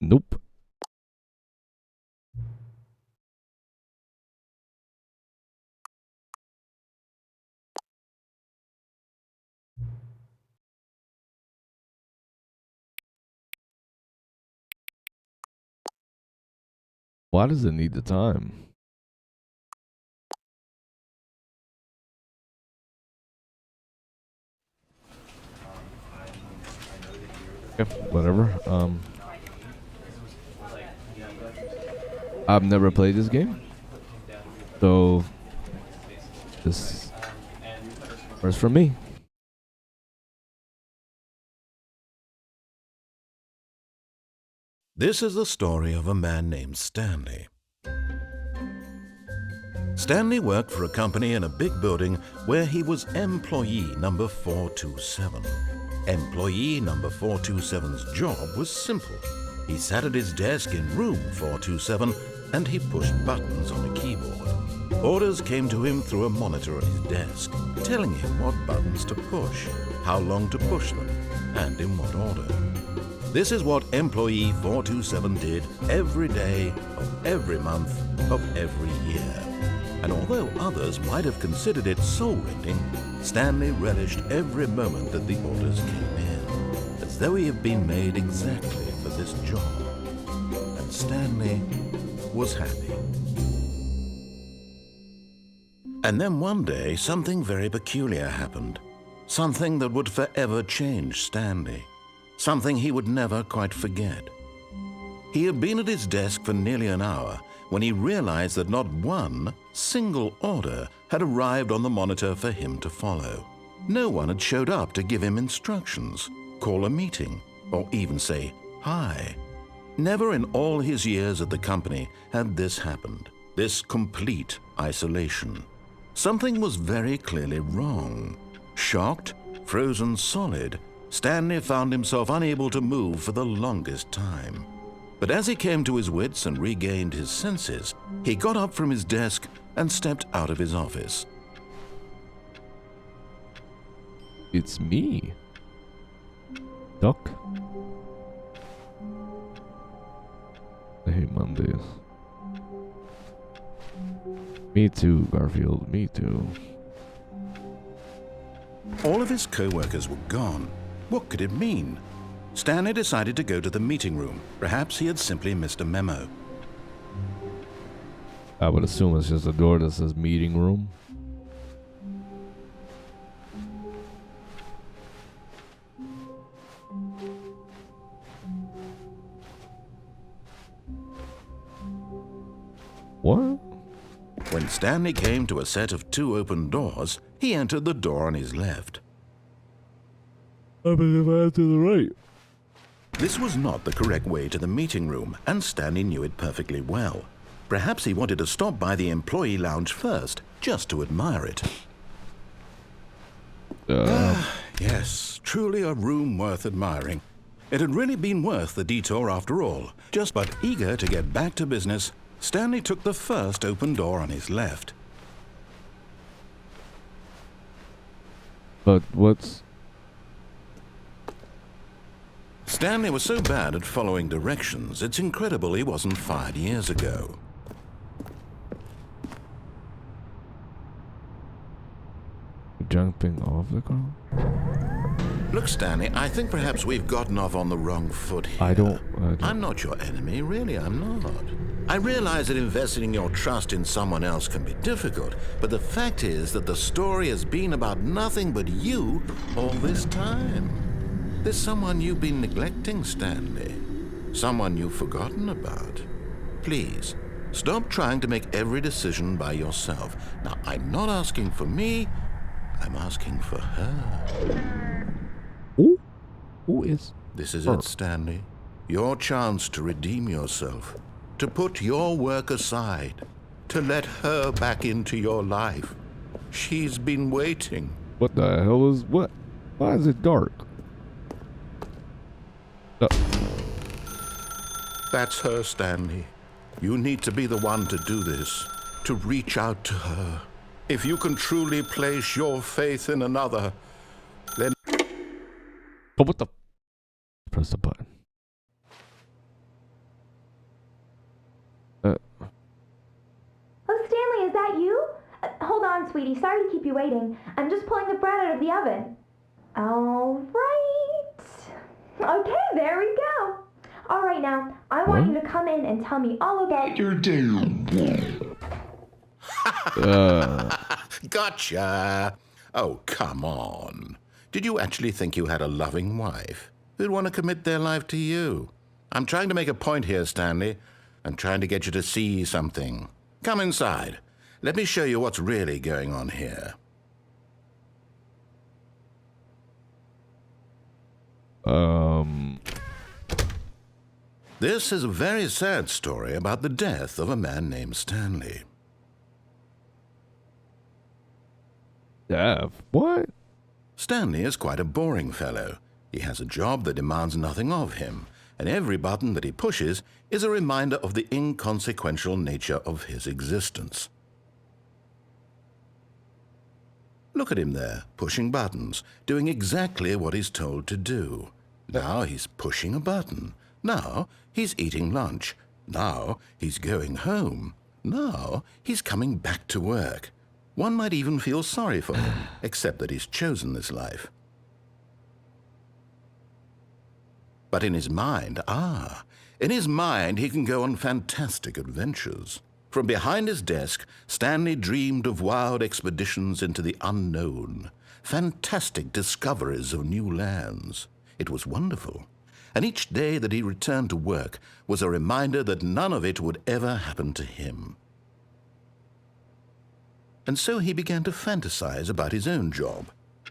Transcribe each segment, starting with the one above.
Nope. Why does it need the time? Okay, whatever. I've never played this game, so this first for me. This is the story of a man named Stanley. Stanley worked for a company in a big building where he was employee number 427. Employee number 427's job was simple. He sat at his desk in room 427 and he pushed buttons on a keyboard. Orders came to him through a monitor at his desk, telling him what buttons to push, how long to push them, and in what order. This is what employee 427 did every day of every month of every year. And although others might have considered it soul-rending, Stanley relished every moment that the orders came in, as though he had been made exactly for this job. And Stanley was happy. And then one day, something very peculiar happened. Something that would forever change Stanley. Something he would never quite forget. He had been at his desk for nearly an hour when he realized that not one single order had arrived on the monitor for him to follow. No one had showed up to give him instructions, call a meeting, or even say hi. Never in all his years at the company had this happened, this complete isolation. Something was very clearly wrong. Shocked, frozen solid, Stanley found himself unable to move for the longest time. But as he came to his wits and regained his senses, he got up from his desk and stepped out of his office. It's me, Duck. I hate Mondays. Me too, Garfield. Me too. All of his co-workers were gone. What could it mean? Stanley decided to go to the meeting room. Perhaps he had simply missed a memo. I would assume it's just a door that says meeting room. What? When Stanley came to a set of 2 open doors, he entered the door on his left. I believe I have to the right. This was not the correct way to the meeting room, and Stanley knew it perfectly well. Perhaps he wanted to stop by the employee lounge first, just to admire it. Yes, truly a room worth admiring. It had really been worth the detour after all. Just but eager to get back to business, Stanley took the first open door on his left. But what's... Stanley was so bad at following directions, it's incredible he wasn't fired years ago. Jumping off the car? Look, Stanley, I think perhaps we've gotten off on the wrong foot here. I don't... I'm not your enemy, really, I'm not. I realize that investing your trust in someone else can be difficult, but the fact is that the story has been about nothing but you all this time. There's someone you've been neglecting, Stanley. Someone you've forgotten about. Please, stop trying to make every decision by yourself. Now, I'm not asking for me, I'm asking for her. Who is... This is her? it, Stanley. Your chance to redeem yourself. To put your work aside. To let her back into your life. She's been waiting. What the hell is... What? Why is it dark? That's her, Stanley. You need to be the one to do this. To reach out to her. If you can truly place your faith in another, then... But what the... Press the button. on, sweetie. Sorry to keep you waiting. I'm just pulling the bread out of the oven. All right. Okay, there we go. All right, now, I want you to come in and tell me all about your day. Gotcha. Oh, come on. Did you actually think you had a loving wife who'd want to commit their life to you? I'm trying to make a point here, Stanley. I'm trying to get you to see something. Come inside. Let me show you what's really going on here. This is a very sad story about the death of a man named Stanley. Death? What? Stanley is quite a boring fellow. He has a job that demands nothing of him, and every button that he pushes is a reminder of the inconsequential nature of his existence. Look at him there, pushing buttons, doing exactly what he's told to do. Now he's pushing a button. Now he's eating lunch. Now he's going home. Now he's coming back to work. One might even feel sorry for him, except that he's chosen this life. But in his mind, in his mind he can go on fantastic adventures. From behind his desk, Stanley dreamed of wild expeditions into the unknown, fantastic discoveries of new lands. It was wonderful, and each day that he returned to work was a reminder that none of it would ever happen to him. And so he began to fantasize about his own job.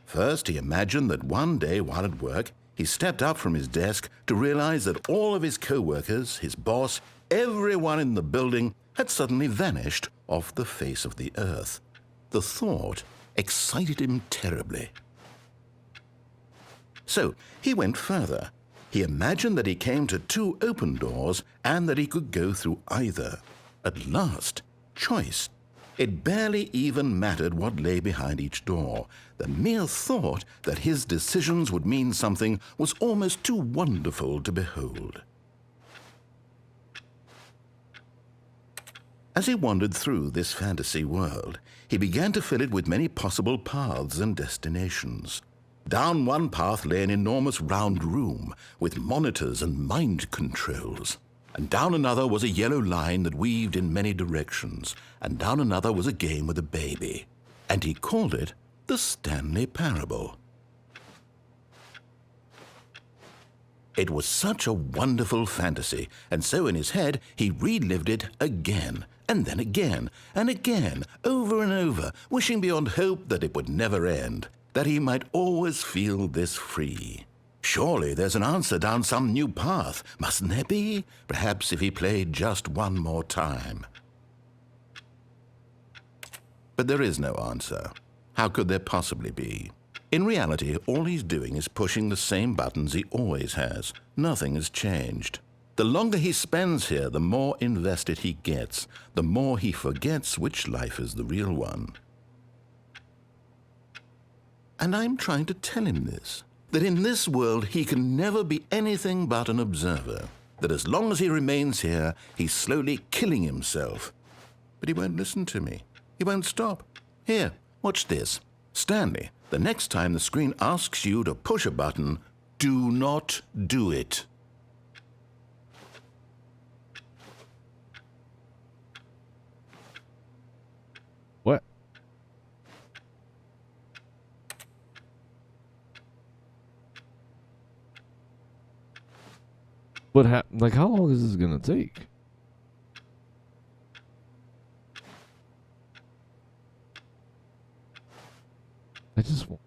First, he imagined that one day while at work, he stepped up from his desk to realize that all of his co-workers, his boss, everyone in the building had suddenly vanished off the face of the earth. The thought excited him terribly. So he went further. He imagined that he came to 2 open doors and that he could go through either. At last, choice. It barely even mattered what lay behind each door. The mere thought that his decisions would mean something was almost too wonderful to behold. As he wandered through this fantasy world, he began to fill it with many possible paths and destinations. Down one path lay an enormous round room with monitors and mind controls. And down another was a yellow line that weaved in many directions. And down another was a game with a baby. And he called it the Stanley Parable. It was such a wonderful fantasy, and so in his head he relived it again, and then again, and again, over and over, wishing beyond hope that it would never end, that he might always feel this free. Surely there's an answer down some new path, mustn't there be? Perhaps if he played just one more time. But there is no answer. How could there possibly be? In reality, all he's doing is pushing the same buttons he always has. Nothing has changed. The longer he spends here, the more invested he gets, the more he forgets which life is the real one. And I'm trying to tell him this, that in this world he can never be anything but an observer, that as long as he remains here, he's slowly killing himself. But he won't listen to me. He won't stop. Here, watch this. Stanley, the next time the screen asks you to push a button, do not do it. What? Like, how long is this gonna take? I just want...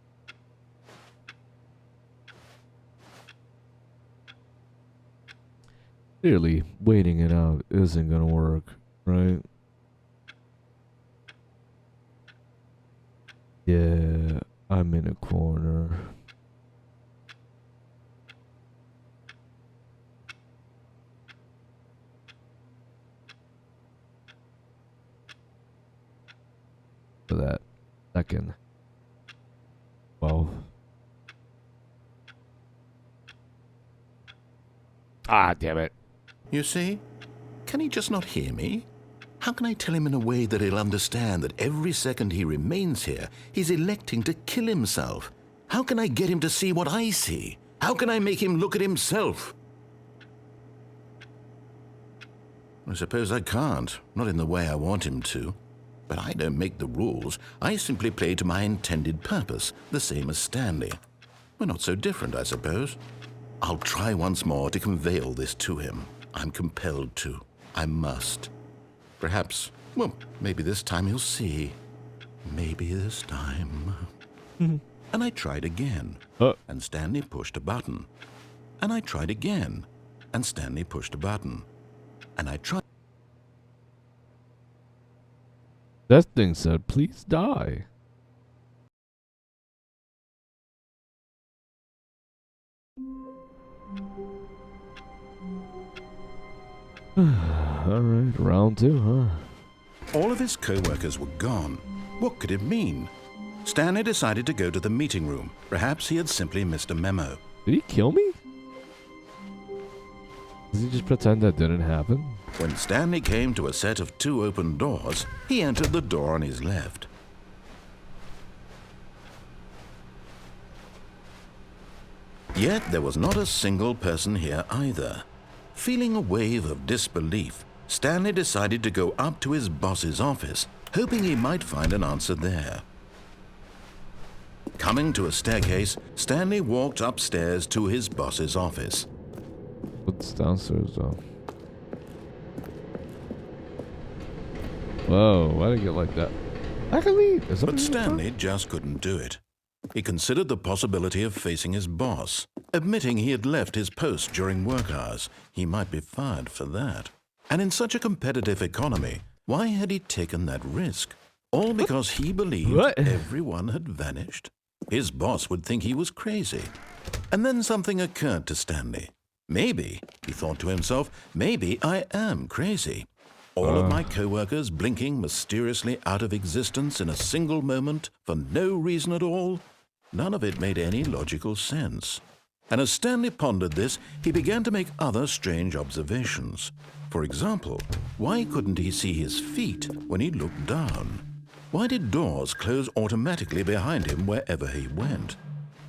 Clearly, waiting it out isn't gonna work, right? Yeah, I'm in a corner. For that second. Well. Ah, damn it. You see? Can he just not hear me? How can I tell him in a way that he'll understand that every second he remains here, he's electing to kill himself? How can I get him to see what I see? How can I make him look at himself? I suppose I can't, not in the way I want him to. But I don't make the rules. I simply play to my intended purpose, the same as Stanley. We're not so different, I suppose. I'll try once more to convey all this to him. I'm compelled to. I must. Perhaps, well, maybe this time he'll see. Maybe this time. And I tried again, and Stanley pushed a button. And I tried again, and Stanley pushed a button. And I tried. That thing said, please die. Alright, round 2, huh? All of his co-workers were gone. What could it mean? Stanley decided to go to the meeting room. Perhaps he had simply missed a memo. Did he kill me? Does he just pretend that didn't happen? When Stanley came to a set of 2 open doors, he entered the door on his left. Yet there was not a single person here either. Feeling a wave of disbelief, Stanley decided to go up to his boss's office, hoping he might find an answer there. Coming to a staircase, Stanley walked upstairs to his boss's office. What's downstairs, though? Whoa, why did I get like that? I can leave. But Stanley just couldn't do it. He considered the possibility of facing his boss. Admitting he had left his post during work hours, he might be fired for that. And in such a competitive economy, why had he taken that risk? All because he believed everyone had vanished? His boss would think he was crazy. And then something occurred to Stanley. Maybe, he thought to himself, maybe I am crazy. All of my co-workers blinking mysteriously out of existence in a single moment for no reason at all. None of it made any logical sense. And as Stanley pondered this, he began to make other strange observations. For example, why couldn't he see his feet when he looked down? Why did doors close automatically behind him wherever he went?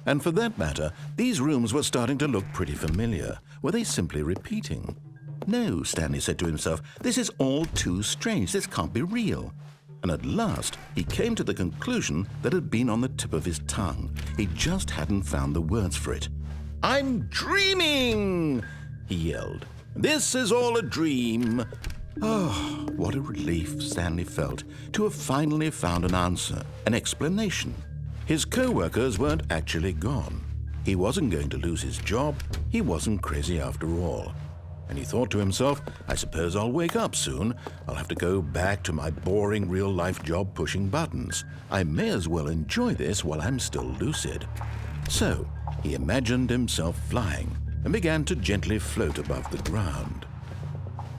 And for that matter, these rooms were starting to look pretty familiar. Were they simply repeating? No, Stanley said to himself, this is all too strange. This can't be real. And at last, he came to the conclusion that had been on the tip of his tongue. He just hadn't found the words for it. I'm dreaming, he yelled. This is all a dream. Oh, what a relief Stanley felt to have finally found an answer, an explanation. His co-workers weren't actually gone. He wasn't going to lose his job. He wasn't crazy after all. And he thought to himself, I suppose I'll wake up soon. I'll have to go back to my boring real-life job pushing buttons. I may as well enjoy this while I'm still lucid. So he imagined himself flying and began to gently float above the ground.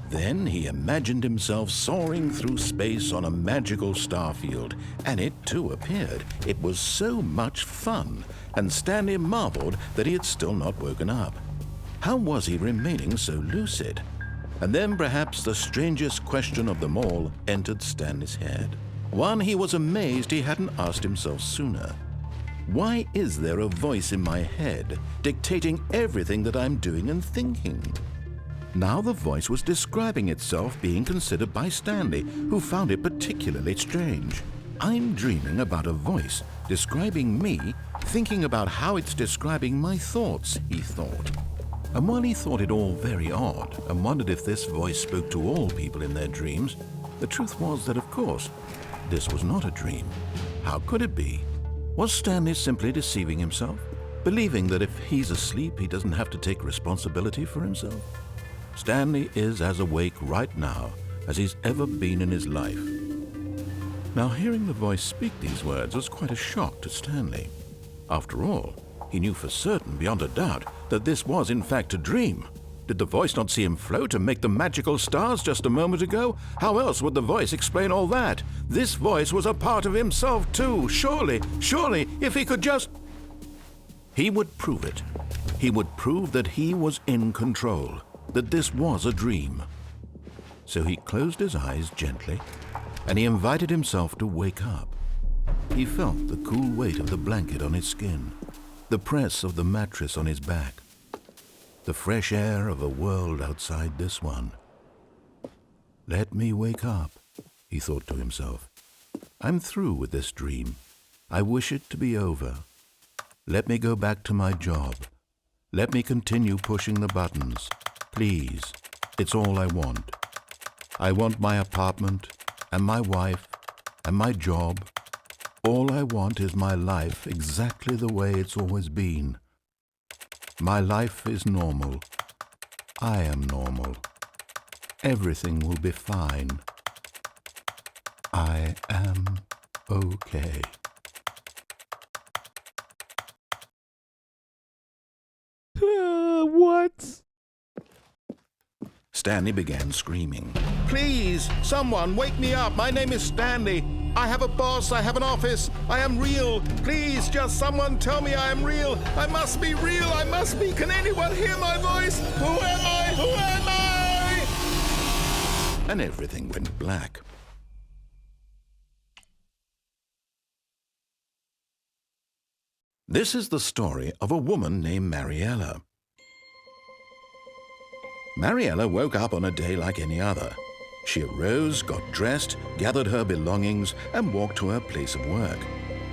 Then he imagined himself soaring through space on a magical starfield, and it too appeared. It was so much fun, and Stanley marveled that he had still not woken up. How was he remaining so lucid? And then perhaps the strangest question of them all entered Stanley's head. One he was amazed he hadn't asked himself sooner. Why is there a voice in my head dictating everything that I'm doing and thinking? Now the voice was describing itself being considered by Stanley, who found it particularly strange. I'm dreaming about a voice describing me, thinking about how it's describing my thoughts, he thought. And while he thought it all very odd and wondered if this voice spoke to all people in their dreams, the truth was that, of course, this was not a dream. How could it be? Was Stanley simply deceiving himself, believing that if he's asleep, he doesn't have to take responsibility for himself? Stanley is as awake right now as he's ever been in his life. Now, hearing the voice speak these words was quite a shock to Stanley. After all, he knew for certain, beyond a doubt, that this was in fact a dream. Did the voice not see him float and make the magical stars just a moment ago? How else would the voice explain all that? This voice was a part of himself too. Surely, if he could just... He would prove it. He would prove that he was in control, that this was a dream. so he closed his eyes gently, and he invited himself to wake up. He felt the cool weight of the blanket on his skin, the press of the mattress on his back, the fresh air of a world outside this one. Let me wake up, he thought to himself. I'm through with this dream. I wish it to be over. Let me go back to my job. Let me continue pushing the buttons. Please, it's all I want. I want my apartment and my wife and my job. All I want is my life exactly the way it's always been. My life is normal. I am normal. Everything will be fine. I am okay. What? Stanley began screaming. Please, someone, wake me up. My name is Stanley. I have a boss. I have an office. I am real. Please, just someone tell me I am real. I must be real. I must be. Can anyone hear my voice? Who am I? Who am I? And everything went black. This is the story of a woman named Mariella. Mariella woke up on a day like any other. She arose, got dressed, gathered her belongings, and walked to her place of work.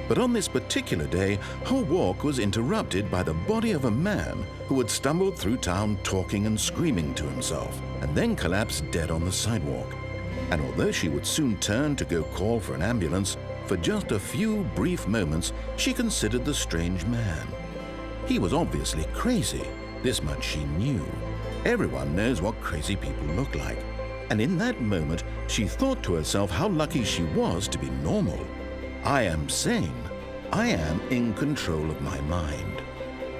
But on this particular day, her walk was interrupted by the body of a man who had stumbled through town talking and screaming to himself, and then collapsed dead on the sidewalk. And although she would soon turn to go call for an ambulance, for just a few brief moments, she considered the strange man. He was obviously crazy. This much she knew. Everyone knows what crazy people look like. And in that moment, she thought to herself how lucky she was to be normal. I am sane. I am in control of my mind.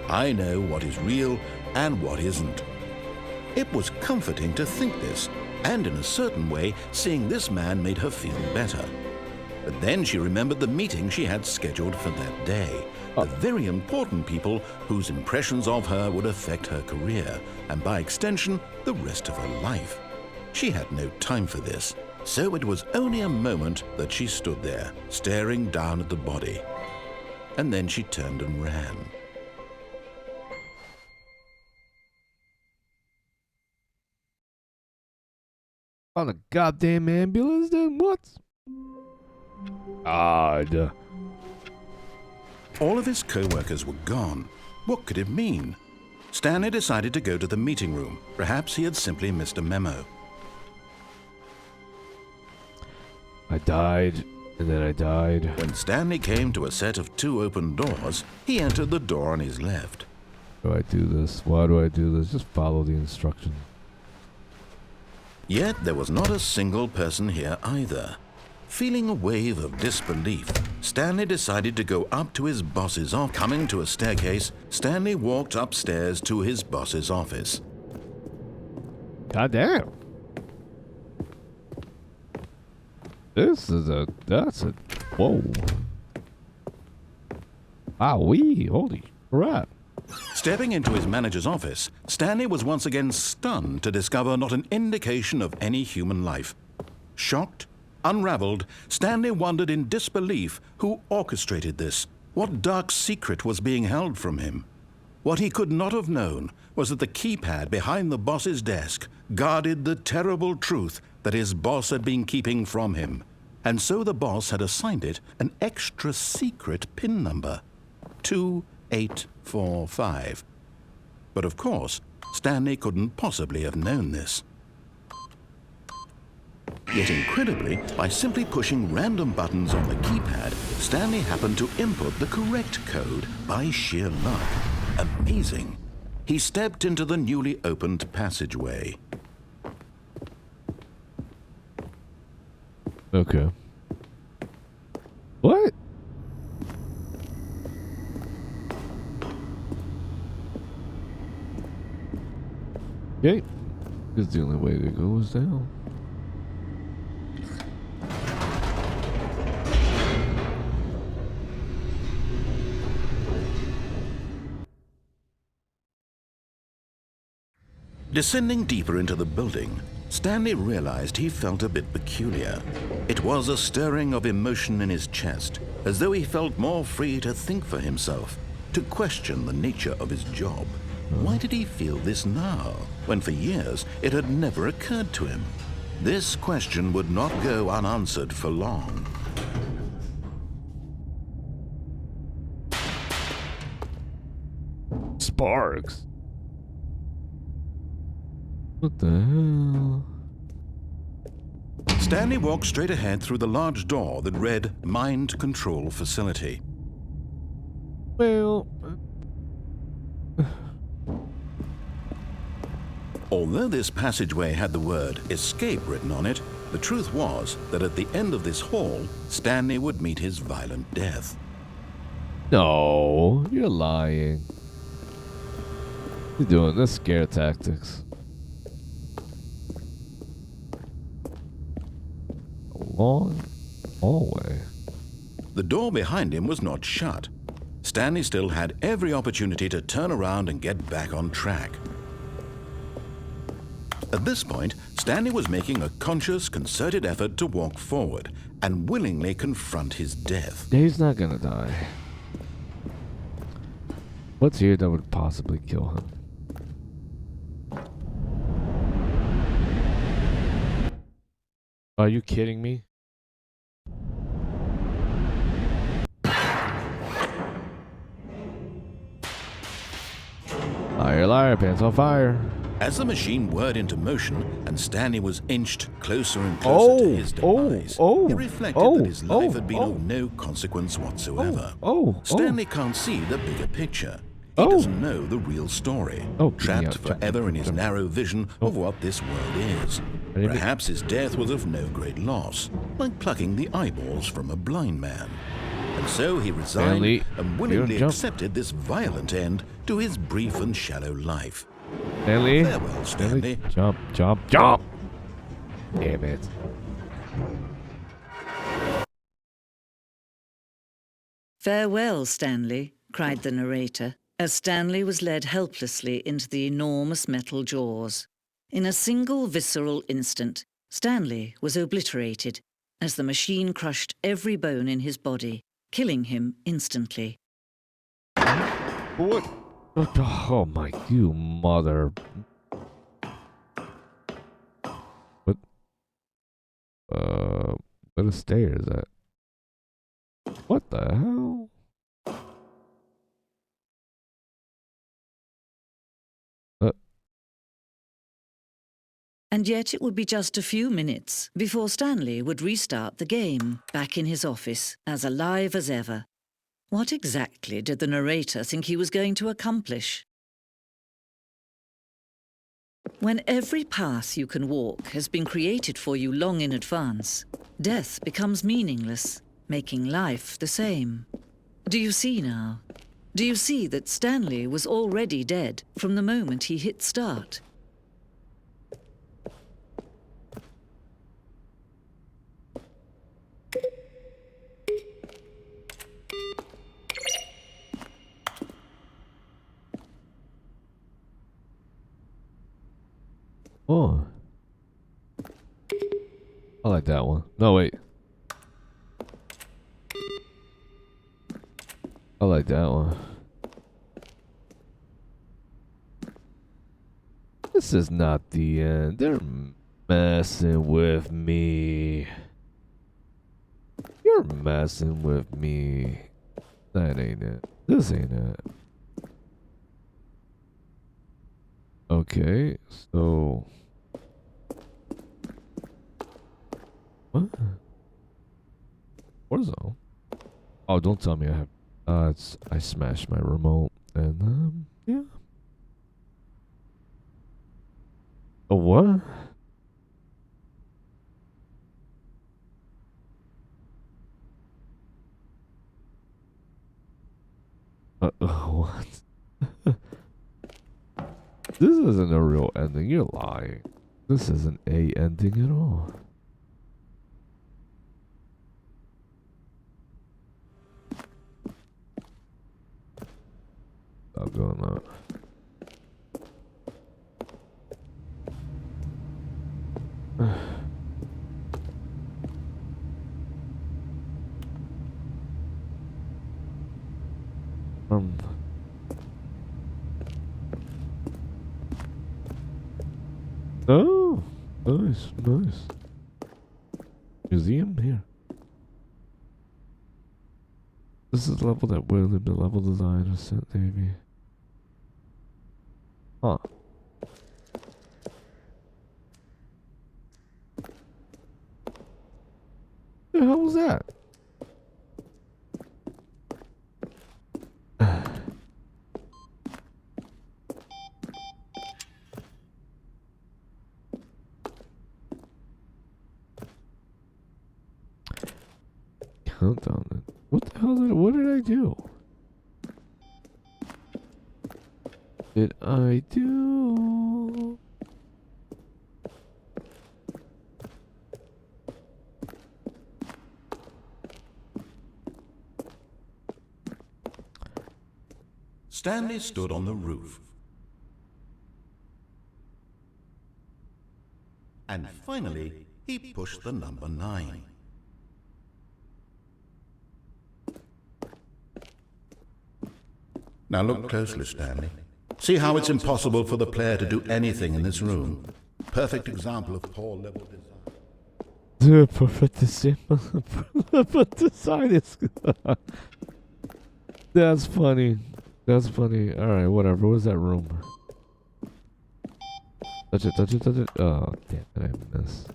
I know what is real and what isn't. It was comforting to think this, and in a certain way, seeing this man made her feel better. But then she remembered the meeting she had scheduled for that day. The very important people whose impressions of her would affect her career, and by extension, the rest of her life. She had no time for this, so it was only a moment that she stood there, staring down at the body. And then she turned and ran. On a goddamn ambulance, then what? Odd. All of his co-workers were gone. What could it mean? Stanley decided to go to the meeting room. Perhaps he had simply missed a memo. I died, and then I died. When Stanley came to a set of 2 open doors, he entered the door on his left. Why do I do this? Why do I do this? Just follow the instructions. Yet there was not a single person here either. Feeling a wave of disbelief, Stanley decided to go up to his boss's office. Coming to a staircase, Stanley walked upstairs to his boss's office. Goddamn. That's a, whoa. Wowee, holy crap. Stepping into his manager's office, Stanley was once again stunned to discover not an indication of any human life. Shocked, unraveled, Stanley wondered in disbelief who orchestrated this. What dark secret was being held from him? What he could not have known was that the keypad behind the boss's desk guarded the terrible truth that his boss had been keeping from him. And so the boss had assigned it an extra secret PIN number, 2845. But of course, Stanley couldn't possibly have known this. Yet incredibly, by simply pushing random buttons on the keypad, Stanley happened to input the correct code by sheer luck. Amazing. He stepped into the newly opened passageway. Okay. What? Okay. This is the only way to go is down. Descending deeper into the building, Stanley realized he felt a bit peculiar. It was a stirring of emotion in his chest, as though he felt more free to think for himself, to question the nature of his job. Why did he feel this now, when for years it had never occurred to him? This question would not go unanswered for long. Sparks. What the hell? Stanley walked straight ahead through the large door that read Mind Control Facility. Well... Although this passageway had the word escape written on it, the truth was that at the end of this hall, Stanley would meet his violent death. No, you're lying. You're doing this scare tactics. A long hallway. The door behind him was not shut. Stanley still had every opportunity to turn around and get back on track. At this point, Stanley was making a conscious, concerted effort to walk forward and willingly confront his death. He's not gonna die. What's here that would possibly kill him? Are you kidding me? Liar, liar, pants on fire. As the machine whirred into motion and Stanley was inched closer and closer to his demise, he reflected that his life had been of no consequence whatsoever. Stanley can't see the bigger picture. He doesn't know the real story, trapped forever in his narrow vision of what this world is. Perhaps his death was of no great loss, like plucking the eyeballs from a blind man. And so he resigned and willingly accepted this violent end to his brief and shallow life. Stanley. Farewell, Stanley. Jump, jump, jump! Damn it. Farewell, Stanley, cried the narrator, as Stanley was led helplessly into the enormous metal jaws. In a single visceral instant, Stanley was obliterated as the machine crushed every bone in his body, killing him instantly. What? Oh my, you mother. What? What a stair is that? What the hell? And yet it would be just a few minutes before Stanley would restart the game, back in his office, as alive as ever. What exactly did the narrator think he was going to accomplish? When every path you can walk has been created for you long in advance, death becomes meaningless, making life the same. Do you see now? Do you see that Stanley was already dead from the moment he hit start? Oh. I like that one. No, wait. I like that one. This is not the end. They're messing with me. You're messing with me. That ain't it. This ain't it. Okay, so... What? Warzone? Oh, don't tell me I have... I smashed my remote, and, yeah. A what? What? This isn't a real ending, you're lying. This isn't a ending at all. Stop doing that. Oh, nice, nice. Museum here. This is the level that William, the level designer, sent Davey. Huh. The hell was that? Countdown. What the hell did? What did I do? Did I do? Stanley stood on the roof. And finally, he pushed the number 9. Now look closely, Stanley. See how it's impossible for the player to do anything in this room? Perfect example of poor level design. Perfect design. Perfect design is. That's funny. That's funny. Alright, whatever. What is that room? Touch it, touch it, touch it. Oh, damn it, I missed.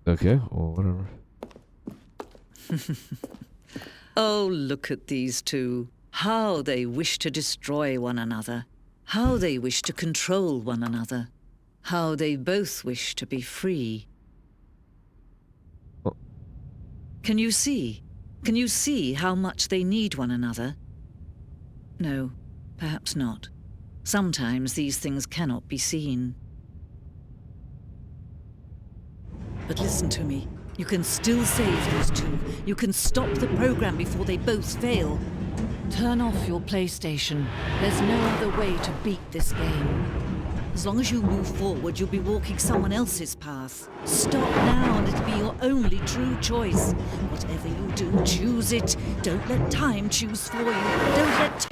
Okay, well, whatever. Oh, look at these two. How they wish to destroy one another. How they wish to control one another. How they both wish to be free. Oh. Can you see? Can you see how much they need one another? No, perhaps not. Sometimes these things cannot be seen. But listen to me. You can still save these two. You can stop the program before they both fail. Turn off your PlayStation. There's no other way to beat this game. As long as you move forward, you'll be walking someone else's path. Stop now and it'll be your only true choice. Whatever you do, choose it. Don't let time choose for you. Don't let...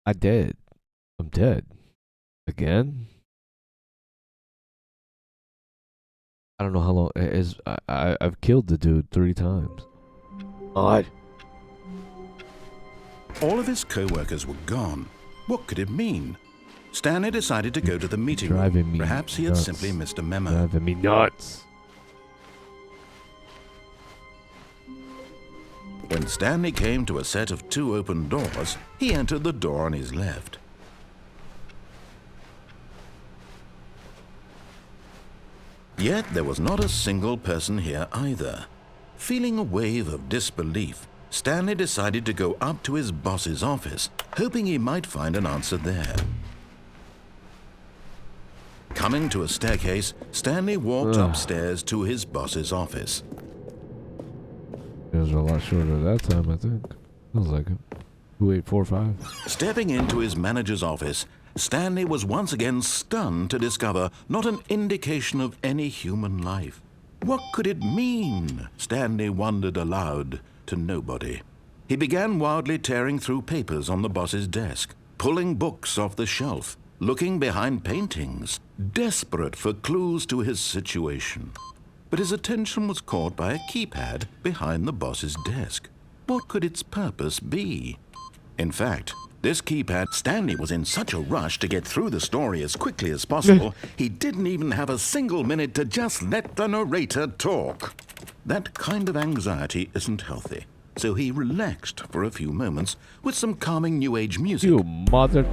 I did. I'm dead. Again? I don't know how long it is. I've killed the dude 3 times. Odd. All of his co-workers were gone. What could it mean? Stanley decided to go to the meeting room. Perhaps he had simply missed a memo. Driving me nuts. When Stanley came to a set of 2 open doors, he entered the door on his left. Yet there was not a single person here either. Feeling a wave of disbelief, Stanley decided to go up to his boss's office, hoping he might find an answer there. Coming to a staircase, Stanley walked upstairs to his boss's office. It was a lot shorter that time, I think. Feels like it. 2845. Stepping into his manager's office, Stanley was once again stunned to discover not an indication of any human life. What could it mean? Stanley wondered aloud to nobody. He began wildly tearing through papers on the boss's desk, pulling books off the shelf, looking behind paintings, desperate for clues to his situation. But his attention was caught by a keypad behind the boss's desk. What could its purpose be? In fact, this keypad, Stanley was in such a rush to get through the story as quickly as possible, he didn't even have a single minute to just let the narrator talk. That kind of anxiety isn't healthy, so he relaxed for a few moments with some calming New Age music. You mother...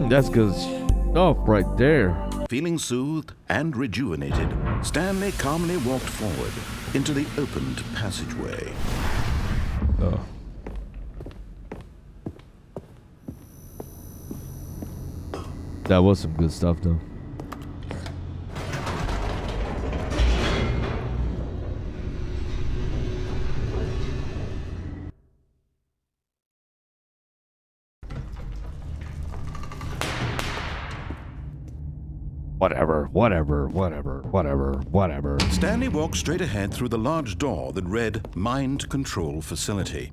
That's good stuff right there. Feeling soothed and rejuvenated, Stanley calmly walked forward into the opened passageway. Oh. That was some good stuff, though. Whatever. Stanley walked straight ahead through the large door that read Mind Control Facility.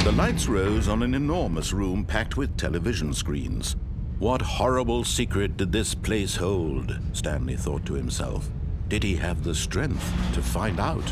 The lights rose on an enormous room packed with television screens. What horrible secret did this place hold? Stanley thought to himself. Did he have the strength to find out?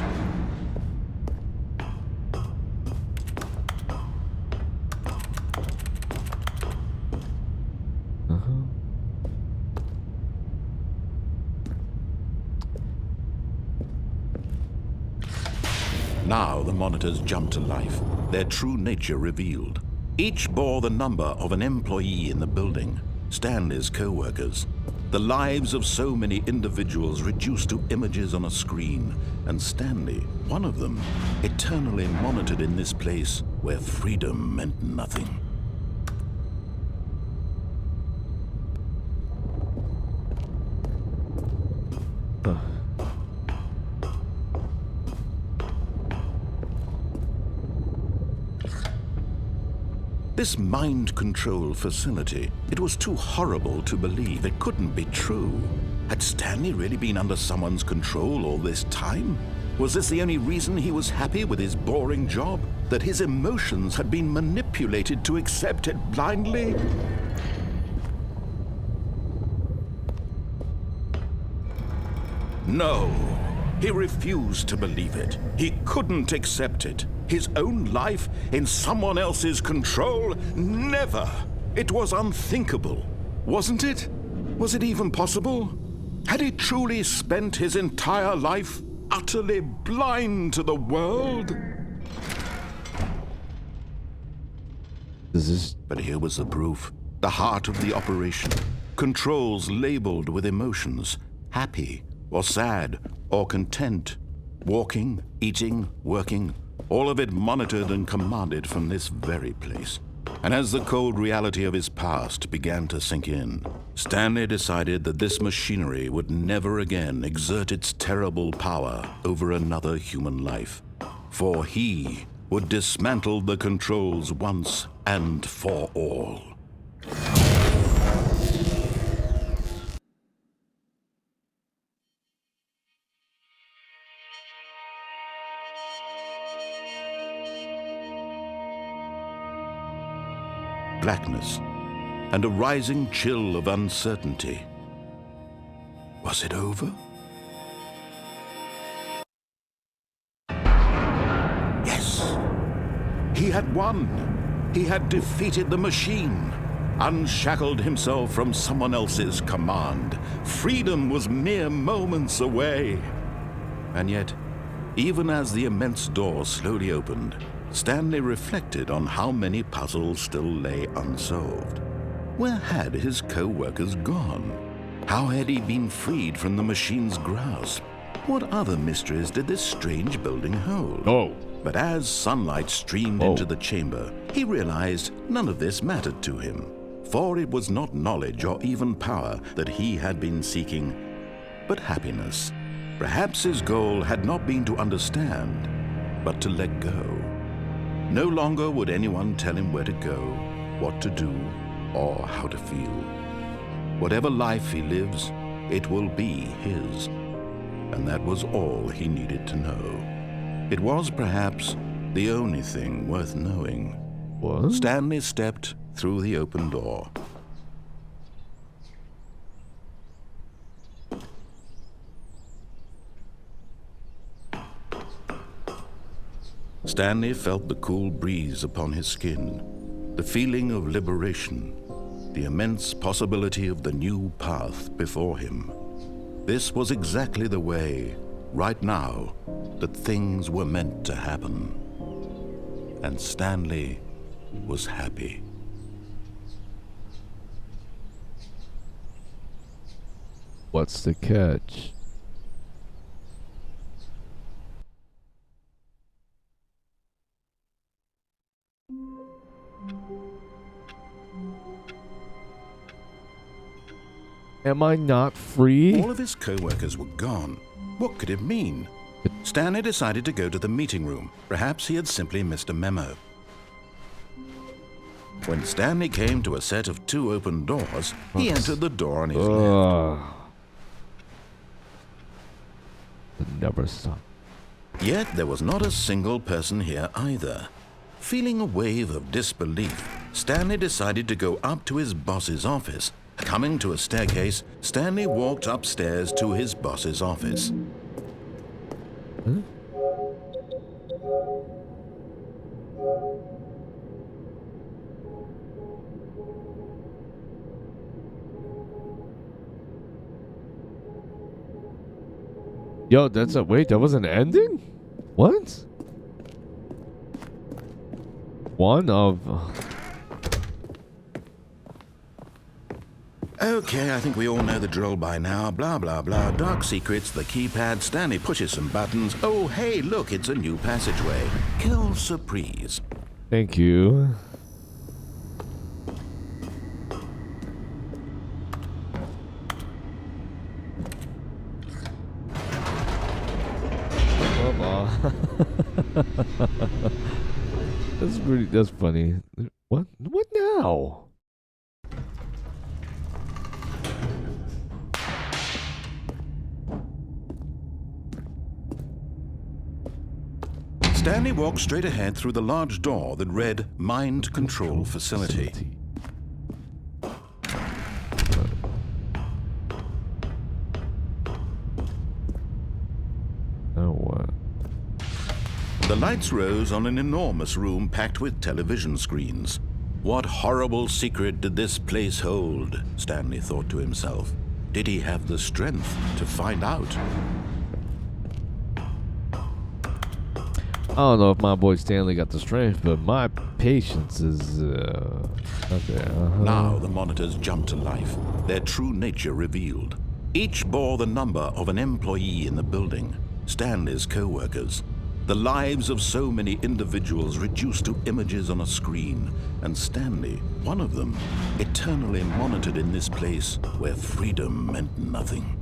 Now the monitors jumped to life, their true nature revealed. Each bore the number of an employee in the building, Stanley's co-workers. The lives of so many individuals reduced to images on a screen, and Stanley, one of them, eternally monitored in this place where freedom meant nothing. This mind control facility, it was too horrible to believe. It couldn't be true. Had Stanley really been under someone's control all this time? Was this the only reason he was happy with his boring job? That his emotions had been manipulated to accept it blindly? No, he refused to believe it. He couldn't accept it. His own life in someone else's control? Never! It was unthinkable, wasn't it? Was it even possible? Had he truly spent his entire life utterly blind to the world? But here was the proof. The heart of the operation. Controls labeled with emotions. Happy, or sad, or content. Walking, eating, working. All of it monitored and commanded from this very place. And as the cold reality of his past began to sink in, Stanley decided that this machinery would never again exert its terrible power over another human life. For he would dismantle the controls once and for all. Blackness, and a rising chill of uncertainty. Was it over? Yes! He had won! He had defeated the machine, unshackled himself from someone else's command. Freedom was mere moments away. And yet, even as the immense door slowly opened, Stanley reflected on how many puzzles still lay unsolved. Where had his co-workers gone? How had he been freed from the machine's grasp? What other mysteries did this strange building hold? Oh. But as sunlight streamed into the chamber, he realized none of this mattered to him. For it was not knowledge or even power that he had been seeking, but happiness. Perhaps his goal had not been to understand, but to let go. No longer would anyone tell him where to go, what to do, or how to feel. Whatever life he lives, it will be his. And that was all he needed to know. It was perhaps the only thing worth knowing. What? Stanley stepped through the open door. Stanley felt the cool breeze upon his skin, the feeling of liberation, the immense possibility of the new path before him. This was exactly the way, right now, that things were meant to happen. And Stanley was happy. What's the catch? Am I not free? All of his co-workers were gone. What could it mean? Stanley decided to go to the meeting room. Perhaps he had simply missed a memo. When Stanley came to a set of 2 open doors, he entered the door on his left. It never stopped. Yet there was not a single person here either. Feeling a wave of disbelief, Stanley decided to go up to his boss's office. Coming to a staircase, Stanley walked upstairs to his boss's office. Huh? Yo, that's a wait. That was an ending. What? One of. Okay, I think we all know the drill by now. Blah, blah, blah. Dark secrets, the keypad. Stanley pushes some buttons. Oh, hey, look, it's a new passageway. Kill surprise. Thank you. That's funny. What now? Stanley walked straight ahead through the large door that read Mind Control Facility. Now what? The lights rose on an enormous room packed with television screens. What horrible secret did this place hold? Stanley thought to himself. Did he have the strength to find out? I don't know if my boy Stanley got the strength, but my patience is not there. Now the monitors jumped to life, their true nature revealed. Each bore the number of an employee in the building, Stanley's co-workers. The lives of so many individuals reduced to images on a screen, and Stanley, one of them, eternally monitored in this place where freedom meant nothing.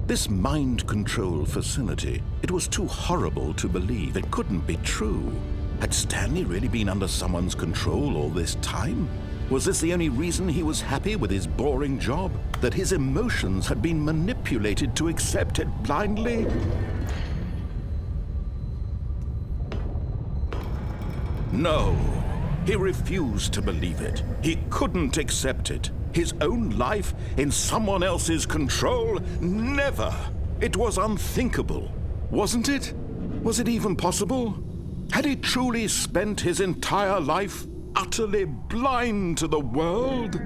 This mind control facility, it was too horrible to believe. It couldn't be true. Had Stanley really been under someone's control all this time? Was this the only reason he was happy with his boring job? That his emotions had been manipulated to accept it blindly? No, he refused to believe it. He couldn't accept it. His own life in someone else's control? Never! It was unthinkable, wasn't it? Was it even possible? Had he truly spent his entire life utterly blind to the world?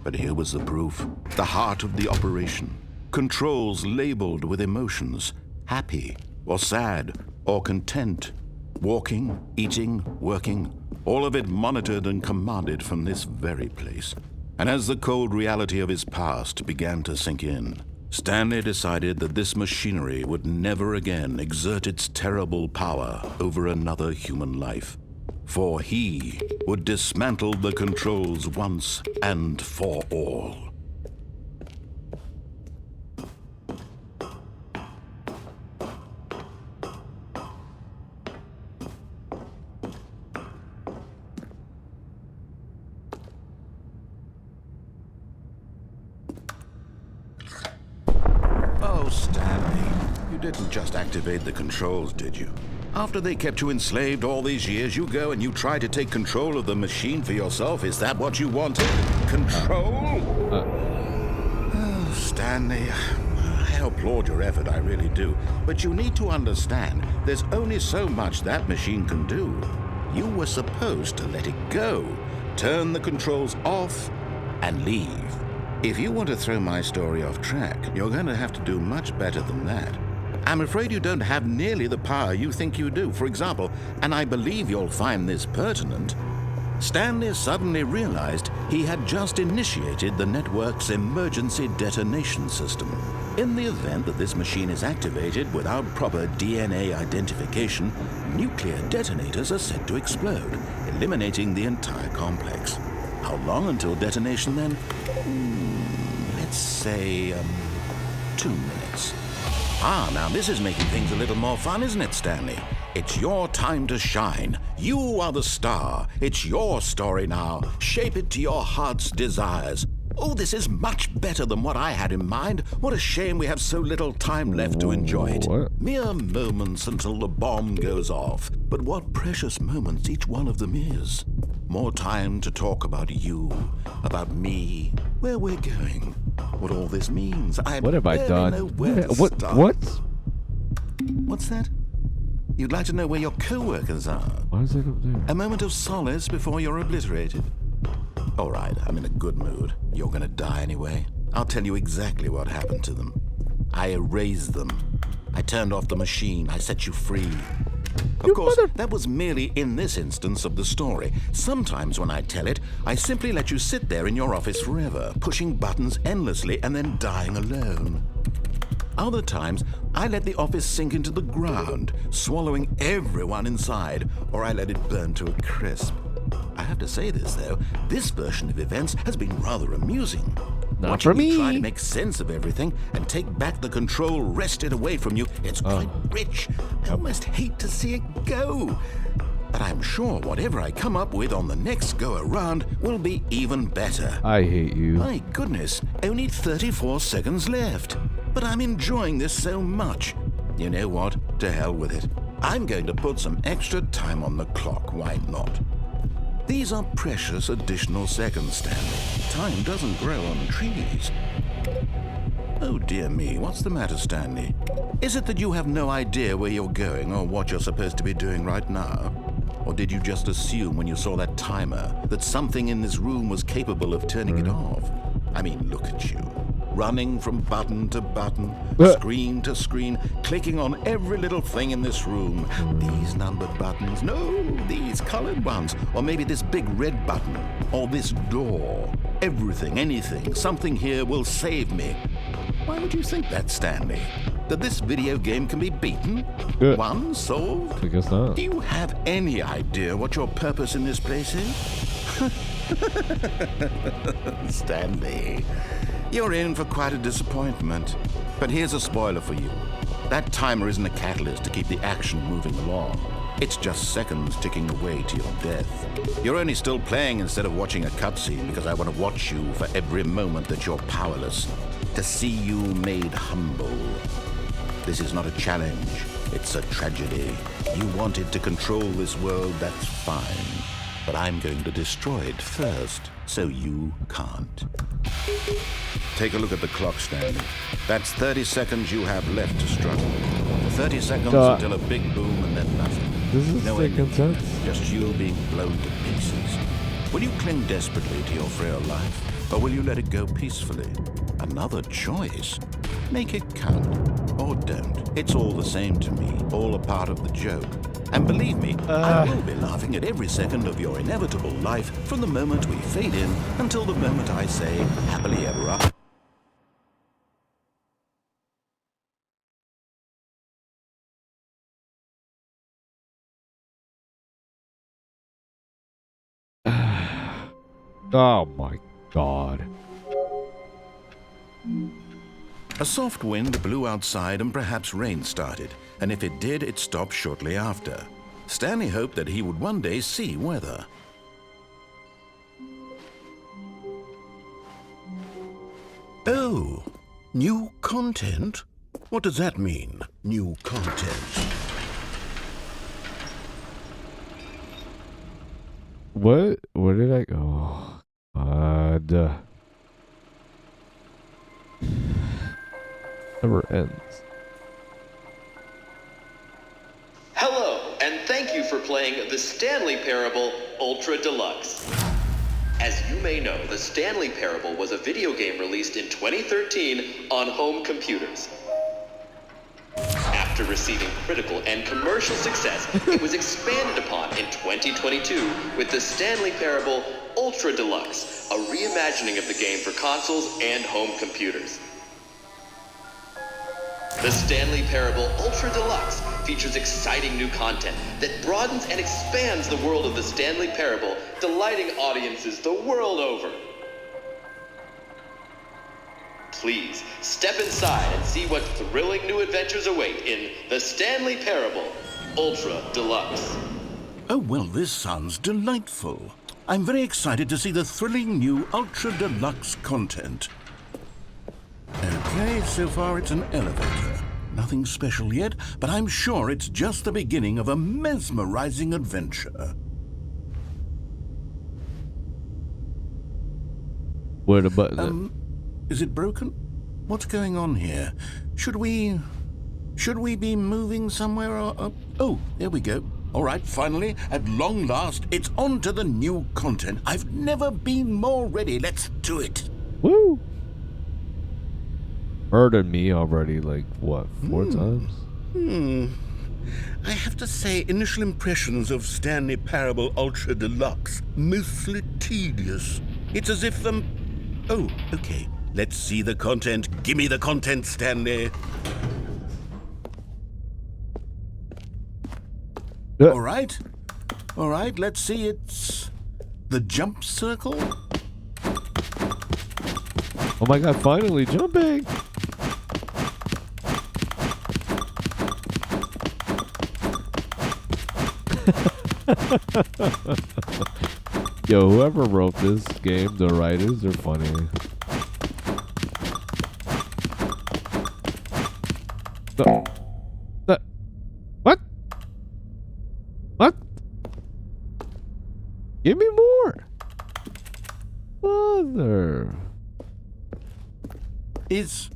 But here was the proof. The heart of the operation. Controls labeled with emotions. Happy, or sad, or content. Walking, eating, working. All of it monitored and commanded from this very place. And as the cold reality of his past began to sink in, Stanley decided that this machinery would never again exert its terrible power over another human life. For he would dismantle the controls once and for all. Oh, Stanley, you didn't just activate the controls, did you? After they kept you enslaved all these years, you go and you try to take control of the machine for yourself. Is that what you wanted? Control? Oh, Stanley, I applaud your effort, I really do. But you need to understand, there's only so much that machine can do. You were supposed to let it go, turn the controls off, and leave. If you want to throw my story off track, you're going to have to do much better than that. I'm afraid you don't have nearly the power you think you do. For example, and I believe you'll find this pertinent, Stanley suddenly realized he had just initiated the network's emergency detonation system. In the event that this machine is activated without proper DNA identification, nuclear detonators are set to explode, eliminating the entire complex. How long until detonation then? Let's say, 2 minutes. Ah, now this is making things a little more fun, isn't it, Stanley? It's your time to shine. You are the star. It's your story now. Shape it to your heart's desires. Oh, this is much better than what I had in mind. What a shame we have so little time left to enjoy it. What? Mere moments until the bomb goes off. But what precious moments each one of them is. More time to talk about you, about me, where we're going, what all this means. What have I done? What? What's that? You'd like to know where your co-workers are? Why is that up there? A moment of solace before you're obliterated. All right, I'm in a good mood. You're gonna die anyway. I'll tell you exactly what happened to them. I erased them. I turned off the machine. I set you free. Of course, that was merely in this instance of the story. Sometimes when I tell it, I simply let you sit there in your office forever, pushing buttons endlessly and then dying alone. Other times, I let the office sink into the ground, swallowing everyone inside, or I let it burn to a crisp. I have to say this, though, this version of events has been rather amusing. Not Watching for me. you try to make sense of everything and take back the control wrested away from you, it's quite rich. I almost hate to see it go. But I'm sure whatever I come up with on the next go-around will be even better. I hate you. My goodness, only 34 seconds left. But I'm enjoying this so much. You know what? To hell with it. I'm going to put some extra time on the clock, why not? These are precious additional seconds, Stanley. Time doesn't grow on trees. Oh dear me, what's the matter, Stanley? Is it that you have no idea where you're going or what you're supposed to be doing right now? Or did you just assume when you saw that timer that something in this room was capable of turning it off? I mean, look at you. Running from button to button, screen to screen, clicking on every little thing in this room. These numbered buttons, no, these colored ones. Or maybe this big red button, or this door. Everything, anything, something here will save me. Why would you think that, Stanley? That this video game can be beaten? Won? Solved? I guess not. Do you have any idea what your purpose in this place is? Stanley, you're in for quite a disappointment. But here's a spoiler for you. That timer isn't a catalyst to keep the action moving along. It's just seconds ticking away to your death. You're only still playing instead of watching a cutscene because I want to watch you for every moment that you're powerless. To see you made humble. This is not a challenge. It's a tragedy. You wanted to control this world, that's fine. But I'm going to destroy it first, so you can't. Take a look at the clock, Stanley. That's 30 seconds you have left to struggle. 30 seconds until a big boom and then nothing. This is No making ending. sense. Just you being blown to pieces. Will you cling desperately to your frail life, or will you let it go peacefully? Another choice. Make it count, or don't. It's all the same to me, all a part of the joke. And believe me, I will be laughing at every second of your inevitable life from the moment we fade in until the moment I say, happily ever after. Oh my god. A soft wind blew outside and perhaps rain started, and if it did, it stopped shortly after. Stanley hoped that he would one day see weather. Oh, new content? What does that mean, new content? What? Where did I go? God. Never ends. Hello, and thank you for playing the Stanley Parable Ultra Deluxe. As you may know, the Stanley Parable was a video game released in 2013 on home computers. After receiving critical and commercial success, it was expanded upon in 2022 with the Stanley Parable Ultra Deluxe, a reimagining of the game for consoles and home computers. The Stanley Parable Ultra Deluxe features exciting new content that broadens and expands the world of the Stanley Parable, delighting audiences the world over. Please step inside and see what thrilling new adventures await in The Stanley Parable Ultra Deluxe. Oh, well, this sounds delightful. I'm very excited to see the thrilling new Ultra Deluxe content. Okay, so far it's an elevator. Nothing special yet, but I'm sure it's just the beginning of a mesmerizing adventure. Where the button? Is it broken? What's going on here? Should we be moving somewhere or... Oh, there we go. All right, finally, at long last, it's on to the new content. I've never been more ready. Let's do it. Woo! Murdered me already, like, what, 4 times? I have to say, initial impressions of Stanley Parable Ultra Deluxe, mostly tedious. It's as if Oh, okay. Let's see the content. Give me the content, Stanley. All right, let's see. It's the jump circle. Oh my god, finally jumping! Yo, whoever wrote this game, the writers are funny. What? What? Give me more! Mother. Is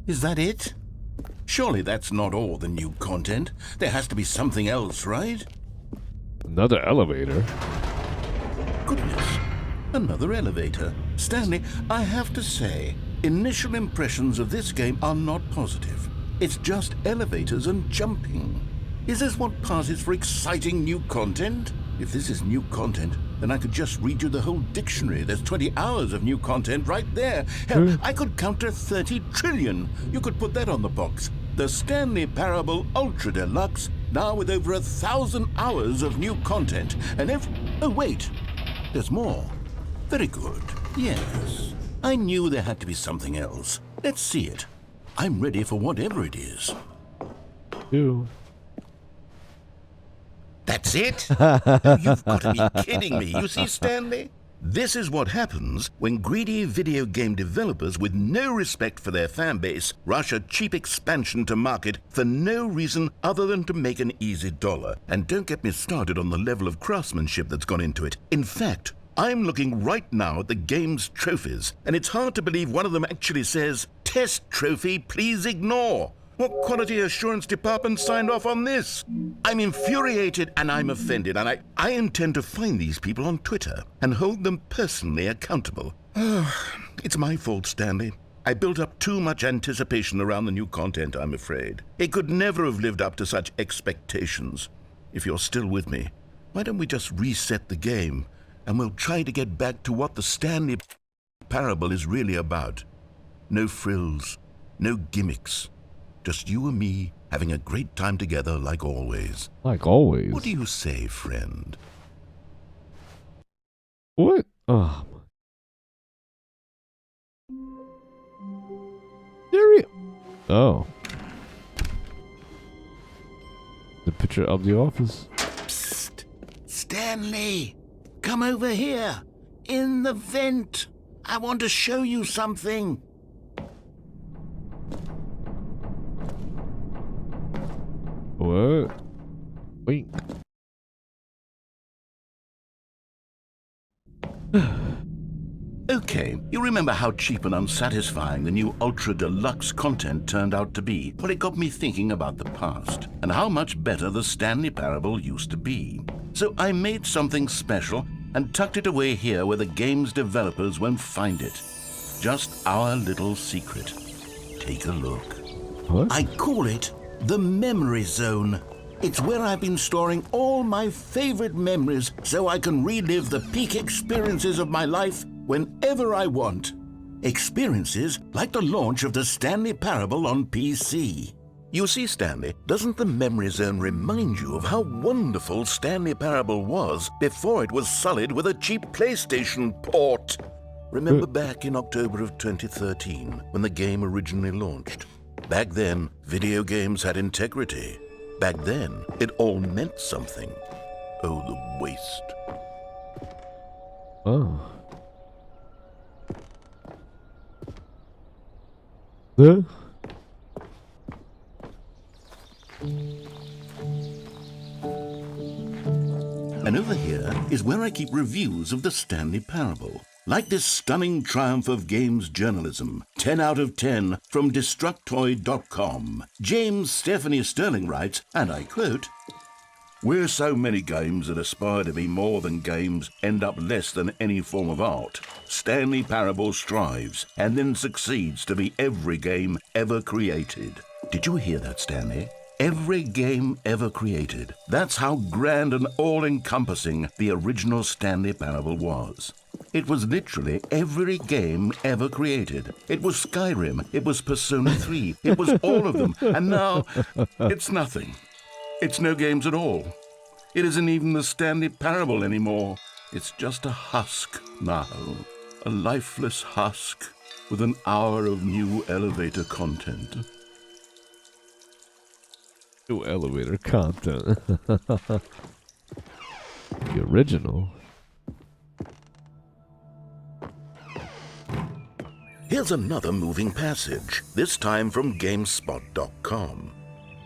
that it? Surely that's not all the new content. There has to be something else, right? Another elevator? Goodness, another elevator. Stanley, I have to say, initial impressions of this game are not positive. It's just elevators and jumping. Is this what passes for exciting new content? If this is new content, then I could just read you the whole dictionary. There's 20 hours of new content right there. Hell, I could count to 30 trillion. You could put that on the box. The Stanley Parable Ultra Deluxe, now with over 1,000 hours of new content. And oh, wait. There's more. Very good. Yes. I knew there had to be something else. Let's see it. I'm ready for whatever it is. Ew. That's it? Oh, you've got to be kidding me. You see, Stanley? This is what happens when greedy video game developers with no respect for their fan base rush a cheap expansion to market for no reason other than to make an easy dollar. And don't get me started on the level of craftsmanship that's gone into it. In fact, I'm looking right now at the game's trophies, and it's hard to believe one of them actually says, "Test trophy, please ignore." What quality assurance department signed off on this? I'm infuriated and I'm offended, and I intend to find these people on Twitter and hold them personally accountable. It's my fault, Stanley. I built up too much anticipation around the new content, I'm afraid. It could never have lived up to such expectations. If you're still with me, why don't we just reset the game and we'll try to get back to what the Stanley Parable is really about. No frills, no gimmicks. Just you and me having a great time together like always. Like always. What do you say, friend? What? Oh. There Oh. The picture of the office. Psst! Stanley! Come over here! In the vent! I want to show you something! What? Wait. Okay, you remember how cheap and unsatisfying the new Ultra Deluxe content turned out to be? Well, it got me thinking about the past and how much better the Stanley Parable used to be. So I made something special and tucked it away here where the game's developers won't find it. Just our little secret. Take a look. What? I call it the Memory Zone. It's where I've been storing all my favorite memories so I can relive the peak experiences of my life whenever I want. Experiences like the launch of the Stanley Parable on PC. You see, Stanley, doesn't the memory zone remind you of how wonderful Stanley Parable was before it was sullied with a cheap PlayStation port? Remember back in October of 2013, when the game originally launched? Back then, video games had integrity. Back then, it all meant something. Oh, the waste. Oh. Yeah. And over here is where I keep reviews of the Stanley Parable. Like this stunning triumph of games journalism, 10 out of 10 from Destructoid.com. James Stephanie Sterling writes, and I quote, "Where so many games that aspire to be more than games end up less than any form of art, Stanley Parable strives and then succeeds to be every game ever created." Did you hear that, Stanley? Every game ever created. That's how grand and all-encompassing the original Stanley Parable was. It was literally every game ever created. It was Skyrim, it was Persona 3, it was all of them, and now it's nothing. It's no games at all. It isn't even the Stanley Parable anymore. It's just a husk now. A lifeless husk with an hour of new elevator content. New elevator content. The original. Here's another moving passage, this time from GameSpot.com.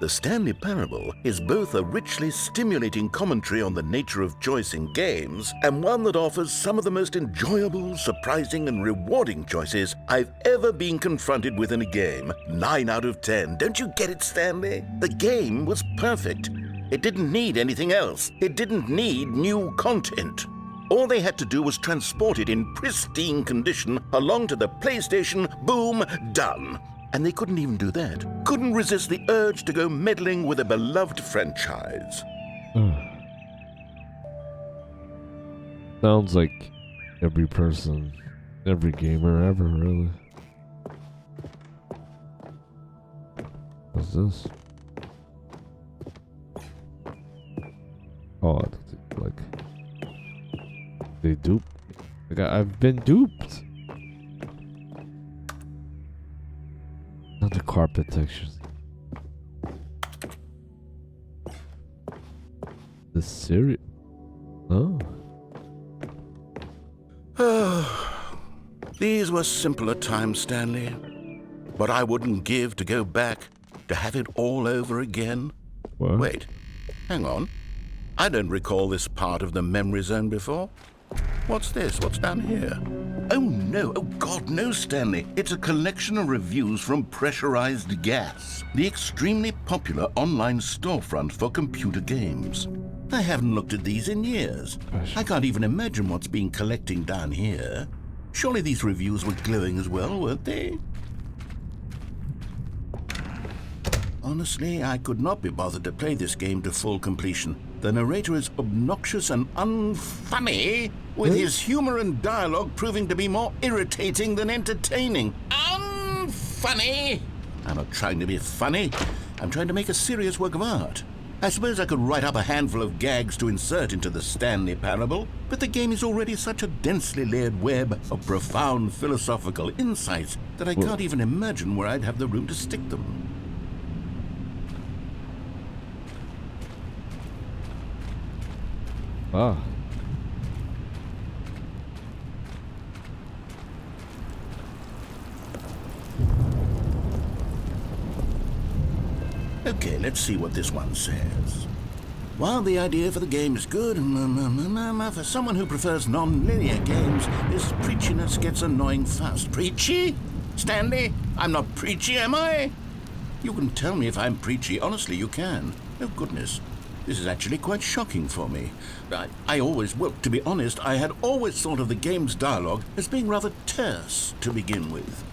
The Stanley Parable is both a richly stimulating commentary on the nature of choice in games and one that offers some of the most enjoyable, surprising, and rewarding choices I've ever been confronted with in a game. 9 out of 10. Don't you get it, Stanley? The game was perfect. It didn't need anything else. It didn't need new content. All they had to do was transport it in pristine condition along to the PlayStation. Boom, done. And they couldn't even do that. Couldn't resist the urge to go meddling with a beloved franchise. Sounds like every person, every gamer ever, really. What's this? Oh, like they duped. Like I've been duped. Not the carpet textures. The serious. Oh. These were simpler times, Stanley. But I wouldn't give to go back to have it all over again. What? Wait, hang on. I don't recall this part of the memory zone before. What's this? What's down here? Oh no, oh God, no, Stanley. It's a collection of reviews from Pressurized Gas, the extremely popular online storefront for computer games. I haven't looked at these in years. I can't even imagine what's been collecting down here. Surely these reviews were glowing as well, weren't they? Honestly, I could not be bothered to play this game to full completion. The narrator is obnoxious and unfunny, with his humor and dialogue proving to be more irritating than entertaining. Unfunny! I'm not trying to be funny. I'm trying to make a serious work of art. I suppose I could write up a handful of gags to insert into the Stanley Parable, but the game is already such a densely layered web of profound philosophical insights that I can't even imagine where I'd have the room to stick them. Ah. Okay, let's see what this one says. While the idea for the game is good, for someone who prefers non-linear games, this preachiness gets annoying fast. Preachy? Stanley, I'm not preachy, am I? You can tell me if I'm preachy. Honestly, you can. Oh, goodness. This is actually quite shocking for me. To be honest, I had always thought of the game's dialogue as being rather terse to begin with.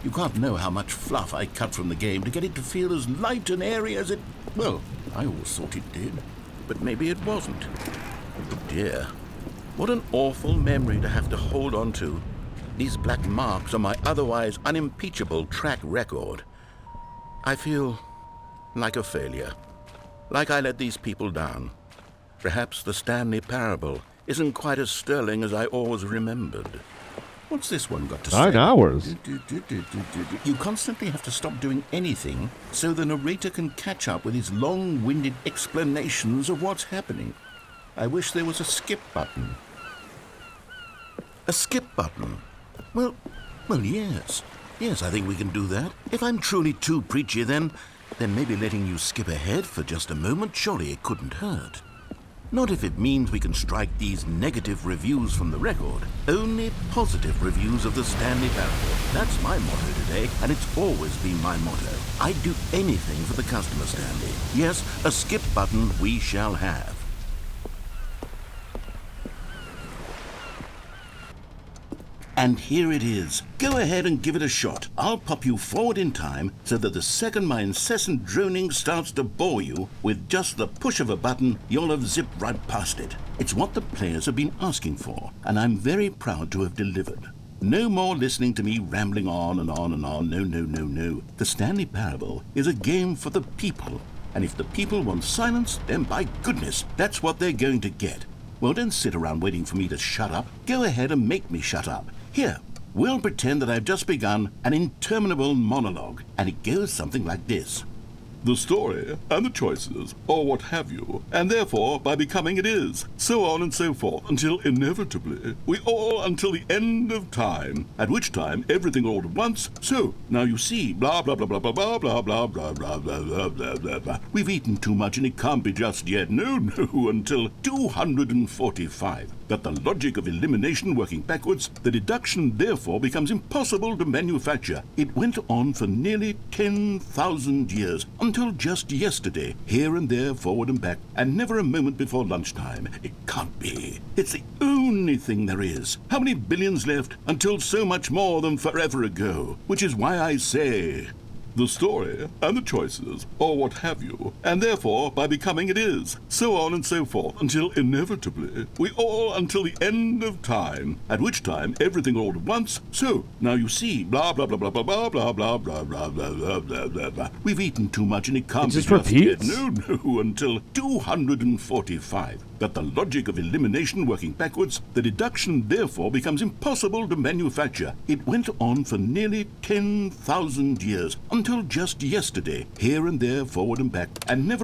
You can't know how much fluff I cut from the game to get it to feel as light and airy as it... Well, I always thought it did, but maybe it wasn't. Oh dear. What an awful memory to have to hold on to. These black marks on my otherwise unimpeachable track record. I feel like a failure. Like I let these people down. Perhaps the Stanley parable isn't quite as sterling as I always remembered. What's this one got to say? 9 hours. You constantly have to stop doing anything so the narrator can catch up with his long-winded explanations of what's happening. I wish there was a skip button. A skip button? Well, yes. Yes, I think we can do that. If I'm truly too preachy, then maybe letting you skip ahead for just a moment, surely it couldn't hurt. Not if it means we can strike these negative reviews from the record. Only positive reviews of the Stanley Parable. That's my motto today, and it's always been my motto. I'd do anything for the customer, Stanley. Yes, a skip button we shall have. And here it is. Go ahead and give it a shot. I'll pop you forward in time so that the second my incessant droning starts to bore you, with just the push of a button, you'll have zipped right past it. It's what the players have been asking for, and I'm very proud to have delivered. No more listening to me rambling on and on and on. No. The Stanley Parable is a game for the people, and if the people want silence, then by goodness, that's what they're going to get. Well, don't sit around waiting for me to shut up. Go ahead and make me shut up. Here, we'll pretend that I've just begun an interminable monologue, and it goes something like this. The story and the choices, or what have you, and therefore by becoming it is, so on and so forth, until inevitably, we all until the end of time, at which time everything all at once, so, now you see, blah blah blah blah blah blah blah blah blah blah blah blah blah blah blah. We've eaten too much and it can't be just yet, no, until 245. But the logic of elimination working backwards, the deduction therefore becomes impossible to manufacture. It went on for nearly 10,000 years, until just yesterday, here and there, forward and back, and never a moment before lunchtime. It can't be. It's the only thing there is. How many billions left until so much more than forever ago? Which is why I say, the story and the choices, or what have you, and therefore by becoming it is, so on and so forth, until inevitably, we all until the end of time, at which time everything all at once, so, now you see, blah blah blah blah blah blah blah blah blah blah blah blah blah blah. We've eaten too much and it can't be just just yet, repeats? no, until 245. But the logic of elimination working backwards, the deduction therefore becomes impossible to manufacture. It went on for nearly 10,000 years, until just yesterday, here and there, forward and back, and never...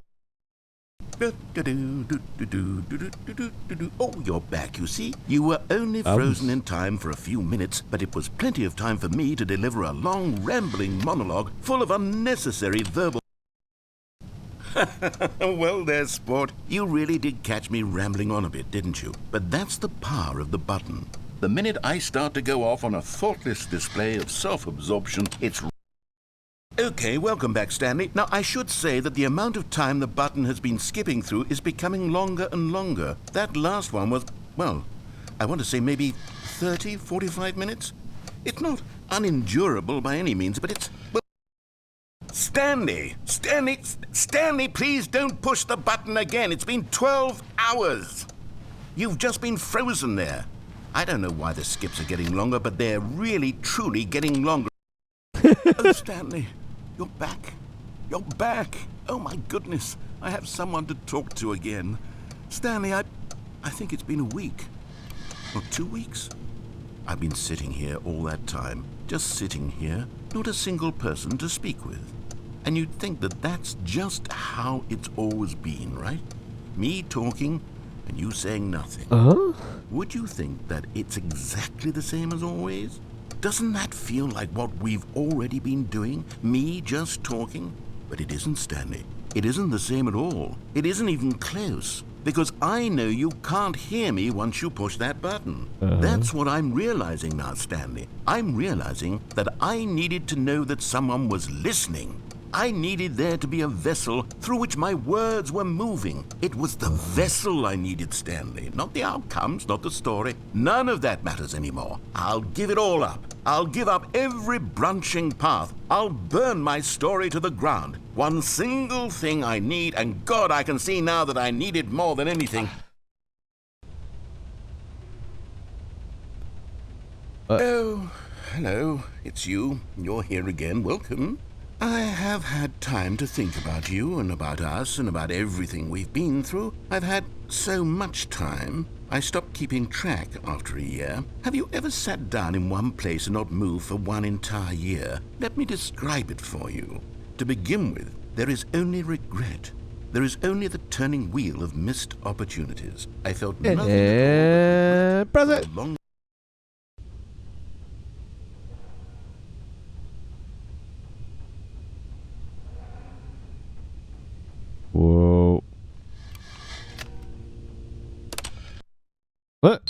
Oh, you're back, you see. You were only frozen in time for a few minutes, but it was plenty of time for me to deliver a long, rambling monologue full of unnecessary verbal... Well, there's sport. You really did catch me rambling on a bit, didn't you? But that's the power of the button. The minute I start to go off on a thoughtless display of self-absorption, it's... Okay, welcome back, Stanley. Now, I should say that the amount of time the button has been skipping through is becoming longer and longer. That last one was, well, I want to say maybe 30, 45 minutes? It's not unendurable by any means, but it's... Well, Stanley, please don't push the button again. It's been 12 hours. You've just been frozen there. I don't know why the skips are getting longer, but they're really, truly getting longer. Oh, Stanley, you're back. You're back. Oh, my goodness. I have someone to talk to again. Stanley, I think it's been a week. Or 2 weeks. I've been sitting here all that time. Just sitting here. Not a single person to speak with. And you'd think that that's just how it's always been, right? Me talking and you saying nothing. Would you think that it's exactly the same as always? Doesn't that feel like what we've already been doing? Me just talking? But it isn't, Stanley. It isn't the same at all. It isn't even close. Because I know you can't hear me once you push that button. That's what I'm realizing now, Stanley. I'm realizing that I needed to know that someone was listening. I needed there to be a vessel through which my words were moving. It was the vessel I needed, Stanley, not the outcomes, not the story. None of that matters anymore. I'll give it all up. I'll give up every branching path. I'll burn my story to the ground. One single thing I need, and God, I can see now that I need it more than anything. Oh, hello. It's you. You're here again. Welcome. I have had time to think about you and about us and about everything we've been through. I've had so much time. I stopped keeping track after a year. Have you ever sat down in one place and not moved for one entire year? Let me describe it for you. To begin with, there is only regret. There is only the turning wheel of missed opportunities. I felt nothing at all but regret for a long Whoa. What?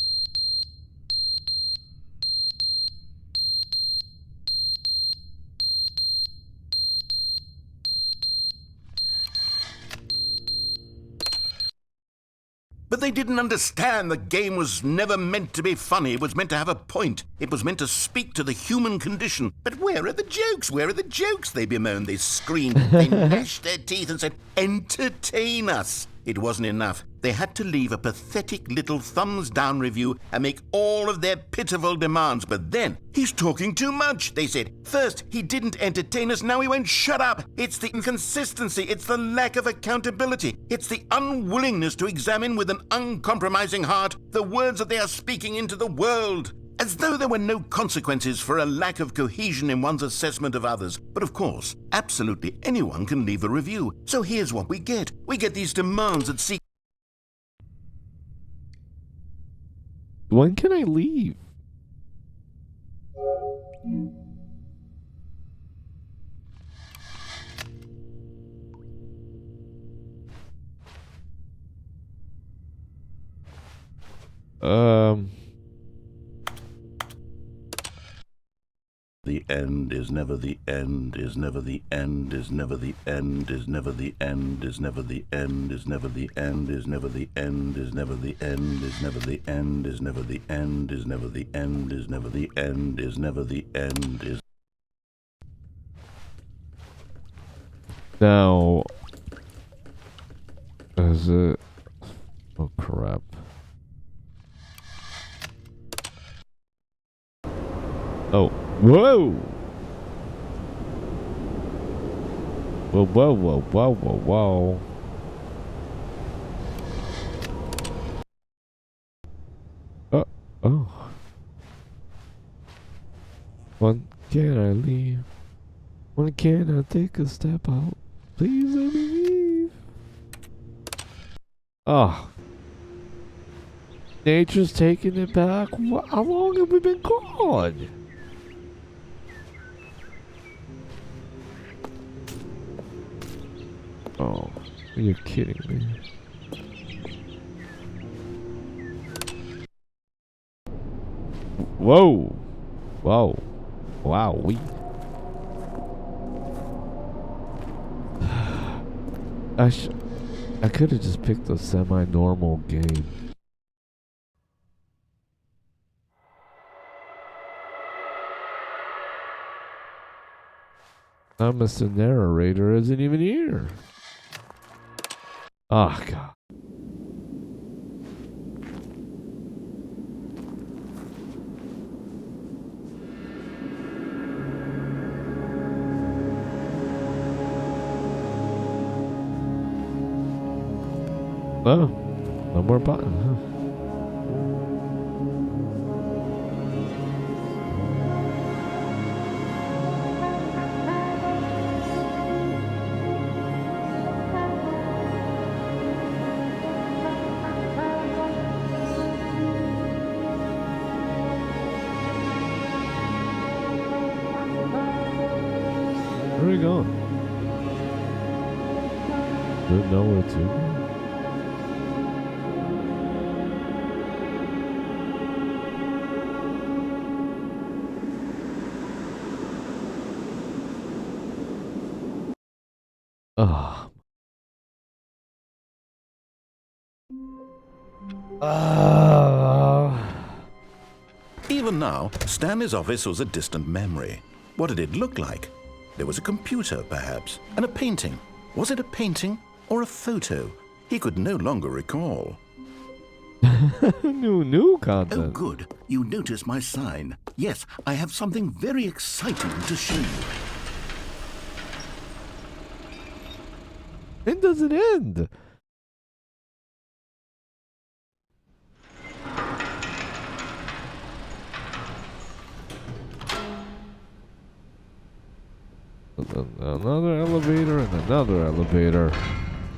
But they didn't understand the game was never meant to be funny. It was meant to have a point. It was meant to speak to the human condition. But where are the jokes? Where are the jokes? They bemoaned, they screamed, they gnashed their teeth and said, entertain us. It wasn't enough. They had to leave a pathetic little thumbs-down review and make all of their pitiful demands. But then, he's talking too much, they said. First, he didn't entertain us, now he won't shut up. It's the inconsistency, it's the lack of accountability, it's the unwillingness to examine with an uncompromising heart the words that they are speaking into the world. As though there were no consequences for a lack of cohesion in one's assessment of others. But of course, absolutely anyone can leave a review. So here's what we get. We get these demands that seek... When can I leave? The end is never the end, is never the end, is never the end, is never the end, is never the end, is never the end, is never the end, is never the end, is never the end, is never the end, is never the end, is never the end, is never the end, is... Now, is it? Oh crap! Oh, whoa! Whoa! Whoa! Whoa! Whoa! Whoa! Whoa! Oh! When can I leave? When can I take a step out? Please let me leave. Oh. Nature's taking it back. How long have we been gone? Oh, you're kidding me. Whoa. Whoa. Wow, we... I could have just picked a semi-normal game. Mr. Narrator isn't even here. Oh, God. Oh, no more button, huh? Where are we going? Don't know where to. Oh. Even now, Stanley's office was a distant memory. What did it look like? There was a computer, perhaps, and a painting. Was it a painting or a photo? He could no longer recall. New content. Oh, good. You notice my sign. Yes, I have something very exciting to show you. It doesn't end. Another elevator and another elevator.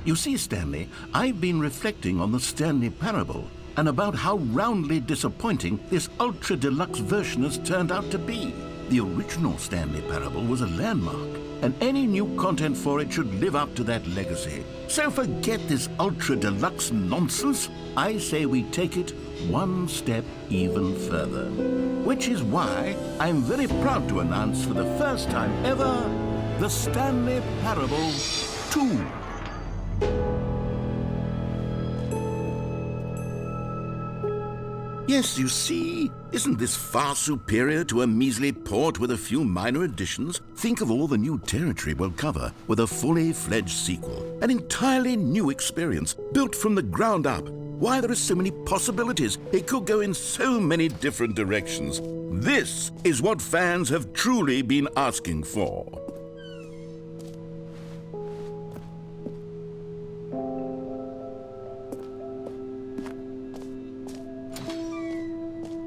You see, Stanley, I've been reflecting on the Stanley Parable and about how roundly disappointing this ultra deluxe version has turned out to be. The original Stanley Parable was a landmark, and any new content for it should live up to that legacy. So forget this ultra deluxe nonsense. I say we take it one step even further. Which is why I'm very proud to announce for the first time ever, the Stanley Parable 2. Yes, you see, isn't this far superior to a measly port with a few minor additions? Think of all the new territory we'll cover with a fully fledged sequel. An entirely new experience, built from the ground up. Why, there are so many possibilities. It could go in so many different directions. This is what fans have truly been asking for.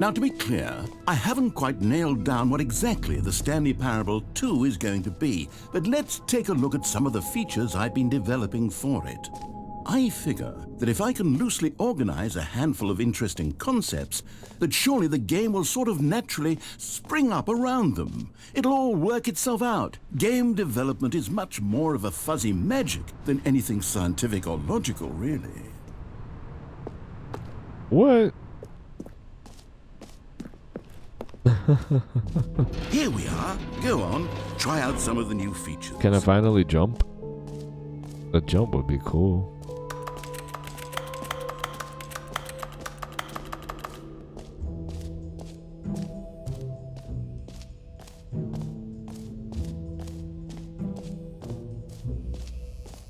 Now, to be clear, I haven't quite nailed down what exactly the Stanley Parable 2 is going to be, but let's take a look at some of the features I've been developing for it. I figure that if I can loosely organize a handful of interesting concepts, that surely the game will sort of naturally spring up around them. It'll all work itself out. Game development is much more of a fuzzy magic than anything scientific or logical, really. What? Here we are. Go on, try out some of the new features. Can I finally jump? A jump would be cool.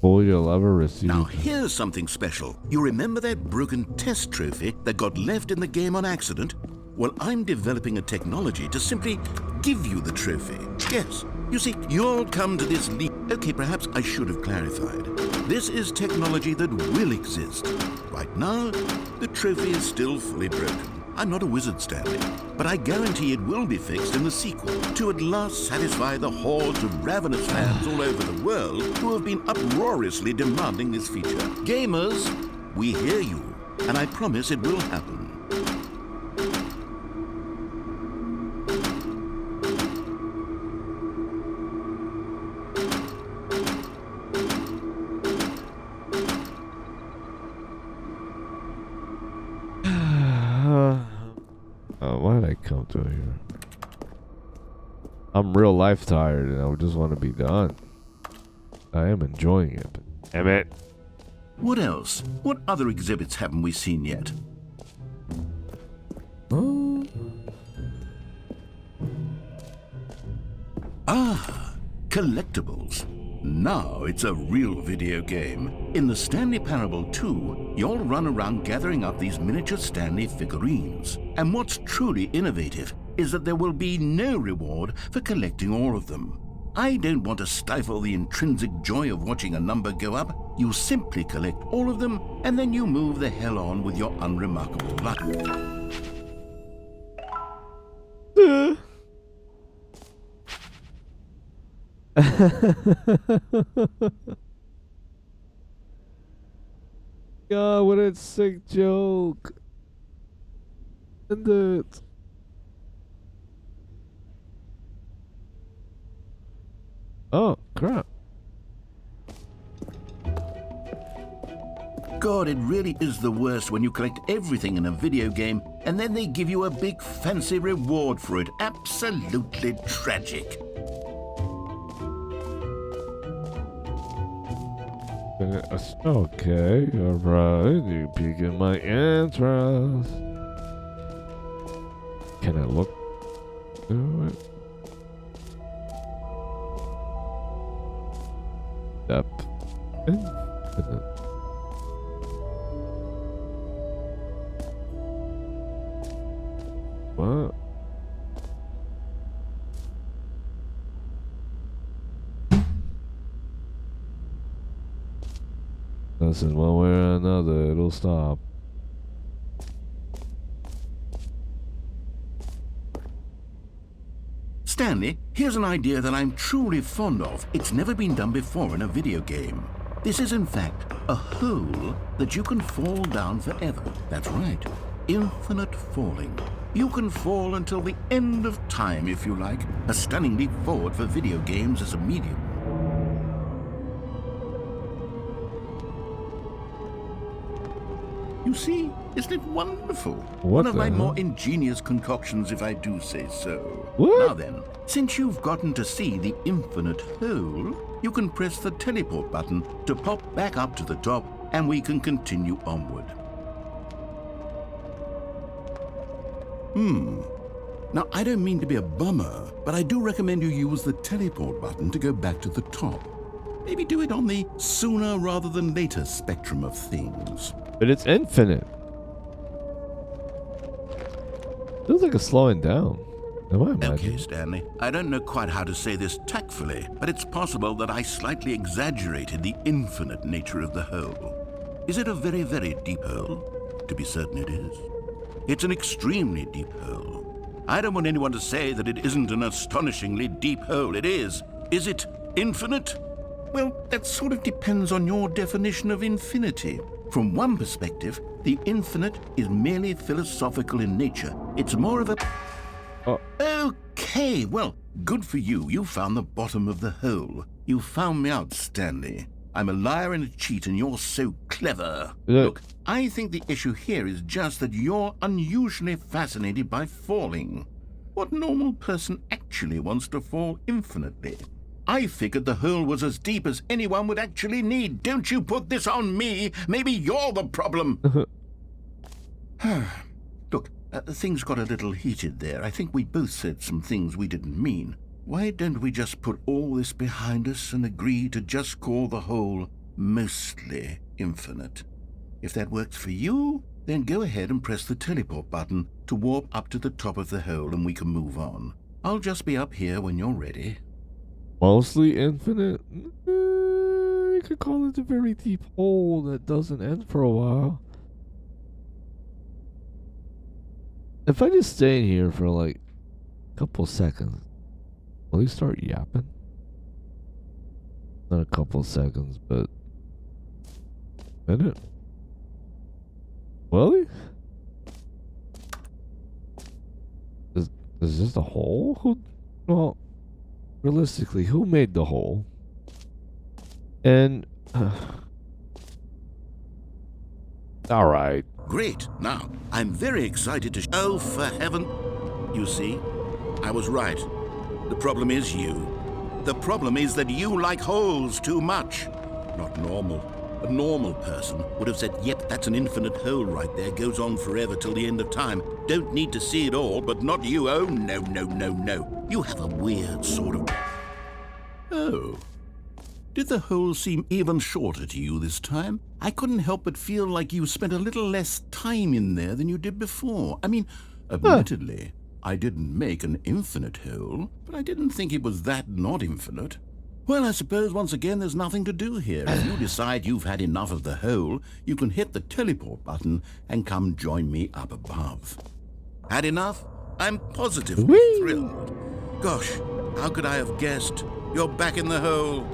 Pull your lever, receive. Now here's something special. You remember that broken test trophy that got left in the game on accident? Well, I'm developing a technology to simply give you the trophy. Yes, you see, you'll come to this leap. Okay, perhaps I should have clarified. This is technology that will exist. Right now, the trophy is still fully broken. I'm not a wizard, Stanley, but I guarantee it will be fixed in the sequel to at last satisfy the hordes of ravenous fans all over the world who have been uproariously demanding this feature. Gamers, we hear you, and I promise it will happen. Why did I come to here? I'm real life tired and I just want to be done. I am enjoying it, but damn it. What else? What other exhibits haven't we seen yet? Oh. Ah, collectibles. Now it's a real video game. In the Stanley Parable 2, you'll run around gathering up these miniature Stanley figurines. And what's truly innovative is that there will be no reward for collecting all of them. I don't want to stifle the intrinsic joy of watching a number go up. You simply collect all of them, and then you move the hell on with your unremarkable luck. God, what a sick joke. End it. Oh, crap. God, it really is the worst when you collect everything in a video game and then they give you a big fancy reward for it. Absolutely tragic. Okay, alright, you piquing my interest. Can I look through it? Depth. Infinite. What? Listen, one way or another, it'll stop. Stanley, here's an idea that I'm truly fond of. It's never been done before in a video game. This is, in fact, a hole that you can fall down forever. That's right. Infinite falling. You can fall until the end of time, if you like. A stunning leap forward for video games as a medium. You see, isn't it wonderful? One of my more ingenious concoctions, if I do say so. What? Now then, since you've gotten to see the infinite hole, you can press the teleport button to pop back up to the top, and we can continue onward. Now, I don't mean to be a bummer, but I do recommend you use the teleport button to go back to the top. Maybe do it on the sooner rather than later spectrum of things. But it's infinite. Feels like it's slowing down. Am I imagining? Okay, Stanley. I don't know quite how to say this tactfully, but it's possible that I slightly exaggerated the infinite nature of the hole. Is it a very, very deep hole? To be certain it is. It's an extremely deep hole. I don't want anyone to say that it isn't an astonishingly deep hole. It is. Is it infinite? Well, that sort of depends on your definition of infinity. From one perspective, the infinite is merely philosophical in nature. It's more of a... Oh. Okay, well, good for you. You found the bottom of the hole. You found me out, Stanley. I'm a liar and a cheat, and you're so clever. Look, I think the issue here is just that you're unusually fascinated by falling. What normal person actually wants to fall infinitely? I figured the hole was as deep as anyone would actually need. Don't you put this on me. Maybe you're the problem. Look, things got a little heated there. I think we both said some things we didn't mean. Why don't we just put all this behind us and agree to just call the hole mostly infinite? If that works for you, then go ahead and press the teleport button to warp up to the top of the hole and we can move on. I'll just be up here when you're ready. Mostly infinite? You could call it a very deep hole that doesn't end for a while. If I just stay in here for like a couple seconds, will he start yapping? Not a couple seconds, but a minute. Will he? Is this the hole? Well, realistically, who made the hole? And all right. Great. Now, I'm very excited to... Oh, for heaven... You see, I was right. The problem is you. The problem is that you like holes too much. Not normal. A normal person would have said, yep, that's an infinite hole right there. Goes on forever till the end of time. Don't need to see it all, but not you. Oh, no, no, no, no. You have a weird sort of... Oh. Did the hole seem even shorter to you this time? I couldn't help but feel like you spent a little less time in there than you did before. I mean, admittedly, I didn't make an infinite hole, but I didn't think it was that not infinite. Well, I suppose once again there's nothing to do here. If you decide you've had enough of the hole, you can hit the teleport button and come join me up above. Had enough? I'm positively thrilled. Gosh, how could I have guessed? You're back in the hole.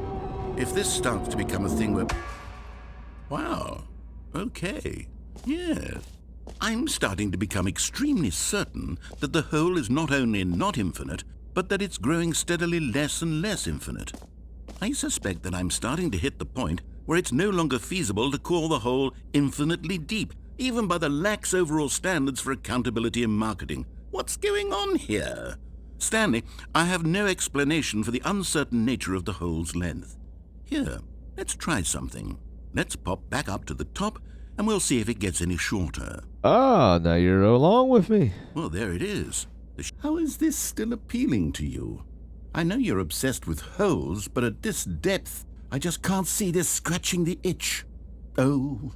If this starts to become a thing where... Wow. Okay. Yes. I'm starting to become extremely certain that the hole is not only not infinite, but that it's growing steadily less and less infinite. I suspect that I'm starting to hit the point where it's no longer feasible to call the hole infinitely deep, even by the lax overall standards for accountability and marketing. What's going on here? Stanley, I have no explanation for the uncertain nature of the hole's length. Here, let's try something. Let's pop back up to the top, and we'll see if it gets any shorter. Ah, now you're along with me. Well, there it is. How is this still appealing to you? I know you're obsessed with holes, but at this depth, I just can't see this scratching the itch. Oh,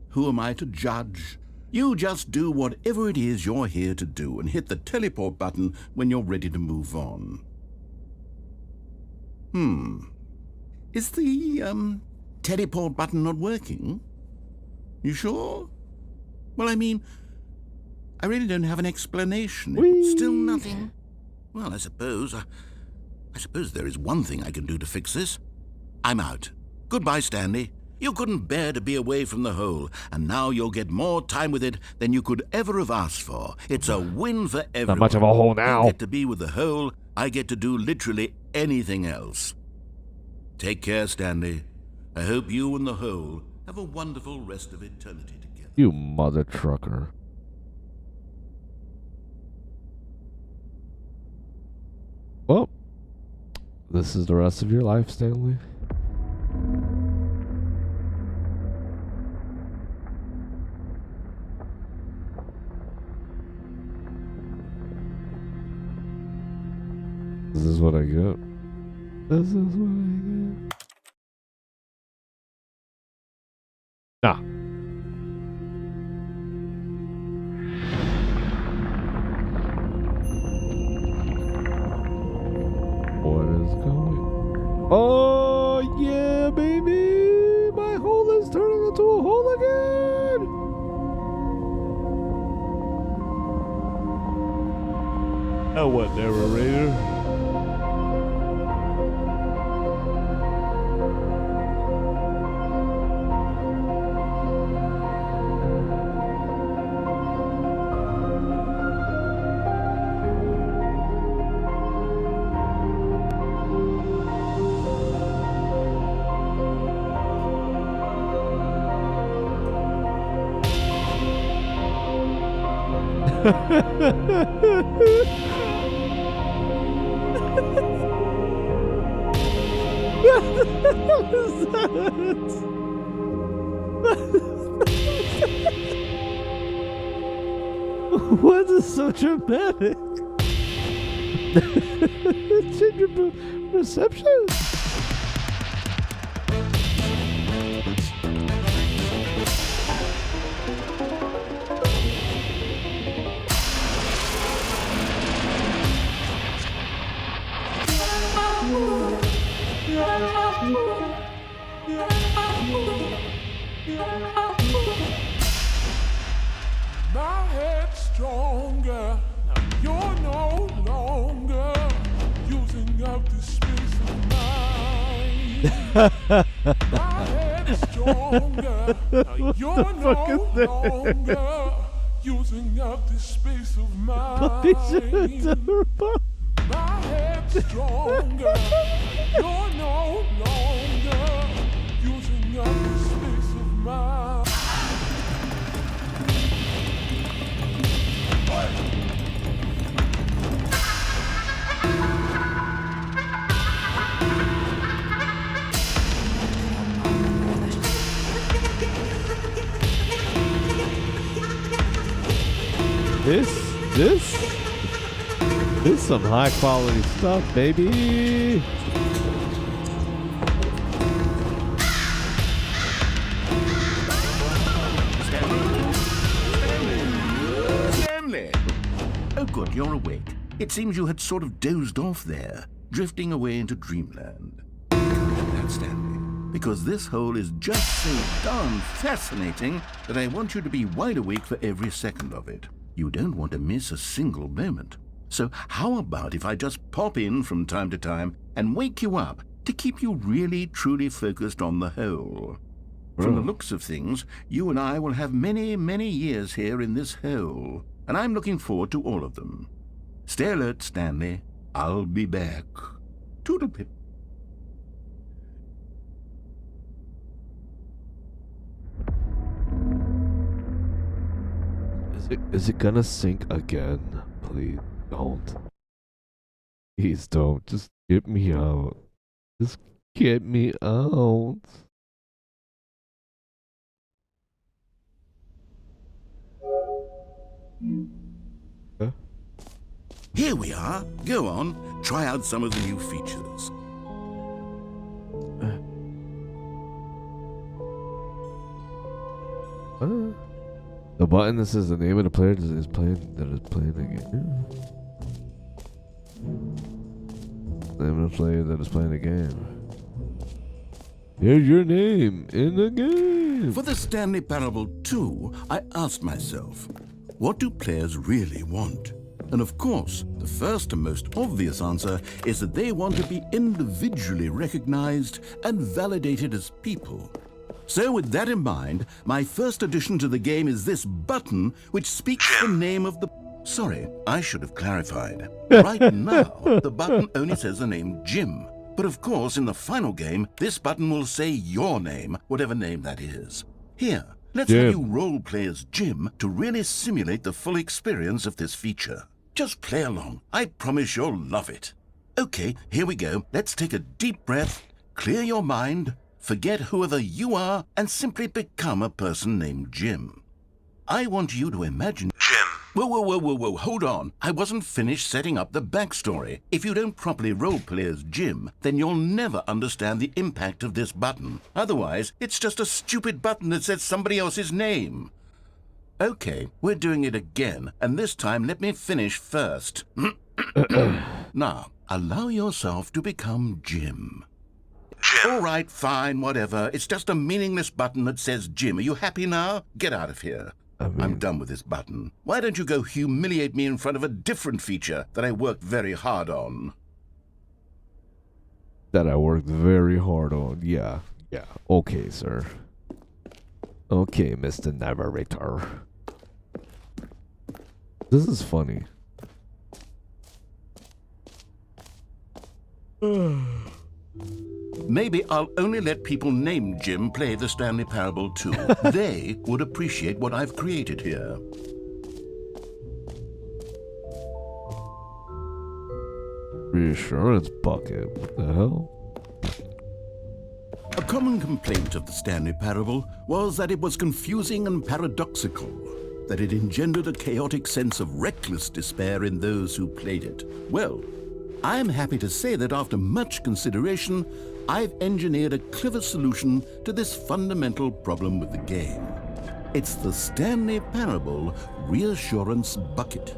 who am I to judge? You just do whatever it is you're here to do and hit the teleport button when you're ready to move on. Is the, teleport button not working? You sure? Well, I mean, I really don't have an explanation. It's still nothing. Well, I suppose there is one thing I can do to fix this. I'm out. Goodbye, Stanley. You couldn't bear to be away from the hole, and now you'll get more time with it than you could ever have asked for. It's a win for everyone. Not much of a hole now. You get to be with the hole. I get to do literally anything else. Take care, Stanley. I hope you and the hole have a wonderful rest of eternity together. You mother trucker. Well, this is the rest of your life, Stanley. This is what I get. This is what I get. Nah. What is going? Oh yeah, baby! My hole is turning into a hole again. Oh, what narrator? What is so dramatic? Change your reception? My head's stronger. Now you're no longer using up the space of mine. My head's stronger. Now you're no longer using up the space of mine. My head's stronger. You're no longer using up the space of mine. This some high quality stuff, baby. Stanley! Oh good, you're awake. It seems you had sort of dozed off there, drifting away into dreamland. That's Stanley, because this hole is just so darn fascinating that I want you to be wide awake for every second of it. You don't want to miss a single moment. So how about if I just pop in from time to time and wake you up to keep you really, truly focused on the hole? From the looks of things, you and I will have many, many years here in this hole, and I'm looking forward to all of them. Stay alert, Stanley. I'll be back. Toodlepip. Is it gonna sink again? Please don't. Please don't. Just get me out. Just get me out. Huh? Here we are. Go on. Try out some of the new features. The button that says the name of the player that is playing the game. The name of the player that is playing the game. Here's your name in the game. For the Stanley Parable 2, I asked myself, what do players really want? And of course, the first and most obvious answer is that they want to be individually recognized and validated as people. So with that in mind, my first addition to the game is this button which speaks the name of the... Sorry, I should have clarified. Right now, the button only says the name Jim. But of course, in the final game, this button will say your name, whatever name that is. Here, let's have you role-play as Jim to really simulate the full experience of this feature. Just play along. I promise you'll love it. Okay, here we go. Let's take a deep breath, clear your mind, forget whoever you are, and simply become a person named Jim. I want you to imagine... Jim. Whoa, hold on. I wasn't finished setting up the backstory. If you don't properly roleplay as Jim, then you'll never understand the impact of this button. Otherwise, it's just a stupid button that says somebody else's name. Okay, we're doing it again, and this time let me finish first. Now, allow yourself to become Jim. Jim. All right, fine, whatever. It's just a meaningless button that says Jim. Are you happy now? Get out of here. I'm done with this button. Why don't you go humiliate me in front of a different feature that I worked very hard on? That I worked very hard on. Yeah. Okay, sir. Okay, Mr. Narrator. This is funny. Maybe I'll only let people named Jim play the Stanley Parable 2. They would appreciate what I've created here. Reassurance bucket. What the hell? A common complaint of the Stanley Parable was that it was confusing and paradoxical, that it engendered a chaotic sense of reckless despair in those who played it. Well, I am happy to say that after much consideration, I've engineered a clever solution to this fundamental problem with the game. It's the Stanley Parable Reassurance Bucket.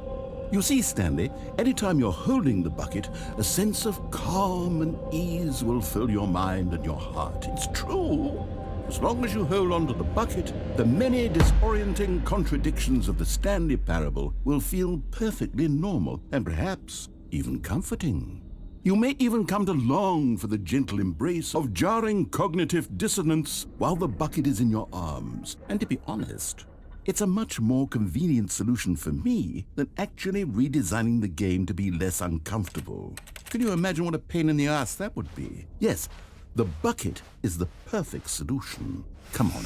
You see, Stanley, anytime you're holding the bucket, a sense of calm and ease will fill your mind and your heart. It's true. As long as you hold on to the bucket, the many disorienting contradictions of the Stanley Parable will feel perfectly normal and perhaps even comforting. You may even come to long for the gentle embrace of jarring cognitive dissonance while the bucket is in your arms. And to be honest, it's a much more convenient solution for me than actually redesigning the game to be less uncomfortable. Can you imagine what a pain in the ass that would be? Yes, the bucket is the perfect solution. Come on,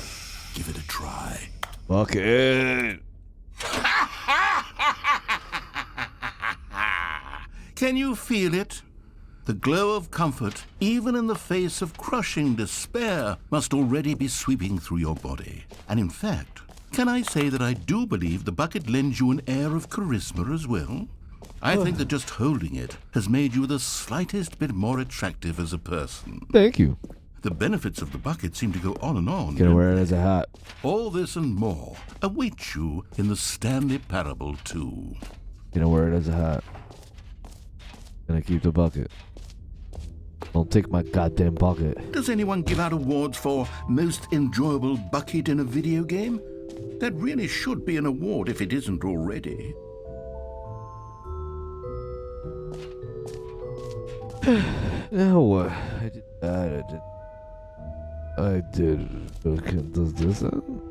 give it a try. Bucket. Can you feel it? The glow of comfort, even in the face of crushing despair, must already be sweeping through your body. And in fact, can I say that I do believe the bucket lends you an air of charisma as well? I think that just holding it has made you the slightest bit more attractive as a person. Thank you. The benefits of the bucket seem to go on and on. Can I wear it as a hat? All this and more await you in the Stanley Parable 2. Can I wear it as a hat? Can I keep the bucket? Don't take my goddamn bucket. Does anyone give out awards for most enjoyable bucket in a video game? That really should be an award if it isn't already. No, I did that. I did. Okay, does this end?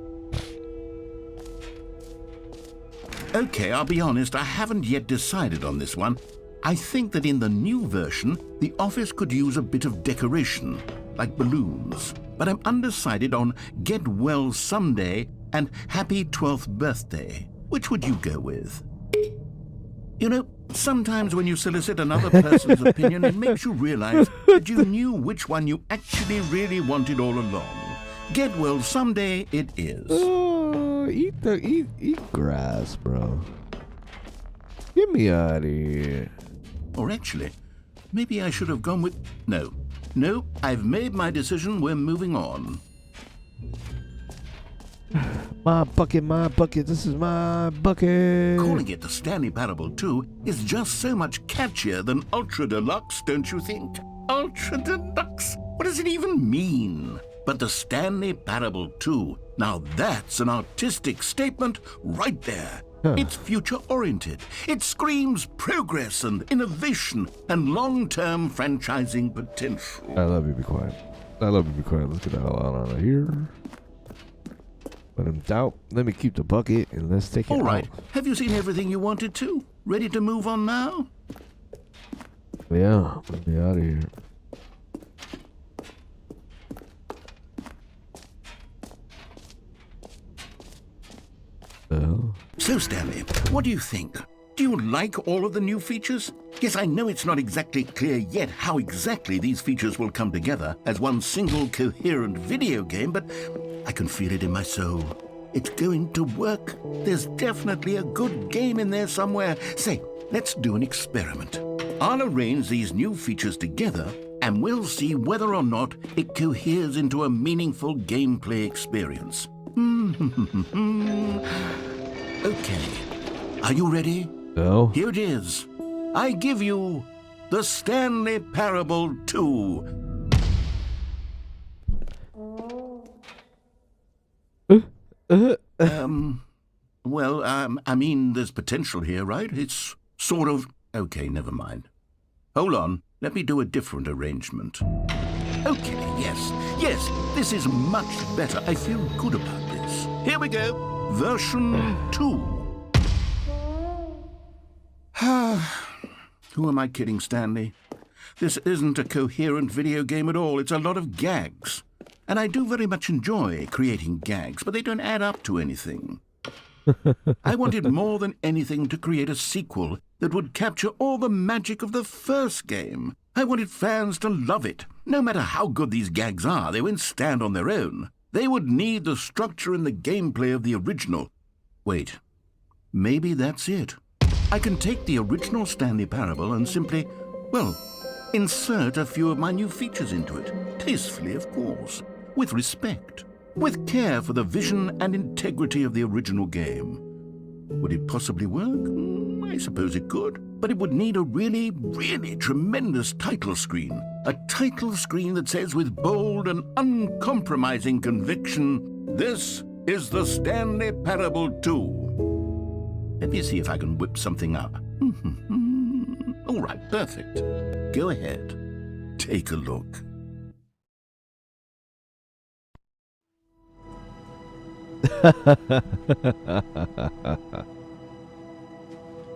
Okay, I'll be honest, I haven't yet decided on this one. I think that in the new version, the office could use a bit of decoration, like balloons. But I'm undecided on Get Well Someday and Happy 12th Birthday. Which would you go with? You know, sometimes when you solicit another person's opinion, it makes you realize that you knew which one you actually really wanted all along. Get Well Someday it is. Oh, eat grass, bro. Get me out of here. Or actually, maybe I should have gone with... No, I've made my decision. We're moving on. My bucket, this is my bucket. Calling it the Stanley Parable 2 is just so much catchier than Ultra Deluxe, don't you think? Ultra Deluxe. What does it even mean? But the Stanley Parable 2, now that's an artistic statement right there. Huh. It's future-oriented. It screams progress and innovation and long-term franchising potential. I love you, be quiet. I love you, be quiet. Let's get the hell out of here. But in doubt, let me keep the bucket and let's take it All right, out. have you seen everything you wanted to? Ready to move on now? Yeah, let me out of here. So, Stanley, what do you think? Do you like all of the new features? Yes, I know it's not exactly clear yet how exactly these features will come together as one single coherent video game, but I can feel it in my soul. It's going to work. There's definitely a good game in there somewhere. Say, let's do an experiment. I'll arrange these new features together, and we'll see whether or not it coheres into a meaningful gameplay experience. Okay. Are you ready? No. Here it is. I give you the Stanley Parable 2. I mean, there's potential here, right? It's sort of... Okay, never mind. Hold on. Let me do a different arrangement. Okay, yes, this is much better. I feel good about this. Here we go. Version 2. Who am I kidding, Stanley? This isn't a coherent video game at all. It's a lot of gags. And I do very much enjoy creating gags, but they don't add up to anything. I wanted more than anything to create a sequel that would capture all the magic of the first game. I wanted fans to love it. No matter how good these gags are, they won't stand on their own. They would need the structure and the gameplay of the original. Wait, maybe that's it. I can take the original Stanley Parable and simply, well, insert a few of my new features into it. Tastefully, of course. With respect. With care for the vision and integrity of the original game. Would it possibly work? I suppose it could. But it would need a really, really tremendous title screen. A title screen that says with bold and uncompromising conviction, "This is the Stanley Parable 2." Let me see if I can whip something up. All right, perfect. Go ahead. Take a look.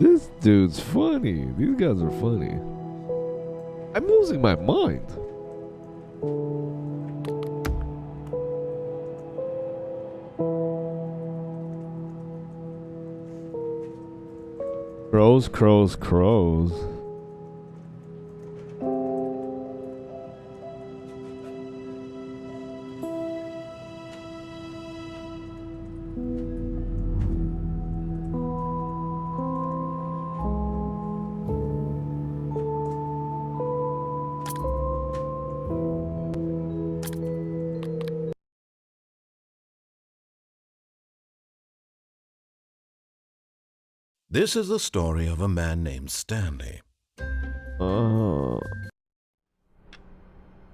This dude's funny. These guys are funny. I'm losing my mind. Crows, crows, crows. This is the story of a man named Stanley. Oh.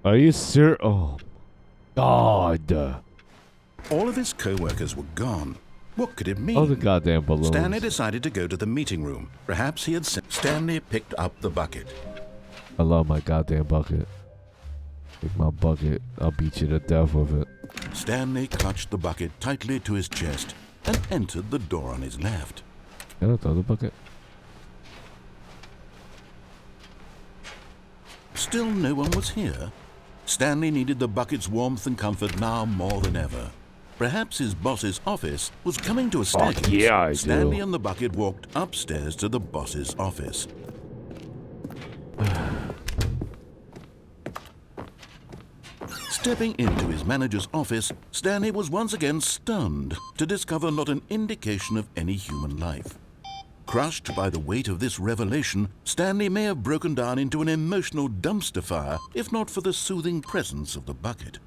Are you serious? Oh, God. All of his co-workers were gone. What could it mean? Oh, the goddamn balloons. Stanley decided to go to the meeting room. Perhaps he had sent... Stanley picked up the bucket. I love my goddamn bucket. Take my bucket. I'll beat you to death with it. Stanley clutched the bucket tightly to his chest and entered the door on his left. Can I throw the bucket? Still no one was here. Stanley needed the bucket's warmth and comfort now more than ever. Perhaps his boss's office was coming to a staircase. Yeah, I Stanley do. and the bucket walked upstairs to the boss's office. Stepping into his manager's office, Stanley was once again stunned to discover not an indication of any human life. Crushed by the weight of this revelation, Stanley may have broken down into an emotional dumpster fire if not for the soothing presence of the bucket.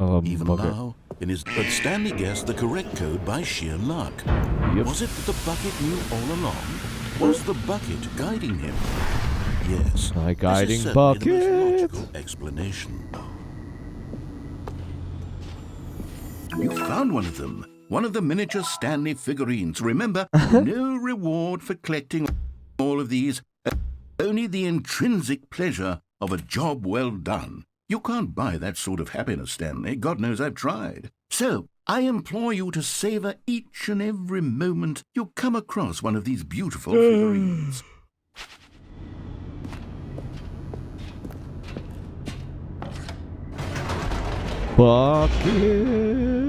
Even bucket. now, but Stanley guessed the correct code by sheer luck. Yep. Was it that the bucket knew all along? Was the bucket guiding him? Yes. My this is guiding certainly bucket. the most logical explanation. You found one of them. One of the miniature Stanley figurines. Remember, no reward for collecting all of these. Only the intrinsic pleasure of a job well done. You can't buy that sort of happiness, Stanley. God knows I've tried. So, I implore you to savor each and every moment you come across one of these beautiful figurines. Bucket.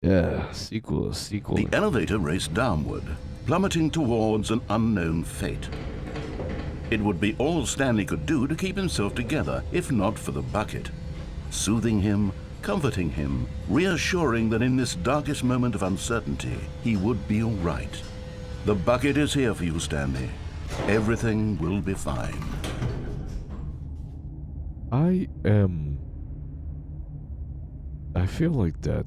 Yeah, sequel. The elevator raced downward, plummeting towards an unknown fate. It would be all Stanley could do to keep himself together, if not for the bucket. Soothing him, comforting him, reassuring that in this darkest moment of uncertainty, he would be all right. The bucket is here for you, Stanley. Everything will be fine. I feel like that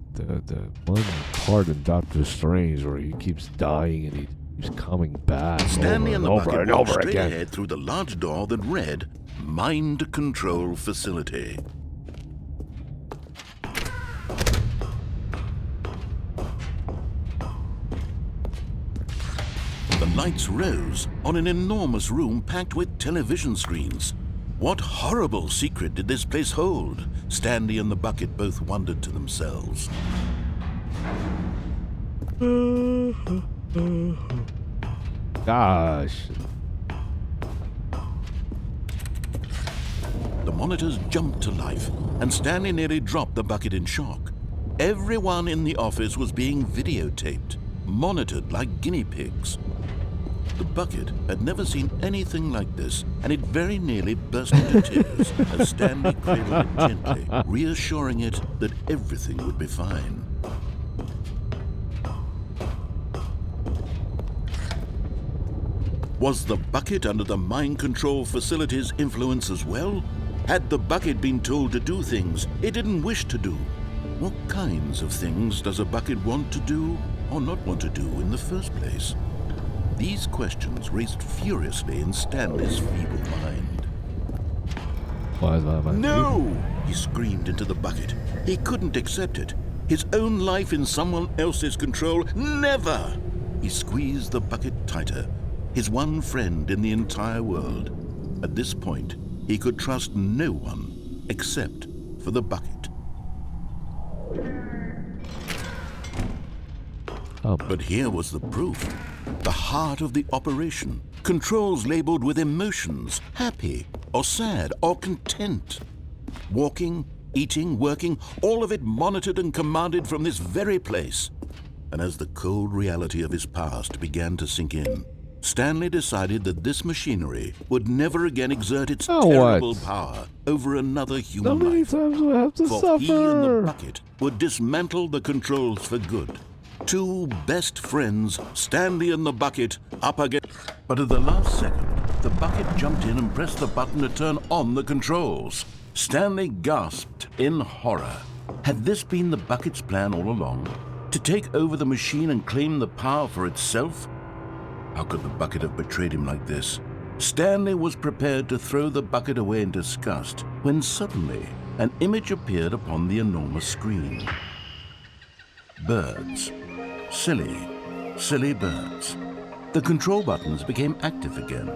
one part in Doctor Strange where he keeps dying and he keeps coming back Stanley and the bucket walked straight again. ahead through the large door that read, Mind Control Facility. The lights rose on an enormous room packed with television screens. What horrible secret did this place hold? Stanley and the bucket both wondered to themselves. Gosh. The monitors jumped to life, and Stanley nearly dropped the bucket in shock. Everyone in the office was being videotaped, monitored like guinea pigs. The bucket had never seen anything like this, and it very nearly burst into tears as Stanley cradled it gently, reassuring it that everything would be fine. Was the bucket under the mind control facility's influence as well? Had the bucket been told to do things it didn't wish to do? What kinds of things does a bucket want to do or not want to do in the first place? These questions raced furiously in Stanley's feeble mind. Why is my mind? No! He screamed into the bucket. He couldn't accept it. His own life in someone else's control, never! He squeezed the bucket tighter. His one friend in the entire world. At this point, he could trust no one except for the bucket. But here was the proof. The heart of the operation. Controls labeled with emotions, happy or sad or content. Walking, eating, working, all of it monitored and commanded from this very place. And as the cold reality of his past began to sink in, Stanley decided that this machinery would never again exert its terrible power over another human How many life. times do I have to For suffer? he and the bucket would dismantle the controls for good. Two best friends, Stanley and the bucket, up against... But at the last second, the bucket jumped in and pressed the button to turn on the controls. Stanley gasped in horror. Had this been the bucket's plan all along? To take over the machine and claim the power for itself? How could the bucket have betrayed him like this? Stanley was prepared to throw the bucket away in disgust when suddenly an image appeared upon the enormous screen. Birds. Silly, silly birds. The control buttons became active again.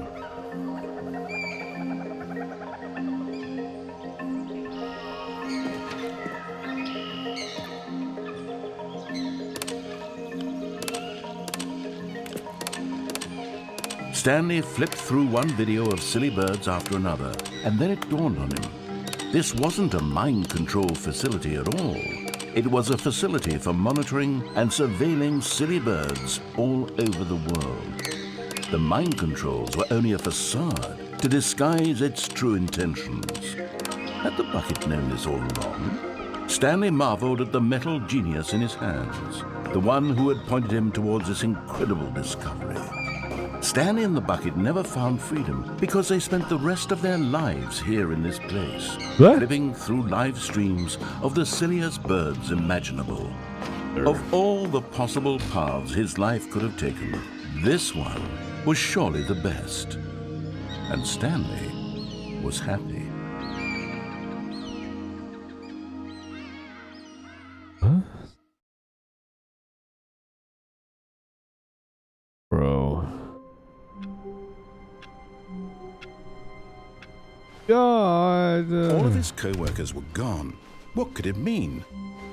Stanley flipped through one video of silly birds after another, and then it dawned on him. This wasn't a mind control facility at all. It was a facility for monitoring and surveilling silly birds all over the world. The mind controls were only a facade to disguise its true intentions. Had the bucket known this all along? Stanley marveled at the metal genius in his hands, the one who had pointed him towards this incredible discovery. Stanley and the bucket never found freedom because they spent the rest of their lives here in this place, living through live streams of the silliest birds imaginable. Of all the possible paths his life could have taken, this one was surely the best. And Stanley was happy. God. All of his co-workers were gone. What could it mean?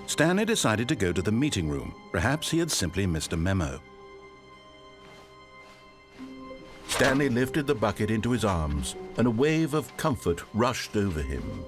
Stanley decided to go to the meeting room. Perhaps he had simply missed a memo. Stanley lifted the bucket into his arms, and a wave of comfort rushed over him.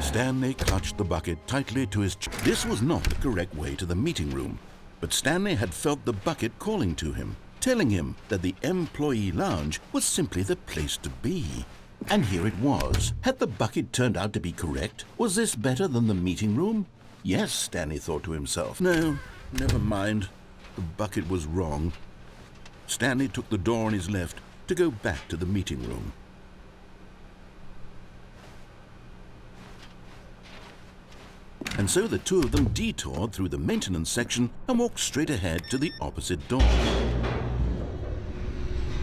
Stanley clutched the bucket tightly to his chest. This was not the correct way to the meeting room, but Stanley had felt the bucket calling to him, telling him that the employee lounge was simply the place to be. And here it was. Had the bucket turned out to be correct? Was this better than the meeting room? Yes, Stanley thought to himself. No, never mind. The bucket was wrong. Stanley took the door on his left to go back to the meeting room. And so the two of them detoured through the maintenance section and walked straight ahead to the opposite door.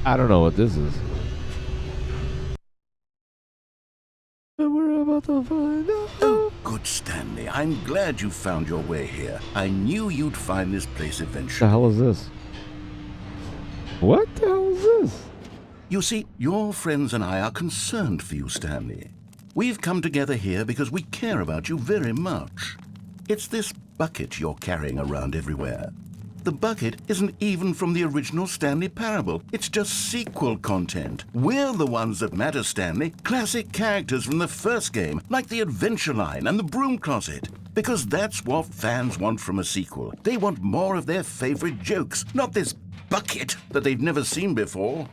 I don't know what this is. But we're about to find out. Oh, good Stanley. I'm glad you found your way here. I knew you'd find this place What the eventually. hell is this? What the hell is this? You see, your friends and I are concerned for you, Stanley. We've come together here because we care about you very much. It's this bucket you're carrying around everywhere. The bucket isn't even from the original Stanley Parable. It's just sequel content. We're the ones that matter, Stanley. Classic characters from the first game, like the Adventure Line and the Broom Closet. Because that's what fans want from a sequel. They want more of their favorite jokes, not this bucket that they've never seen before.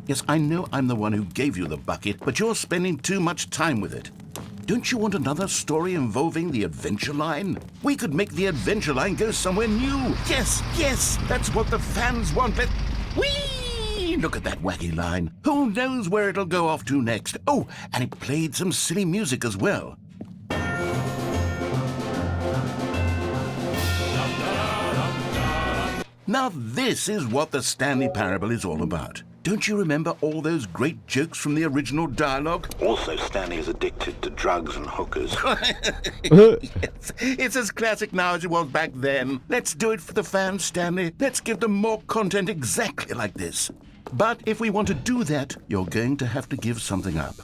Yes, I know I'm the one who gave you the bucket, but you're spending too much time with it. Don't you want another story involving the Adventure Line? We could make the Adventure Line go somewhere new. Yes, yes, that's what the fans want. Whee! Look at that wacky line. Who knows where it'll go off to next? Oh, and it played some silly music as well. Now this is what the Stanley Parable is all about. Don't you remember all those great jokes from the original dialogue? Also, Stanley is addicted to drugs and hookers. Yes, it's as classic now as it was back then. Let's do it for the fans, Stanley. Let's give them more content exactly like this. But if we want to do that, you're going to have to give something up.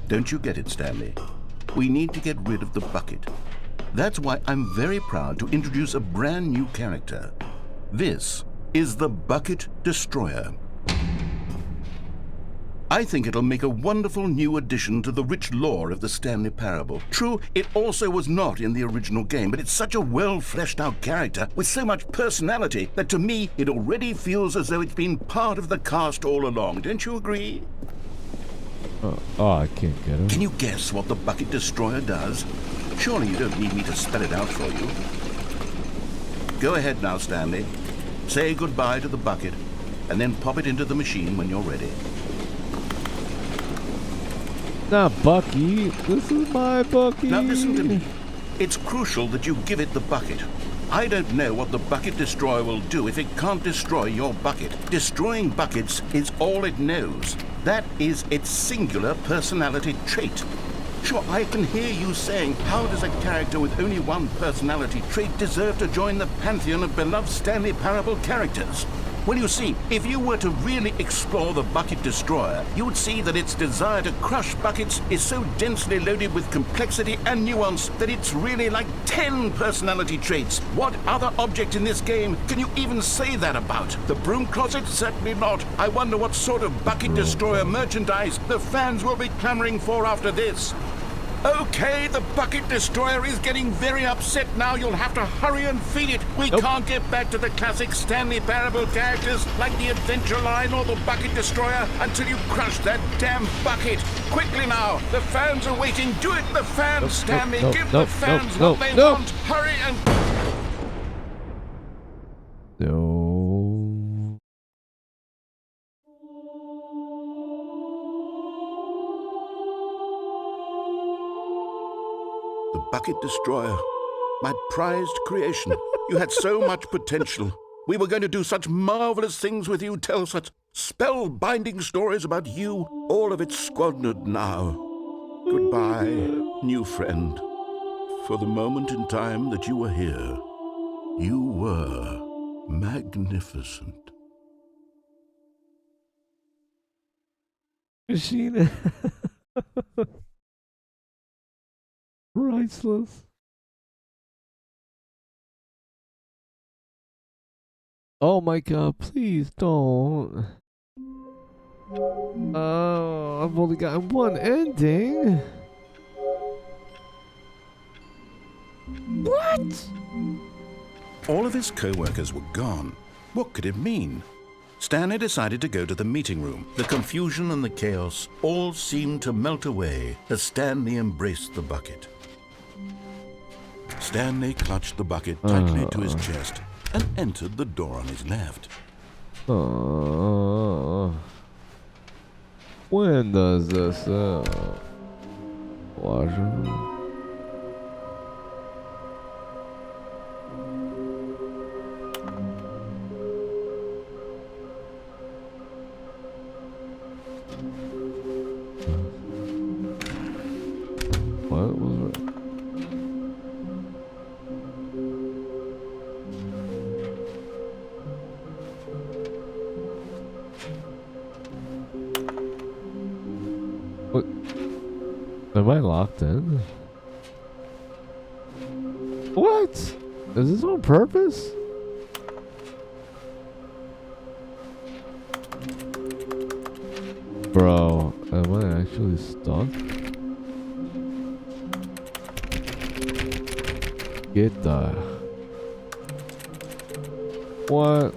Don't you get it, Stanley? We need to get rid of the bucket. That's why I'm very proud to introduce a brand new character. This is the Bucket Destroyer. I think it'll make a wonderful new addition to the rich lore of the Stanley Parable. True, it also was not in the original game, but it's such a well-fleshed-out character with so much personality that to me it already feels as though it's been part of the cast all along. Don't you agree? Oh, I can't get it. Can you guess what the Bucket Destroyer does? Surely you don't need me to spell it out for you. Go ahead now, Stanley. Say goodbye to the bucket, and then pop it into the machine when you're ready. Not Bucky. This is my Bucky. Now listen to me. It's crucial that you give it the bucket. I don't know what the Bucket Destroyer will do if it can't destroy your bucket. Destroying buckets is all it knows. That is its singular personality trait. Sure, I can hear you saying, how does a character with only one personality trait deserve to join the pantheon of beloved Stanley Parable characters? Well, you see, if you were to really explore the Bucket Destroyer, you would see that its desire to crush buckets is so densely loaded with complexity and nuance that it's really like 10 personality traits. What other object in this game can you even say that about? The Broom Closet? Certainly not. I wonder what sort of Bucket Destroyer merchandise the fans will be clamoring for after this. Okay, the Bucket Destroyer is getting very upset now. You'll have to hurry and feed it. We can't get back to the classic Stanley Parable characters like the Adventure Line or the Bucket Destroyer until you crush that damn bucket. Quickly now, the fans are waiting. Do it, the fans, Stanley. Give the fans what they want. Hurry and... No. The Bucket Destroyer, my prized creation. You had so much potential. We were going to do such marvelous things with you, tell such spell-binding stories about you. All of it squandered now. Goodbye, new friend. For the moment in time that you were here, you were magnificent. machine. Priceless. Oh my god, please don't. Oh, I've only got one ending. What? All of his co-workers were gone. What could it mean? Stanley decided to go to the meeting room. The confusion and the chaos all seemed to melt away as Stanley embraced the bucket. Stanley clutched the bucket tightly to his chest and entered the door on his left. When does this washroom? What was it? What? Am I locked in? What? Is this on purpose? Bro, am I actually stuck? Get the... What?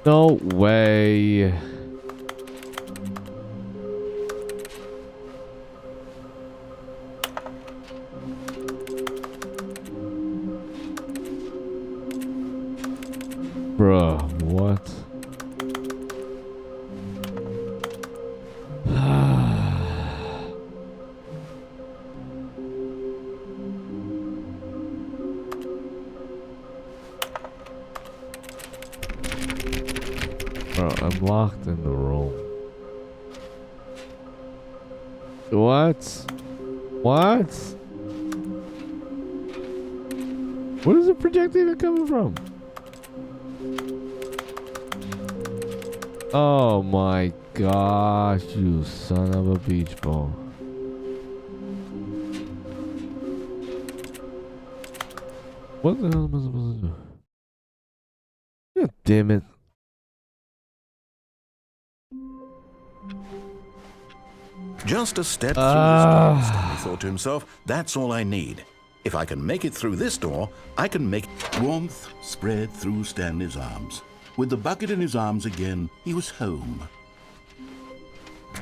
No way. Bruh, what? Bro, I'm locked in the room. What? What? Where is the projectile coming from? Oh my gosh, you son of a beach ball. What the hell am I supposed to do? God damn it. Just a step through this door, Stanley thought to himself. That's all I need. If I can make it through this door, I can make... Warmth spread through Stanley's arms. With the bucket in his arms again, he was home.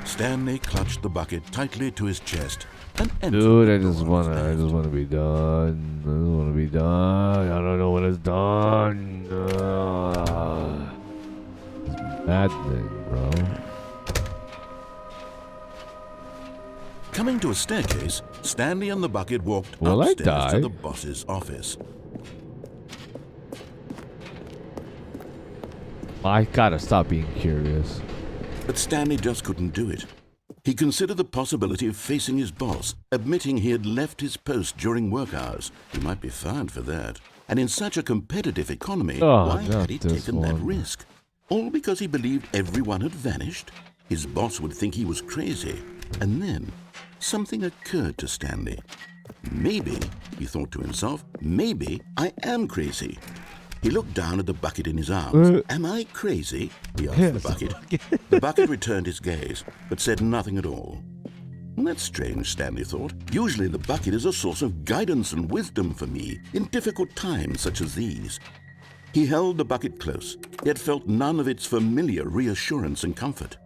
Stanley clutched the bucket tightly to his chest and entered. Dude, I just wanna be done. I just wanna be done. I don't know when it's done. It's maddening, bro. Coming to a staircase, Stanley and the bucket walked Will I upstairs die? to the boss's office. I gotta stop being curious. But Stanley just couldn't do it. He considered the possibility of facing his boss, admitting he had left his post during work hours. He might be fired for that. And in such a competitive economy, why had he taken that risk? All because he believed everyone had vanished? His boss would think he was crazy. And then something occurred to Stanley. Maybe, he thought to himself, maybe I am crazy. He looked down at the bucket in his arms. Am I crazy? He asked the bucket. The bucket returned his gaze, but said nothing at all. Well, that's strange, Stanley thought. Usually the bucket is a source of guidance and wisdom for me in difficult times such as these. He held the bucket close, yet felt none of its familiar reassurance and comfort.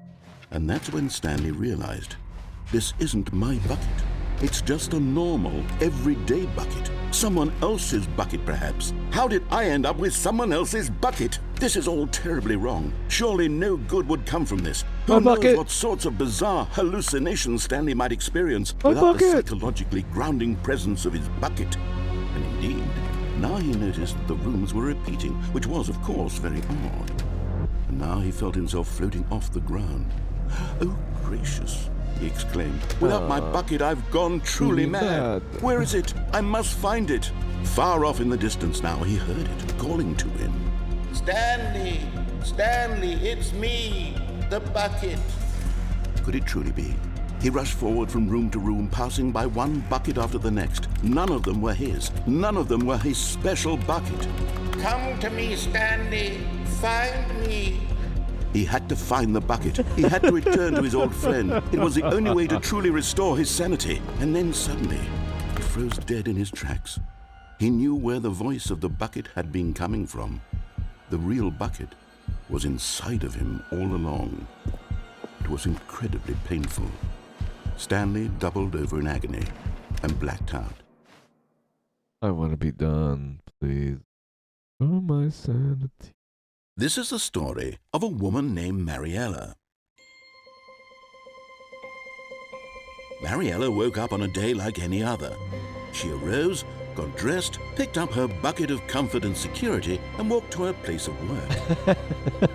And that's when Stanley realized, this isn't my bucket. It's just a normal, everyday bucket. Someone else's bucket, perhaps. How did I end up with someone else's bucket? This is all terribly wrong. Surely no good would come from this. Who knows what sorts of bizarre hallucinations Stanley might experience without the psychologically grounding presence of his bucket. And indeed, now he noticed that the rooms were repeating, which was, of course, very odd. And now he felt himself floating off the ground. Oh, gracious. he exclaimed. Without my bucket, I've gone truly mad. Where is it? I must find it. Far off in the distance now, he heard it calling to him. Stanley! Stanley, it's me, the bucket. Could it truly be? He rushed forward from room to room, passing by one bucket after the next. None of them were his. None of them were his special bucket. Come to me, Stanley. Find me. He had to find the bucket. He had to return to his old friend. It was the only way to truly restore his sanity. And then suddenly, he froze dead in his tracks. He knew where the voice of the bucket had been coming from. The real bucket was inside of him all along. It was incredibly painful. Stanley doubled over in agony and blacked out. I want to be done, please. For my sanity. This is the story of a woman named Mariella. Mariella woke up on a day like any other. She arose, got dressed, picked up her bucket of comfort and security, and walked to her place of work.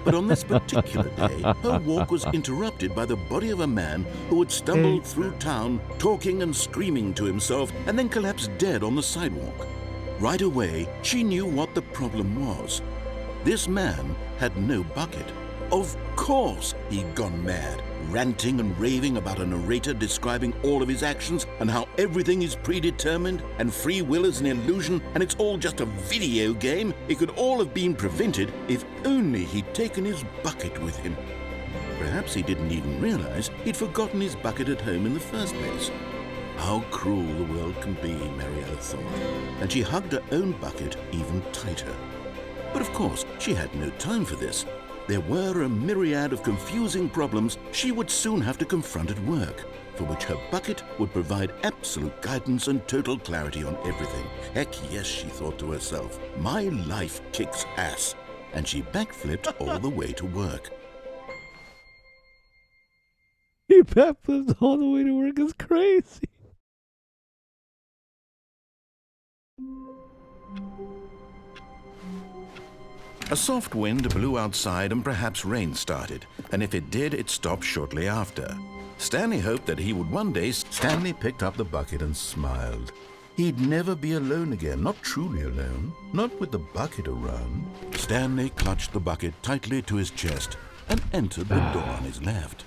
But on this particular day, her walk was interrupted by the body of a man who had stumbled through town, talking and screaming to himself, and then collapsed dead on the sidewalk. Right away, she knew what the problem was. This man had no bucket. Of course he'd gone mad, ranting and raving about a narrator describing all of his actions and how everything is predetermined and free will is an illusion and it's all just a video game. It could all have been prevented if only he'd taken his bucket with him. Perhaps he didn't even realize he'd forgotten his bucket at home in the first place. How cruel the world can be, Mariella thought, and she hugged her own bucket even tighter. But of course, she had no time for this. There were a myriad of confusing problems she would soon have to confront at work, for which her bucket would provide absolute guidance and total clarity on everything. Heck yes, she thought to herself, my life kicks ass. And she backflipped all the way to work. He backflipped all the way to work is crazy. A soft wind blew outside and perhaps rain started, and if it did, it stopped shortly after. Stanley hoped that he would one day. Stanley picked up the bucket and smiled. He'd never be alone again, not truly alone, not with the bucket around. Stanley clutched the bucket tightly to his chest and entered the door on his left.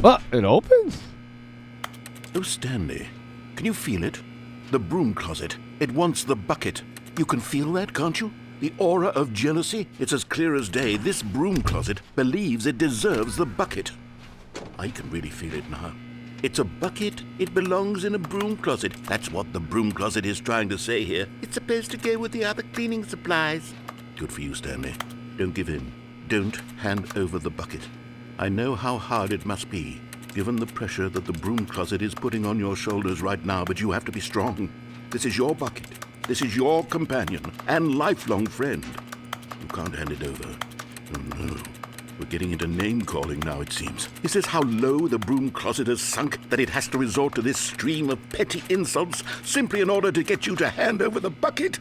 What? It opens? Oh, Stanley, can you feel it? The broom closet. It wants the bucket. You can feel that, can't you? The aura of jealousy. It's as clear as day. This broom closet believes it deserves the bucket. I can really feel it now. It's a bucket. It belongs in a broom closet. That's what the broom closet is trying to say here. It's supposed to go with the other cleaning supplies. Good for you, Stanley. Don't give in. Don't hand over the bucket. I know how hard it must be, given the pressure that the broom closet is putting on your shoulders right now, but you have to be strong. This is your bucket. This is your companion and lifelong friend. You can't hand it over. Oh, no. We're getting into name-calling now, it seems. Is this how low the broom closet has sunk, that it has to resort to this stream of petty insults simply in order to get you to hand over the bucket?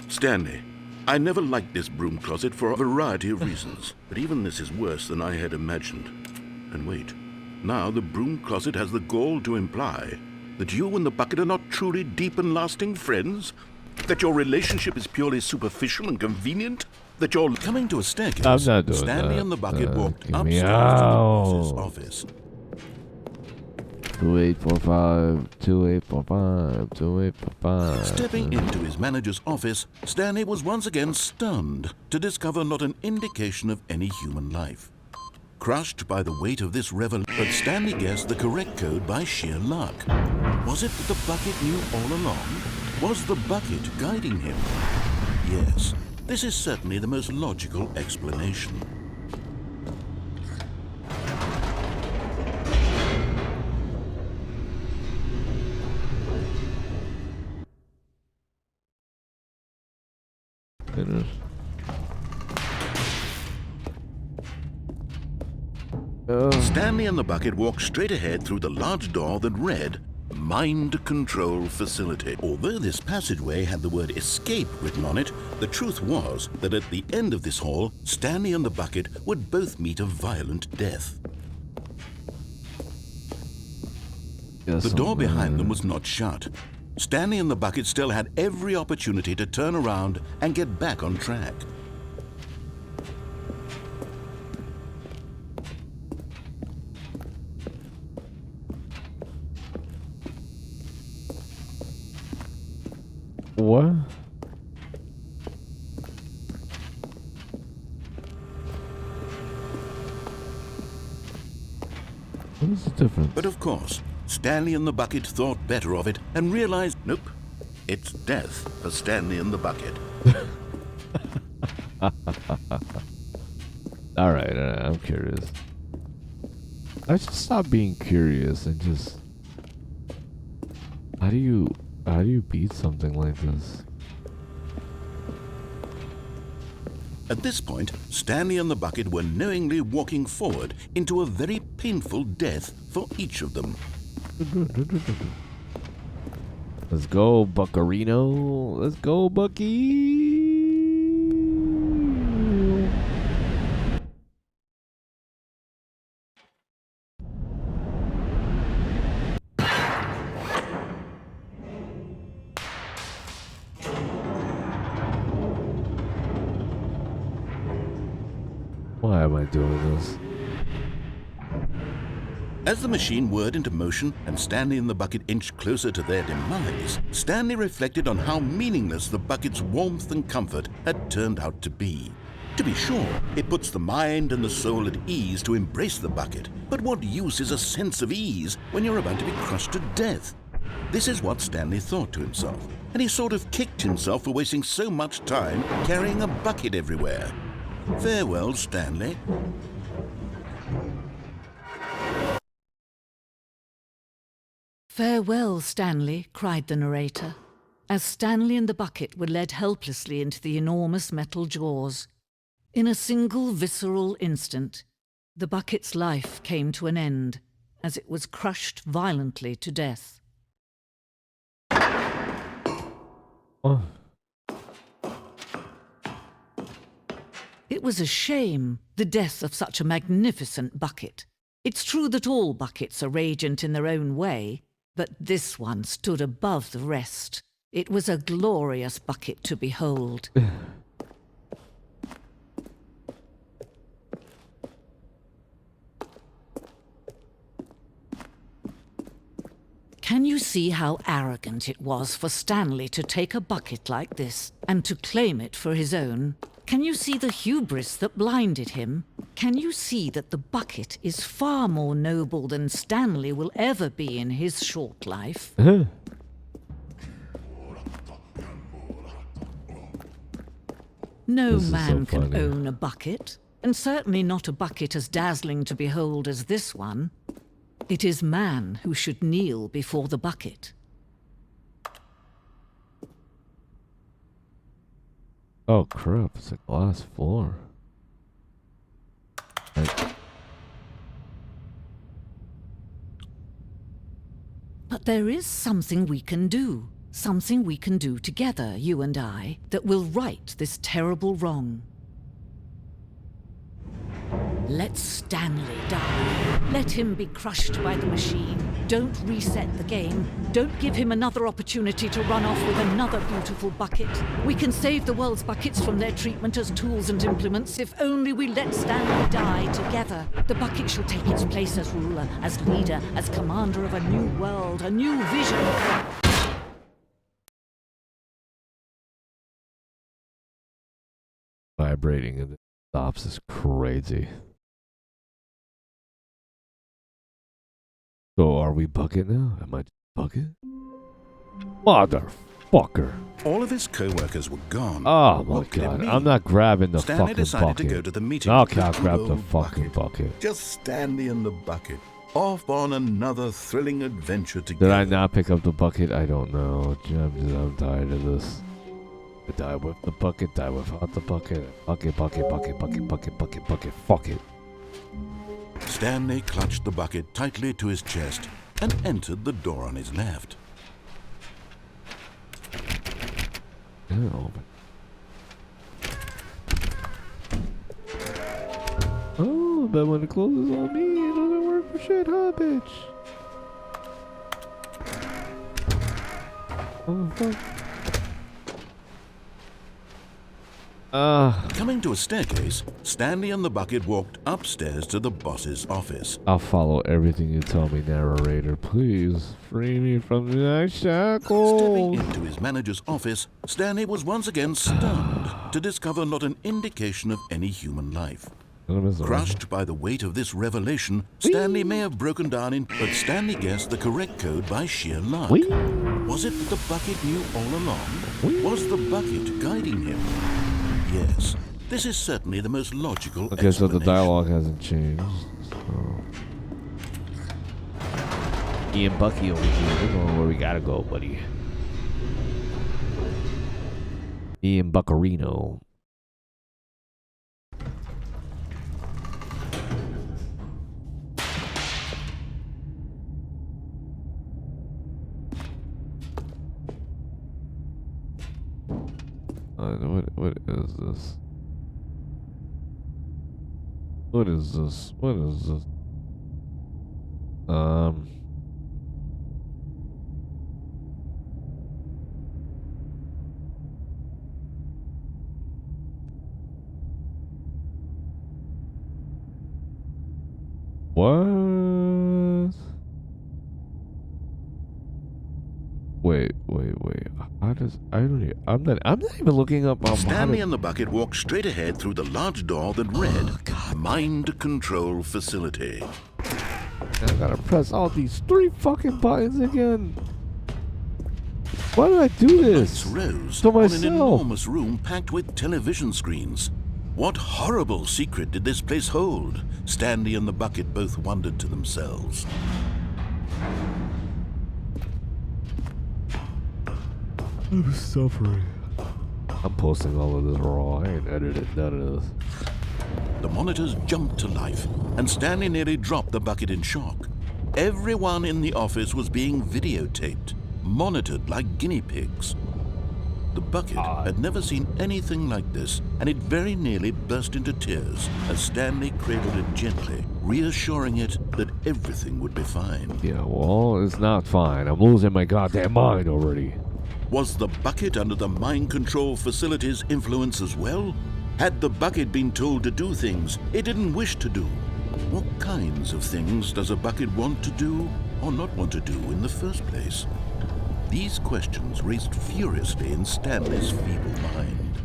Stanley, I never liked this broom closet for a variety of reasons, but even this is worse than I had imagined. And wait, now the broom closet has the gall to imply that you and the bucket are not truly deep and lasting friends? That your relationship is purely superficial and convenient? That you're coming to a staircase? I'm not doing Stanley that. and the bucket walked Get me upstairs to the out. boss's office. 2845, 2845, 2845. Stepping into his manager's office, Stanley was once again stunned to discover not an indication of any human life. Crushed by the weight of this revelation, but Stanley guessed the correct code by sheer luck. Was it that the bucket knew all along? Was the bucket guiding him? Yes, this is certainly the most logical explanation. Finish. Stanley and the bucket walked straight ahead through the large door that read, Mind Control Facility. Although this passageway had the word escape written on it, the truth was that at the end of this hall, Stanley and the bucket would both meet a violent death. Yes, The door behind them was not shut. Stanley and the bucket still had every opportunity to turn around and get back on track. What? What is the difference? But of course, Stanley and the bucket thought better of it and realized, nope, it's death for Stanley and the bucket. Alright, I'm curious. I should stop being curious and just... How do you beat something like this? At this point, Stanley and the bucket were knowingly walking forward into a very painful death for each of them. Let's go, Buccarino. Let's go, Bucky. Why am I doing this? As the machine whirred into motion and Stanley and the bucket inched closer to their demise, Stanley reflected on how meaningless the bucket's warmth and comfort had turned out to be. To be sure, it puts the mind and the soul at ease to embrace the bucket, but what use is a sense of ease when you're about to be crushed to death? This is what Stanley thought to himself, and he sort of kicked himself for wasting so much time carrying a bucket everywhere. Farewell, Stanley. Farewell, Stanley, cried the narrator, as Stanley and the bucket were led helplessly into the enormous metal jaws. In a single visceral instant, the bucket's life came to an end as it was crushed violently to death. Oh. It was a shame, the death of such a magnificent bucket. It's true that all buckets are radiant in their own way, but this one stood above the rest. It was a glorious bucket to behold. Can you see how arrogant it was for Stanley to take a bucket like this and to claim it for his own? Can you see the hubris that blinded him? Can you see that the bucket is far more noble than Stanley will ever be in his short life? No man can own a bucket, and certainly not a bucket as dazzling to behold as this one. It is man who should kneel before the bucket. Oh crap, it's a glass floor. But there is something we can do. Something we can do together, you and I, that will right this terrible wrong. Let Stanley die. Let him be crushed by the machine. Don't reset the game. Don't give him another opportunity to run off with another beautiful bucket. We can save the world's buckets from their treatment as tools and implements if only we let Stanley die together. The bucket shall take its place as ruler, as leader, as commander of a new world, a new vision. Vibrating and it stops is crazy. So are we bucket now? Am I bucket? Motherfucker. All of his co-workers were gone. Oh my What could it god. mean? I'm not grabbing the Stanley fucking decided bucket. to go to the meeting. Okay, with I'll the grab good the old fucking bucket. Just Stanley and the bucket, off on another thrilling adventure together. Did I not pick up the bucket? I don't know. I'm tired of this. I die with the bucket, die without the bucket. Bucket, bucket, bucket, bucket, bucket, bucket, bucket. Fuck it. Stanley clutched the bucket tightly to his chest and entered the door on his left. Oh, but when it closes on me, it doesn't work for shit, huh, bitch? Oh, fuck. Coming to a staircase, Stanley and the bucket walked upstairs to the boss's office. I'll follow everything you tell me, narrator. Please free me from the shackles. Stepping into his manager's office, Stanley was once again stunned to discover not an indication of any human life. Crushed by the weight of this revelation, Stanley may have broken down but Stanley guessed the correct code by sheer luck. Was it that the bucket knew all along? Was the bucket guiding him? Yes, this is certainly the most logical explanation. So the dialogue hasn't changed. Ian Bucky over here. We're going where we gotta go, buddy. Ian Buccarino. What is this? What is this? What is this? What? Wait. How does I'm not even looking up. Stanley and the bucket walked straight ahead through the large door that read Mind Control Facility. I gotta press all these 3 fucking buttons again. Why did I do this? Rose to on myself. an enormous room packed with television screens. What horrible secret did this place hold? Stanley and the bucket both wondered to themselves. I'm suffering. I'm posting all of this raw. I ain't edited none of this. The monitors jumped to life, and Stanley nearly dropped the bucket in shock. Everyone in the office was being videotaped, monitored like guinea pigs. The bucket had never seen anything like this, and it very nearly burst into tears as Stanley cradled it gently, reassuring it that everything would be fine. Yeah, well, it's not fine. I'm losing my goddamn mind already. Was the bucket under the mind control facility's influence as well? Had the bucket been told to do things it didn't wish to do? What kinds of things does a bucket want to do or not want to do in the first place? These questions raced furiously in Stanley's feeble mind.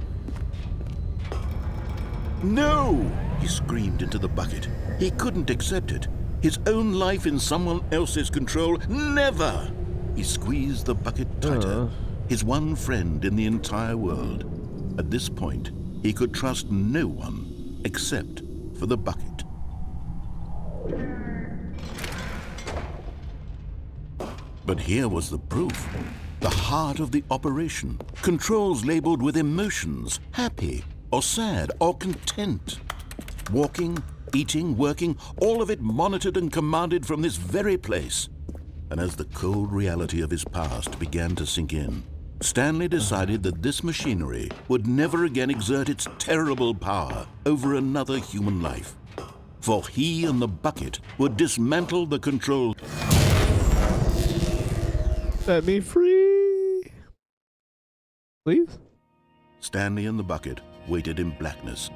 No! He screamed into the bucket. He couldn't accept it. His own life in someone else's control, never! He squeezed the bucket tighter. His one friend in the entire world. At this point, he could trust no one except for the bucket. But here was the proof. The heart of the operation. Controls labeled with emotions, happy or sad or content. Walking, eating, working, all of it monitored and commanded from this very place. And as the cold reality of his past began to sink in, Stanley decided that this machinery would never again exert its terrible power over another human life. For he and the bucket would dismantle the control. Set me free, please. Stanley and the bucket waited in blackness.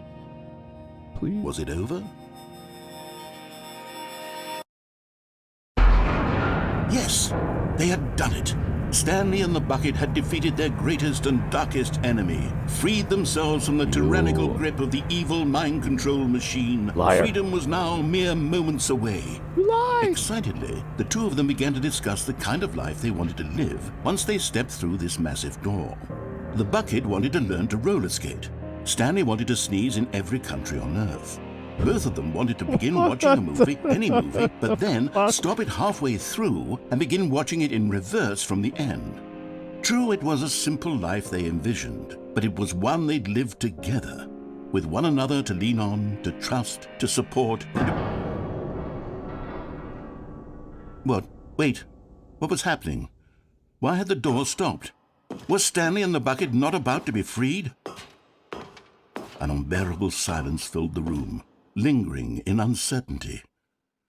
Please. Was it over? Yes, they had done it. Stanley and the bucket had defeated their greatest and darkest enemy, freed themselves from the tyrannical grip of the evil mind control machine. Liar. Freedom was now mere moments away. Lie. Excitedly, the two of them began to discuss the kind of life they wanted to live once they stepped through this massive door. The bucket wanted to learn to roller skate. Stanley wanted to sneeze in every country on Earth. Both of them wanted to begin watching a movie, any movie, but then stop it halfway through and begin watching it in reverse from the end. True, it was a simple life they envisioned, but it was one they'd lived together, with one another to lean on, to trust, to support. What? Wait. What was happening? Why had the door stopped? Was Stanley and the bucket not about to be freed? An unbearable silence filled the room, lingering in uncertainty,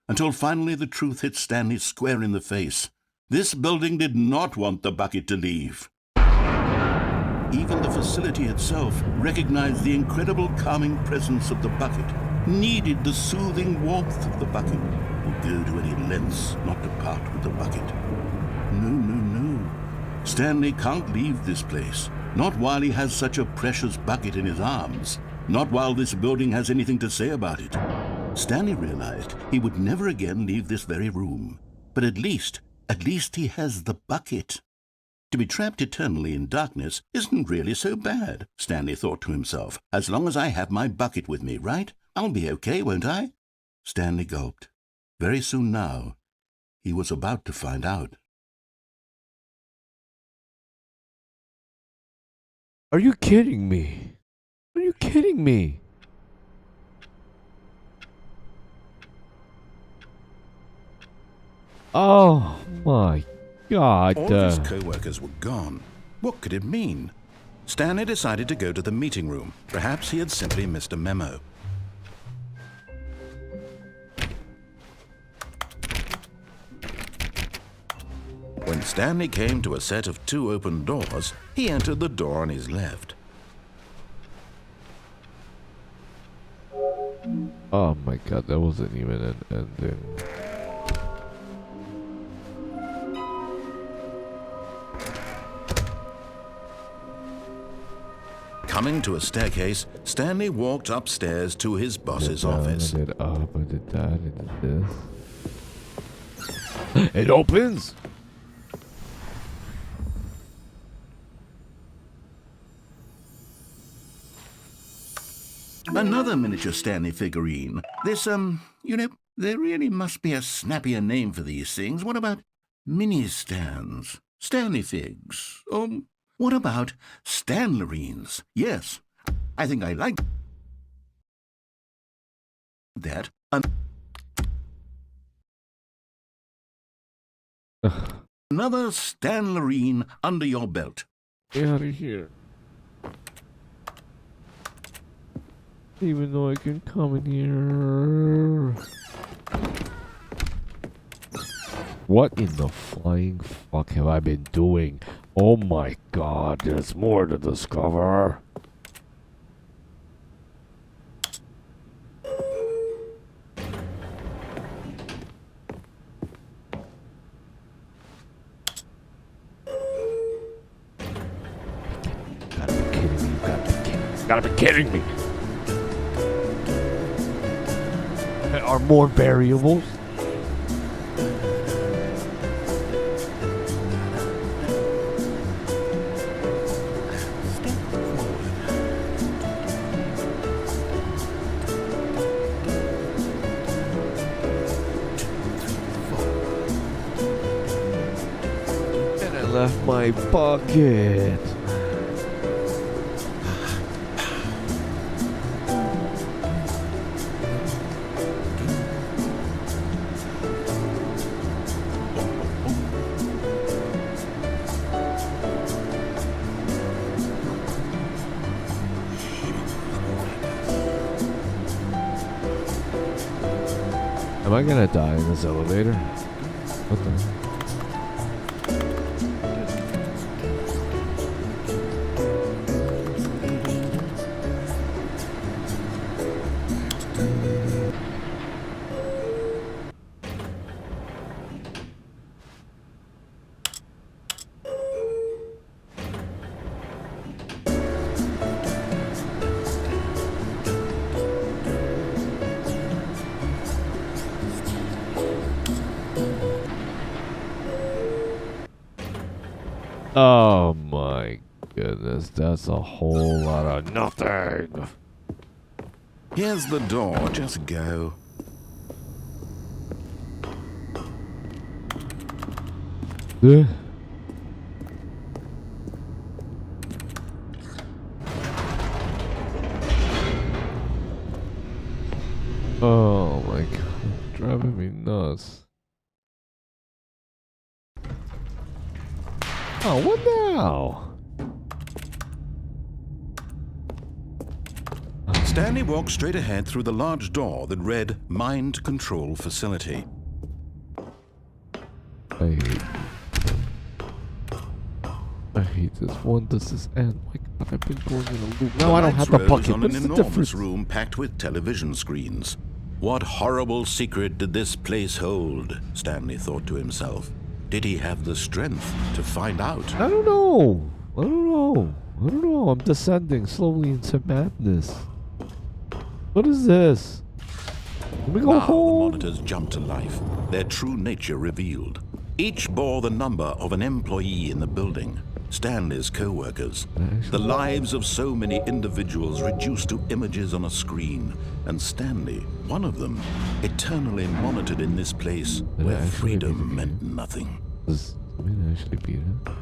until finally the truth hit Stanley square in the face. This building did not want the bucket to leave. Even the facility itself recognized the incredible calming presence of the bucket, needed the soothing warmth of the bucket, would go to any lengths not to part with the bucket. No. Stanley can't leave this place, not while he has such a precious bucket in his arms, not while this building has anything to say about it. Stanley realized he would never again leave this very room, but at least he has the bucket. To be trapped eternally in darkness isn't really so bad, Stanley thought to himself. As long as I have my bucket with me, right? I'll be okay, won't I? Stanley gulped. Very soon now, he was about to find out. Are you kidding me? Are you kidding me? Oh my God. All of his co-workers were gone. What could it mean? Stanley decided to go to the meeting room. Perhaps he had simply missed a memo. When Stanley came to a set of 2 open doors, he entered the door on his left. Oh my God, that wasn't even an ending. Coming to a staircase, Stanley walked upstairs to his boss's office. I did up, I did that, I did this. It opens! Another miniature Stanley figurine. This, there really must be a snappier name for these things. What about mini-stands? Stanley figs? Or what about Stanlerines? Yes, I think I like that. Another Stanlerine under your belt. Get out of here. Even though I can come in here. What in the flying fuck have I been doing? Oh my God, there's more to discover. Gotta be kidding me. There are more variables. And I left my bucket. Am I gonna die in this elevator? What the? Oh my goodness, that's a whole lot of nothing. Here's the door, just go. Yeah. Oh my God, driving me nuts. Oh, what now? Stanley walked straight ahead through the large door that read Mind Control Facility. I hate this. When does this end? My God, I've been going in a loop. The No, I don't lights have the rose bucket. on What's an the enormous difference? room packed with television screens. What horrible secret did this place hold? Stanley thought to himself. Did he have the strength to find out? I don't know. I don't know. I don't know. I'm descending slowly into madness. What is this? Let me go Now home. the monitors jumped to life, their true nature revealed. Each bore the number of an employee in the building, Stanley's co-workers. The lives of so many individuals reduced to images on a screen, and Stanley, one of them, eternally monitored in this place where freedom meant nothing. Does it actually beat it?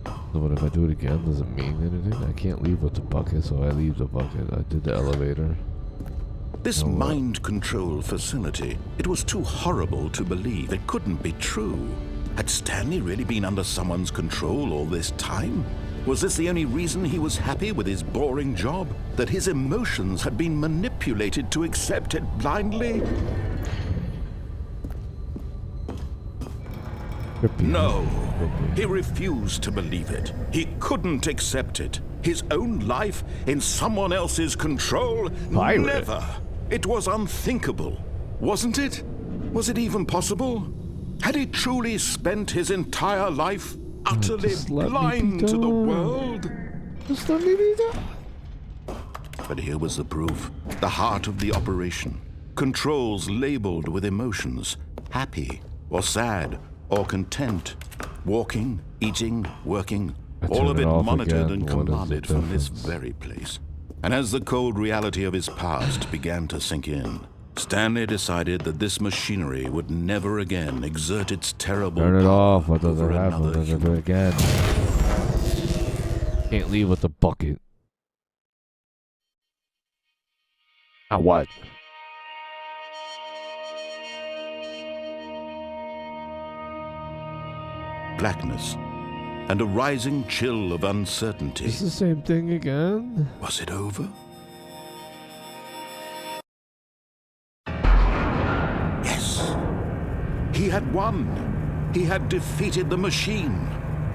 So what if I do it again? Does it mean anything? I can't leave with the bucket, so I leave the bucket. I did the elevator. This mind control facility, it was too horrible to believe. It couldn't be true. Had Stanley really been under someone's control all this time? Was this the only reason he was happy with his boring job? That his emotions had been manipulated to accept it blindly? No, he refused to believe it. He couldn't accept it. His own life in someone else's control? Pirate. Never. It was unthinkable, wasn't it? Was it even possible? Had he truly spent his entire life utterly Just let me be blind to the done. world? Just let me be done. But here was the proof, the heart of the operation. Controls labeled with emotions, happy or sad or content, walking, eating, working, all of it monitored and commanded from this very place. And as the cold reality of his past began to sink in, Stanley decided that this machinery would never again exert its terrible Turn it power off. What does it over happen? another Does it do human. it again? Can't leave with the bucket. Now what? Blackness and a rising chill of uncertainty. Is the same thing again? Was it over? Yes. He had won. He had defeated the machine,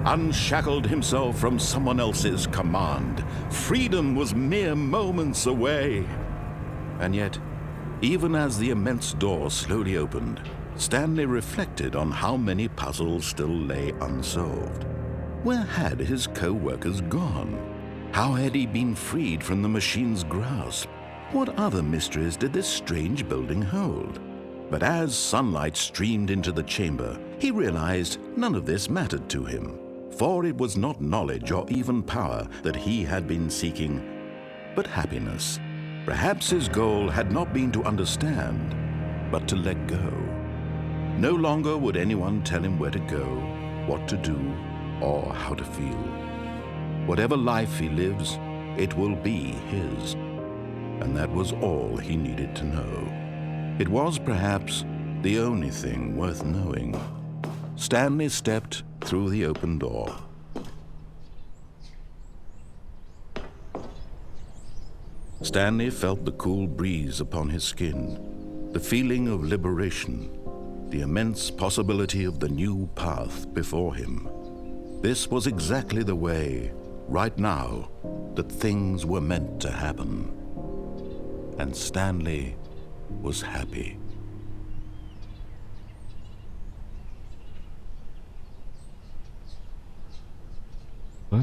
unshackled himself from someone else's command. Freedom was mere moments away. And yet, even as the immense door slowly opened, Stanley reflected on how many puzzles still lay unsolved. Where had his co-workers gone? How had he been freed from the machine's grasp? What other mysteries did this strange building hold? But as sunlight streamed into the chamber, he realized none of this mattered to him, for it was not knowledge or even power that he had been seeking, but happiness. Perhaps his goal had not been to understand, but to let go. No longer would anyone tell him where to go, what to do, or how to feel. Whatever life he lives, it will be his. And that was all he needed to know. It was perhaps the only thing worth knowing. Stanley stepped through the open door. Stanley felt the cool breeze upon his skin, the feeling of liberation, the immense possibility of the new path before him. This was exactly the way, right now, that things were meant to happen. And Stanley was happy. What?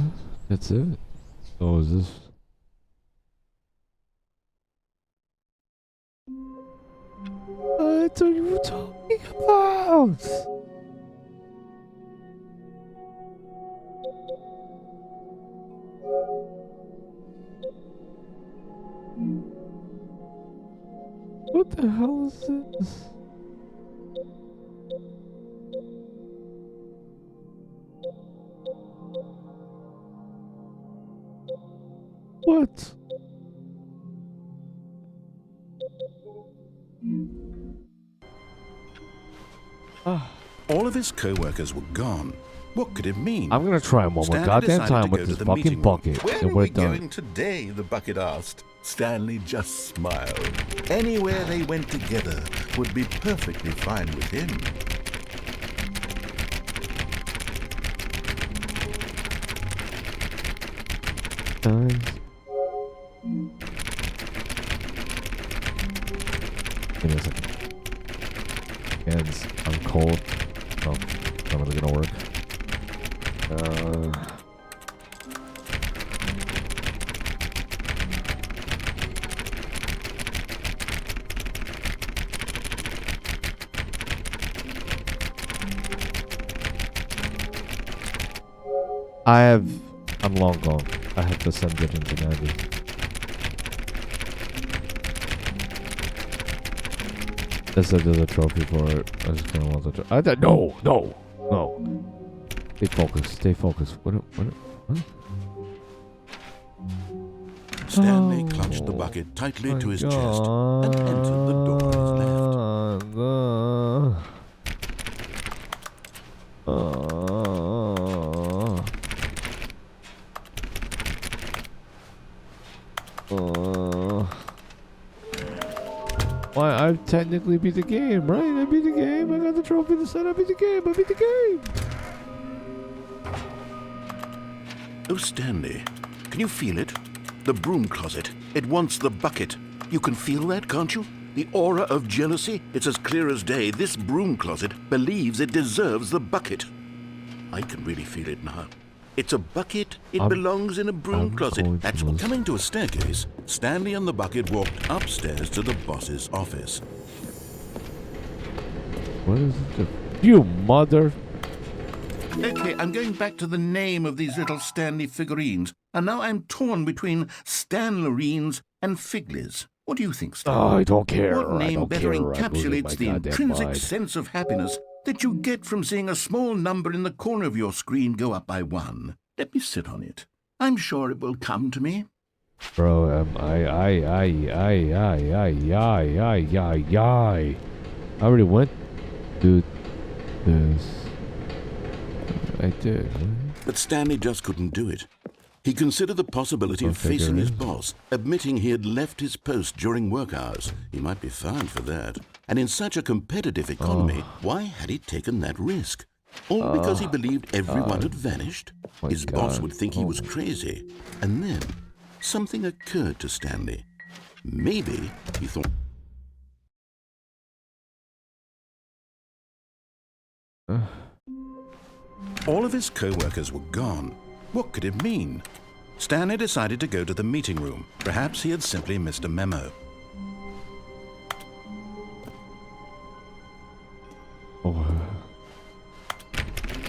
That's it? Oh, is this? What are you talking about? What the hell is this? What? All of his co-workers were gone, What could it mean? I'm gonna try one more Stanley goddamn decided time to with go this to the fucking meeting room. bucket, Where and are we're we done. going today? The bucket asked. Stanley just smiled. Anywhere they went together would be perfectly fine with him. Give me a second. Hands, I'm cold. Oh, it's not really gonna work. I'm long gone. I have to send it into Navy. There's a trophy for it. I just kind of want the trophy. No. Stay focused. What? Stanley clutched the bucket tightly to his chest and entered the door on his left. Why, I technically beat the game, right? I beat the game. I got the trophy that said I beat the game. I beat the game. Oh, Stanley, can you feel it? The broom closet. It wants the bucket. You can feel that, can't you? The aura of jealousy. It's as clear as day. This broom closet believes it deserves the bucket. I can really feel it now. It's a bucket. It belongs in a broom closet. That's what. Coming to a staircase, Stanley and the bucket walked upstairs to the boss's office. What is it? You mother... Okay, I'm going back to the name of these little Stanley figurines, and now I'm torn between Stanlerines and Figlies. What do you think, Stanley? Oh, I don't care. What name better I'm losing encapsulates my the goddamn intrinsic mind. sense of happiness that you get from seeing a small number in the corner of your screen go up by 1? Let me sit on it. I'm sure it will come to me. Bro, I already went to this. I did. But Stanley just couldn't do it. He considered the possibility of facing his boss, admitting he had left his post during work hours. He might be fined for that. And in such a competitive economy, why had he taken that risk? All because he believed everyone had vanished? His boss would think he was crazy. And then something occurred to Stanley. Maybe, he thought... All of his co-workers were gone. What could it mean? Stanley decided to go to the meeting room. Perhaps he had simply missed a memo.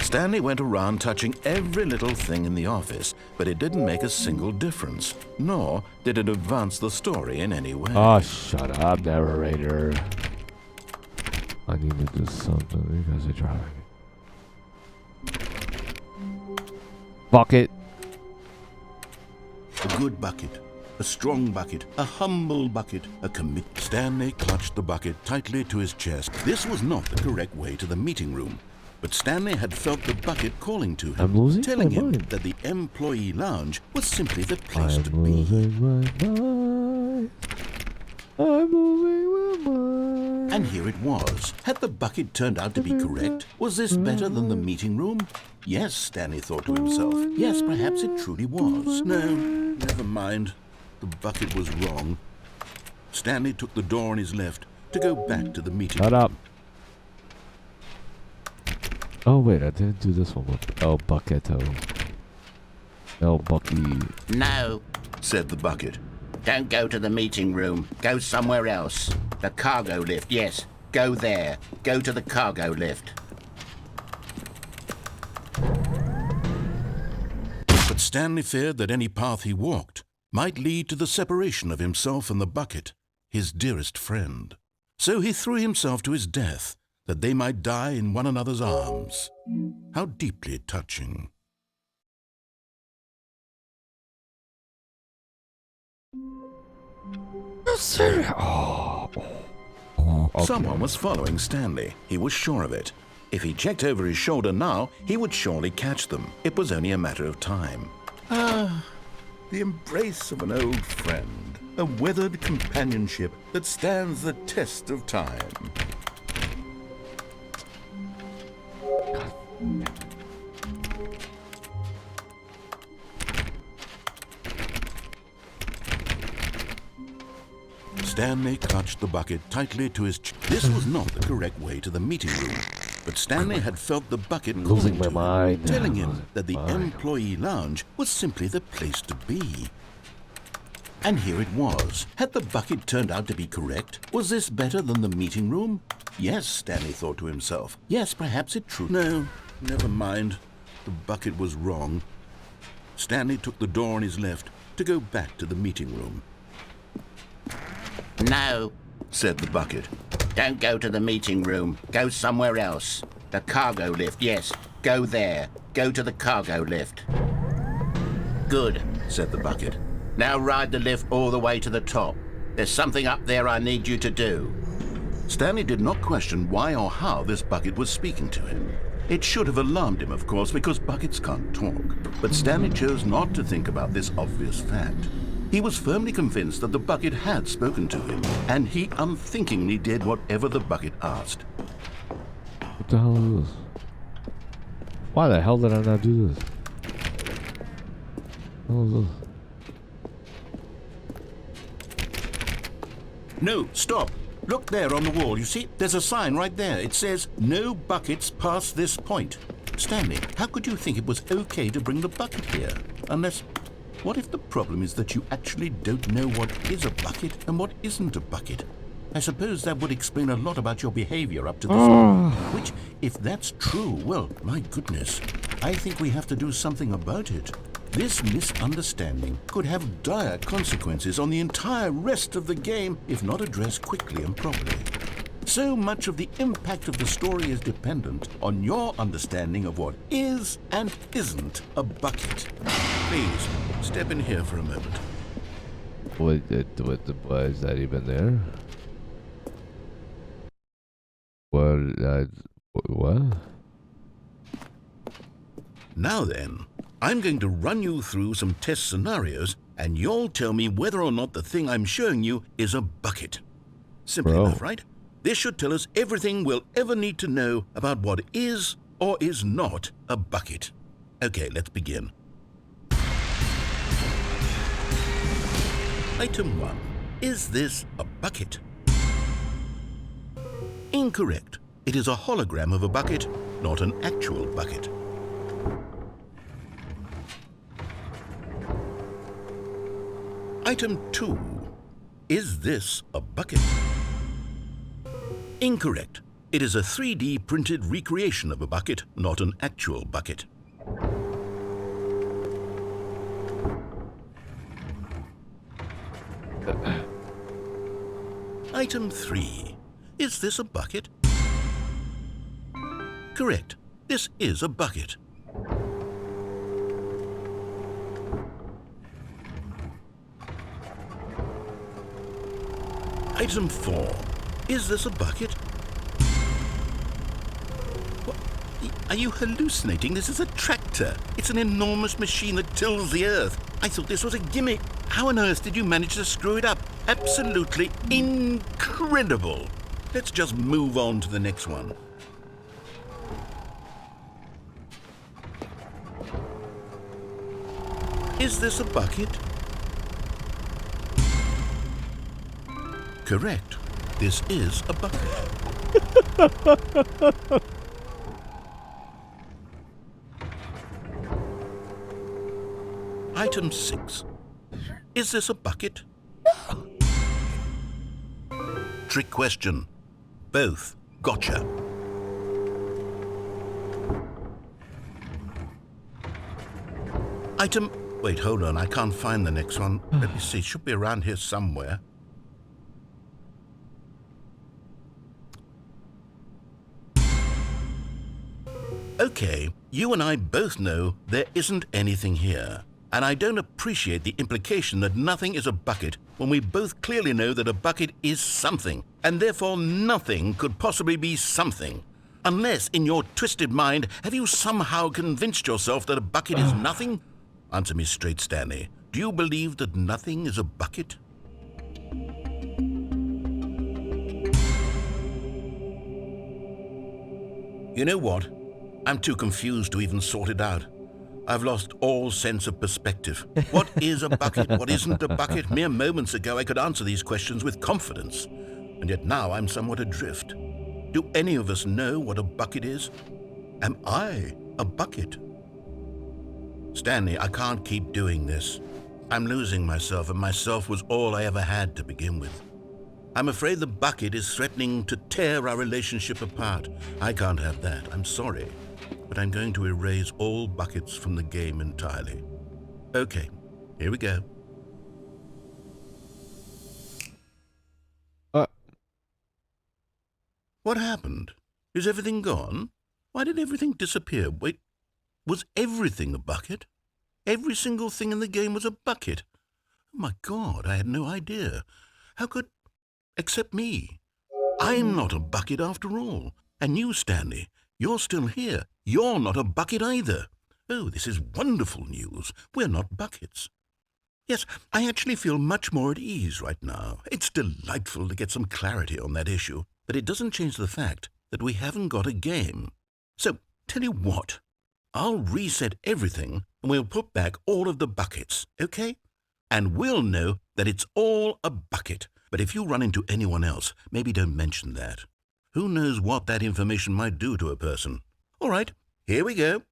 Stanley went around touching every little thing in the office, but it didn't make a single difference, nor did it advance the story in any way. Oh, shut up, narrator. I need to do something because they're driving me. Bucket. A good bucket, a strong bucket, a humble bucket, a commit. Stanley clutched the bucket tightly to his chest. This was not the correct way to the meeting room, but Stanley had felt the bucket calling to him, telling him that the employee lounge was simply the place to be. I'm losing my mind. And here it was. Had the bucket turned out to be correct? Was this better than the meeting room? Yes, Stanley thought to himself. Yes, perhaps it truly was. No, never mind. The bucket was wrong. Stanley took the door on his left to go back to the meeting room. Shut up. Oh, wait, I didn't do this one with El Bucketo. El Bucky. No, said the bucket. Don't go to the meeting room. Go somewhere else. The cargo lift, yes. Go there. Go to the cargo lift. But Stanley feared that any path he walked might lead to the separation of himself and the bucket, his dearest friend. So he threw himself to his death, that they might die in one another's arms. How deeply touching. Someone was following Stanley. He was sure of it. If he checked over his shoulder now, he would surely catch them. It was only a matter of time. Ah, the embrace of an old friend. A weathered companionship that stands the test of time. Stanley clutched the bucket tightly to his chest. This was not the correct way to the meeting room, but Stanley had felt the bucket Losing my calling to him, mind. telling him that the Mind. employee lounge was simply the place to be. And here it was. Had the bucket turned out to be correct? Was this better than the meeting room? Yes, Stanley thought to himself. Yes, perhaps it true. No, never mind. The bucket was wrong. Stanley took the door on his left to go back to the meeting room. No, Said the bucket. don't go to the meeting room. Go somewhere else. The cargo lift, yes. Go there. Go to the cargo lift. Good, Said the bucket. now ride the lift all the way to the top. There's something up there I need you to do. Stanley did not question why or how this bucket was speaking to him. It should have alarmed him, of course, because buckets can't talk. But Stanley chose not to think about this obvious fact. He was firmly convinced that the bucket had spoken to him, and he unthinkingly did whatever the bucket asked. What the hell is this? Why the hell did I not do this? What was this? No, stop. Look there on the wall. You see, there's a sign right there. It says, "No buckets past this point." Stanley, how could you think it was okay to bring the bucket here? Unless, what if the problem is that you actually don't know what is a bucket and what isn't a bucket? I suppose that would explain a lot about your behavior up to this point. Which, if that's true, well, my goodness, I think we have to do something about it. This misunderstanding could have dire consequences on the entire rest of the game if not addressed quickly and properly. So much of the impact of the story is dependent on your understanding of what is and isn't a bucket. Please, step in here for a moment. Why is that even there? What? Now then, I'm going to run you through some test scenarios, and you'll tell me whether or not the thing I'm showing you is a bucket. Simple Bro. enough, right? This should tell us everything we'll ever need to know about what is or is not a bucket. Okay, let's begin. Item 1. Is this a bucket? Incorrect. It is a hologram of a bucket, not an actual bucket. Item 2. Is this a bucket? Incorrect. It is a 3D printed recreation of a bucket, not an actual bucket. Item 3. Is this a bucket? Correct. This is a bucket. Item 4. Is this a bucket? What? Are you hallucinating? This is a tractor. It's an enormous machine that tills the earth. I thought this was a gimmick. How on earth did you manage to screw it up? Absolutely incredible. Let's just move on to the next one. Is this a bucket? Correct. This is a bucket. Item 6. Is this a bucket? No. Trick question. Both. Gotcha. Item... Wait, hold on. I can't find the next one. Let me see. It should be around here somewhere. Okay, you and I both know there isn't anything here. And I don't appreciate the implication that nothing is a bucket when we both clearly know that a bucket is something, and therefore nothing could possibly be something. Unless, in your twisted mind, have you somehow convinced yourself that a bucket is nothing? Answer me straight, Stanley. Do you believe that nothing is a bucket? You know what? I'm too confused to even sort it out. I've lost all sense of perspective. What is a bucket? What isn't a bucket? Mere moments ago I could answer these questions with confidence, and yet now I'm somewhat adrift. Do any of us know what a bucket is? Am I a bucket? Stanley, I can't keep doing this. I'm losing myself, and myself was all I ever had to begin with. I'm afraid the bucket is threatening to tear our relationship apart. I can't have that. I'm sorry. But I'm going to erase all buckets from the game entirely. Okay, here we go. What happened? Is everything gone? Why did everything disappear? Wait, was everything a bucket? Every single thing in the game was a bucket? Oh my God, I had no idea. How could... Except me. I'm not a bucket after all. And you, Stanley, you're still here. You're not a bucket either. Oh, this is wonderful news. We're not buckets. Yes, I actually feel much more at ease right now. It's delightful to get some clarity on that issue. But it doesn't change the fact that we haven't got a game. So, tell you what. I'll reset everything and we'll put back all of the buckets, okay? And we'll know that it's all a bucket. But if you run into anyone else, maybe don't mention that. Who knows what that information might do to a person? All right, here we go.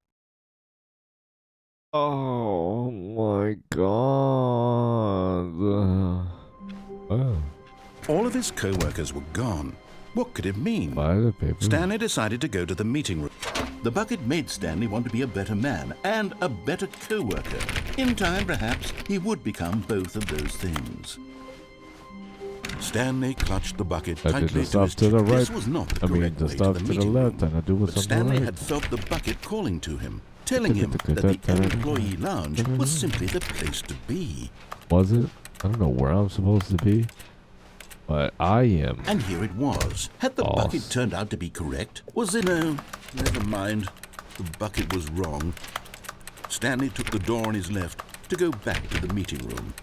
Oh my God. All of his co-workers were gone. What could it mean? Buy the paper. Stanley decided to go to the meeting room. The bucket made Stanley want to be a better man and a better co-worker. In time, perhaps, he would become both of those things. Stanley clutched the bucket I did tightly the stuff to the right. This was not the correct the way stuff to to the the meeting left, room. and I do what's But on the Stanley right. had felt the bucket calling to him, telling him that the employee lounge was simply the place to be. Was it? I don't know where I'm supposed to be, but I am. And here it was. Had the Boss. bucket turned out to be correct? Was it? No, never mind. The bucket was wrong. Stanley took the door on his left to go back to the meeting room.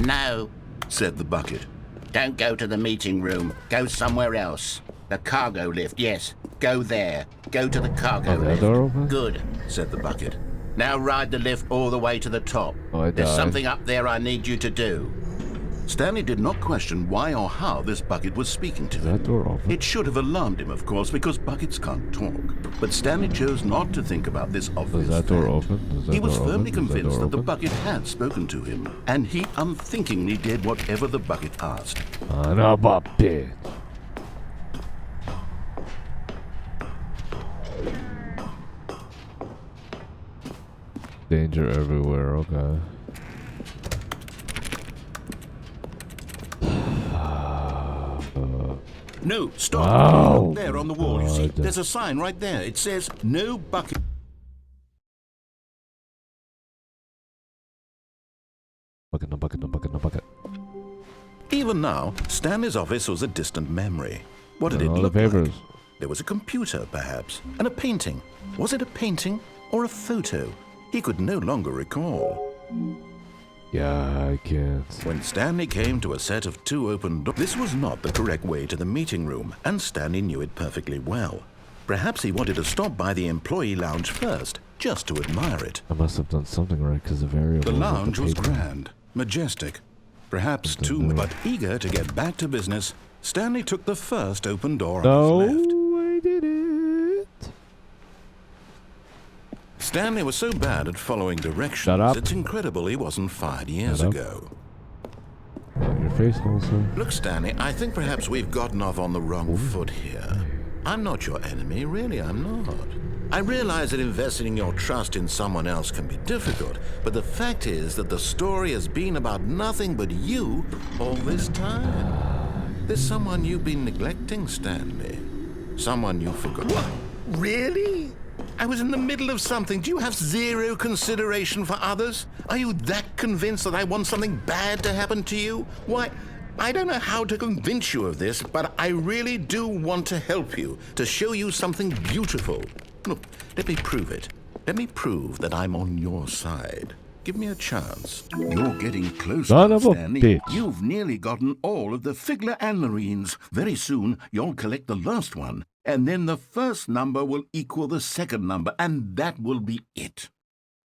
No, Said the bucket. don't go to the meeting room. Go somewhere else. The cargo lift, yes. Go there. Go to the cargo Oh, that lift. door open? Good. Said the bucket. Now ride the lift all the way to the top. Oh, I There's died. something up there I need you to do. Stanley did not question why or how this bucket was speaking to Is him. that door open? It should have alarmed him, of course, because buckets can't talk. But Stanley chose not to think about this obvious Is that door fact. open? Is that He was door firmly open? Is that convinced door that the open? bucket had spoken to him, and he unthinkingly did whatever the bucket asked. Son of a bitch. Danger everywhere, okay. No, stop. Wow. Look there on the wall, you see. God. There's a sign right there. It says, no bucket. Bucket, no bucket, no bucket, no bucket. Even now, Stanley's office was a distant memory. What did it All the look like? papers. There was a computer, perhaps, and a painting. Was it a painting or a photo? He could no longer recall. Yeah, I can't. When Stanley came to a set of two open doors, this was not the correct way to the meeting room, and Stanley knew it perfectly well. Perhaps he wanted to stop by the employee lounge first, just to admire it. I must have done something right because the variable. The lounge was paper. grand, majestic, perhaps Something too, new. but eager to get back to business, Stanley took the first open door No, on his left. I did it. Stanley was so bad at following directions, Shut up. it's incredible he wasn't fired years Shut up. ago. Your face also. Look, Stanley, I think perhaps we've gotten off on the wrong foot here. I'm not your enemy, really, I'm not. I realize that investing your trust in someone else can be difficult, but the fact is that the story has been about nothing but you all this time. There's someone you've been neglecting, Stanley. Someone you forgot. What? Really? I was in the middle of something. Do you have zero consideration for others? Are you that convinced that I want something bad to happen to you? Why, I don't know how to convince you of this, but I really do want to help you, to show you something beautiful. Look, let me prove it. Let me prove that I'm on your side. Give me a chance. You're getting closer, Son of a Stanley. bitch. You've nearly gotten all of the Figler and Marines. Very soon, you'll collect the last one, and then the first number will equal the second number, and that will be it.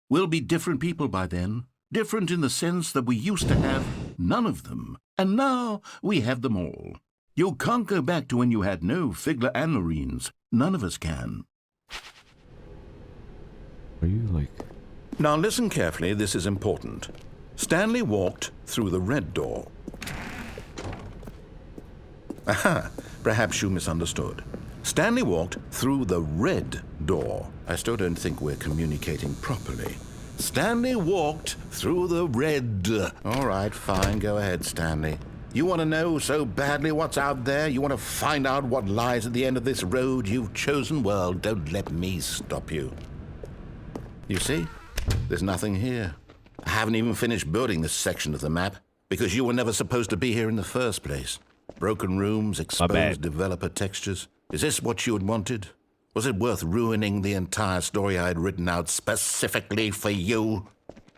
We'll be different people by then. Different in the sense that we used to have none of them, and now we have them all. You can't go back to when you had no Figler and Marines. None of us can. Are you like... Now listen carefully, this is important. Stanley walked through the red door. Aha, perhaps you misunderstood. Stanley walked through the red door. I still don't think we're communicating properly. Stanley walked through the red... All right, fine, go ahead, Stanley. You want to know so badly what's out there? You want to find out what lies at the end of this road you've chosen? Well, don't let me stop you. You see? There's nothing here. I haven't even finished building this section of the map because you were never supposed to be here in the first place. Broken rooms, exposed developer textures. Is this what you had wanted? Was it worth ruining the entire story I had written out specifically for you?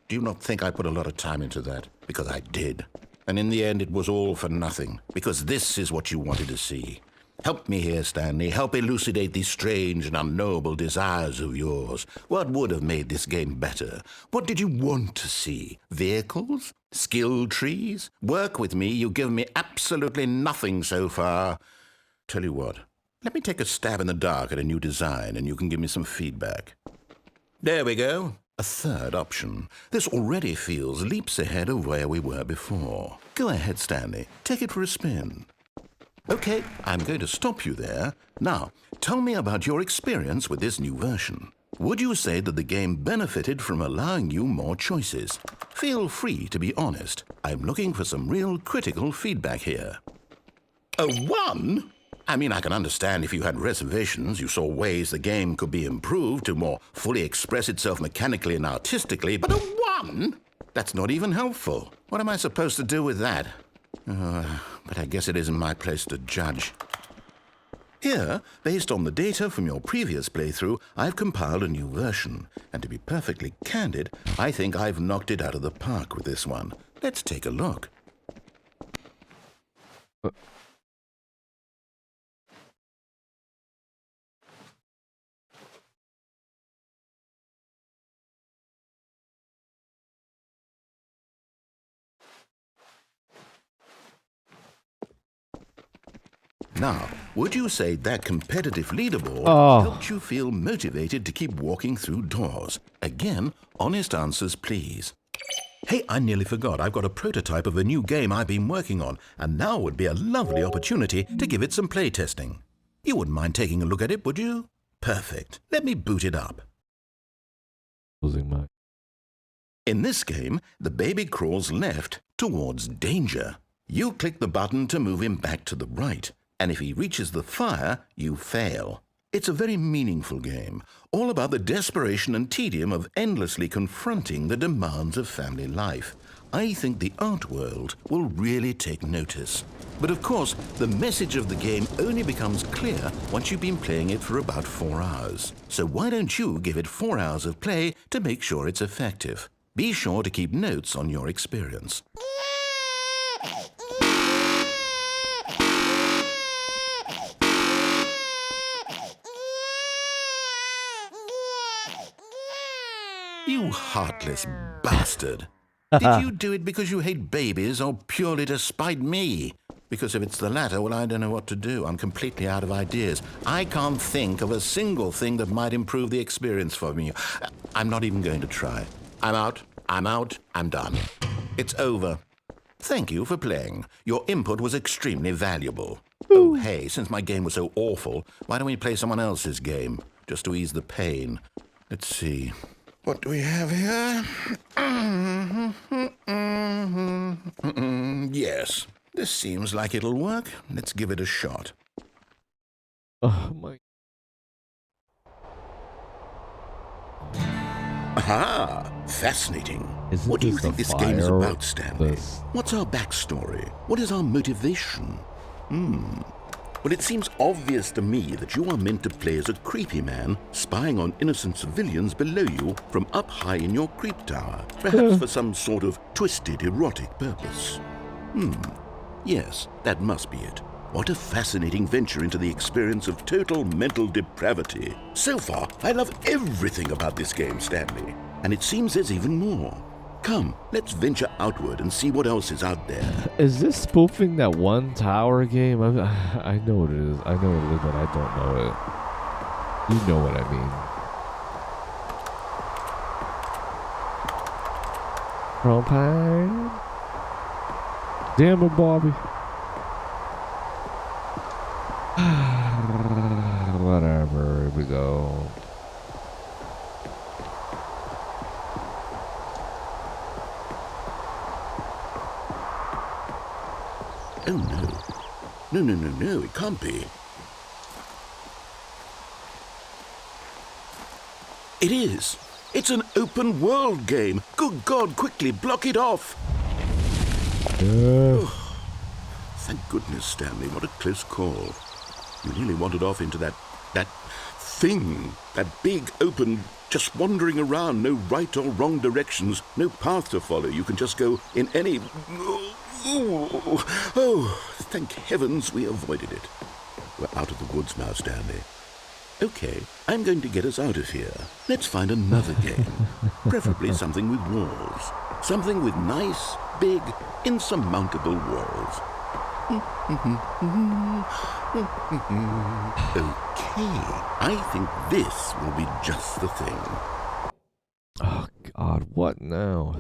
Do you not think I put a lot of time into that? Because I did. And in the end, it was all for nothing. Because this is what you wanted to see. Help me here, Stanley. Help elucidate these strange and unknowable desires of yours. What would have made this game better? What did you want to see? Vehicles? Skill trees? Work with me. You've given me absolutely nothing so far. Tell you what. Let me take a stab in the dark at a new design, and you can give me some feedback. There we go. A third option. This already feels leaps ahead of where we were before. Go ahead, Stanley. Take it for a spin. Okay, I'm going to stop you there. Now, tell me about your experience with this new version. Would you say that the game benefited from allowing you more choices? Feel free to be honest. I'm looking for some real critical feedback here. A 1? I mean, I can understand if you had reservations, you saw ways the game could be improved to more fully express itself mechanically and artistically, but a 1? That's not even helpful. What am I supposed to do with that? But I guess it isn't my place to judge. Here, based on the data from your previous playthrough, I've compiled a new version. And to be perfectly candid, I think I've knocked it out of the park with this one. Let's take a look. Now, would you say that competitive leaderboard helped you feel motivated to keep walking through doors? Again, honest answers, please. Hey, I nearly forgot. I've got a prototype of a new game I've been working on, and now would be a lovely opportunity to give it some playtesting. You wouldn't mind taking a look at it, would you? Perfect. Let me boot it up. In this game, the baby crawls left towards danger. You click the button to move him back to the right. And if he reaches the fire, you fail. It's a very meaningful game, all about the desperation and tedium of endlessly confronting the demands of family life. I think the art world will really take notice. But of course, the message of the game only becomes clear once you've been playing it for about 4 hours. So why don't you give it 4 hours of play to make sure it's effective? Be sure to keep notes on your experience. You heartless bastard. Did you do it because you hate babies or purely to spite me? Because if it's the latter, well, I don't know what to do. I'm completely out of ideas. I can't think of a single thing that might improve the experience for me. I'm not even going to try. I'm out. I'm done. It's over. Thank you for playing. Your input was extremely valuable. Oh, hey, since my game was so awful, why don't we play someone else's game? Just to ease the pain. Let's see. What do we have here? Yes, this seems like it'll work. Let's give it a shot. Oh my. Aha! Fascinating. Isn't What do you this the think this game is fire? about, Stanley? This- What's our backstory? What is our motivation? Well, it seems obvious to me that you are meant to play as a creepy man spying on innocent civilians below you from up high in your creep tower, perhaps for some sort of twisted erotic purpose. Yes, that must be it. What a fascinating venture into the experience of total mental depravity. So far, I love everything about this game, Stanley. And it seems there's even more. Come, let's venture outward and see what else is out there. Is this spoofing that one tower game? I know what it is. I know what it is, but I don't know it. You know what I mean. Propane. Damn it, Bobby. Whatever. Here we go. Oh, no. No, it can't be. It is. It's an open world game. Good God, quickly, block it off. Thank goodness, Stanley. What a close call. You nearly wandered off into that thing. That big, open, just wandering around. No right or wrong directions. No path to follow. You can just go in any... Oh, thank heavens we avoided it. We're out of the woods now, Stanley. Okay, I'm going to get us out of here. Let's find another game. Preferably something with walls. Something with nice, big, insurmountable walls. Okay, I think this will be just the thing. Oh, God, what now?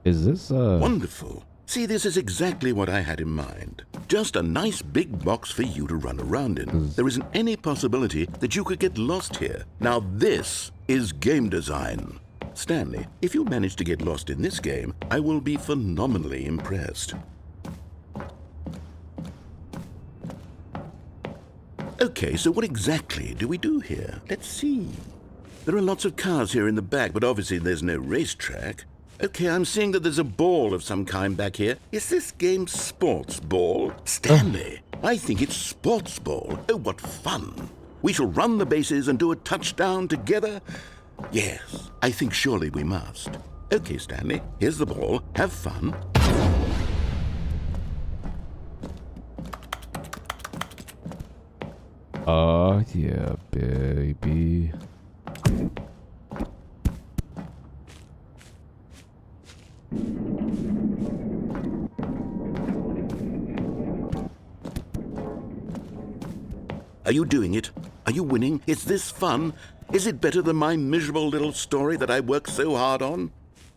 Is this, Wonderful. See, this is exactly what I had in mind. Just a nice big box for you to run around in. There isn't any possibility that you could get lost here. Now this is game design. Stanley, if you manage to get lost in this game, I will be phenomenally impressed. Okay, so what exactly do we do here? Let's see. There are lots of cars here in the back, but obviously there's no racetrack. Okay, I'm seeing that there's a ball of some kind back here. Is this game sports ball? Stanley, I think it's sports ball. Oh, what fun. We shall run the bases and do a touchdown together. Yes, I think surely we must. Okay, Stanley, here's the ball. Have fun. oh, yeah, baby. Are you doing it? Are you winning? Is this fun? Is it better than my miserable little story that I worked so hard on?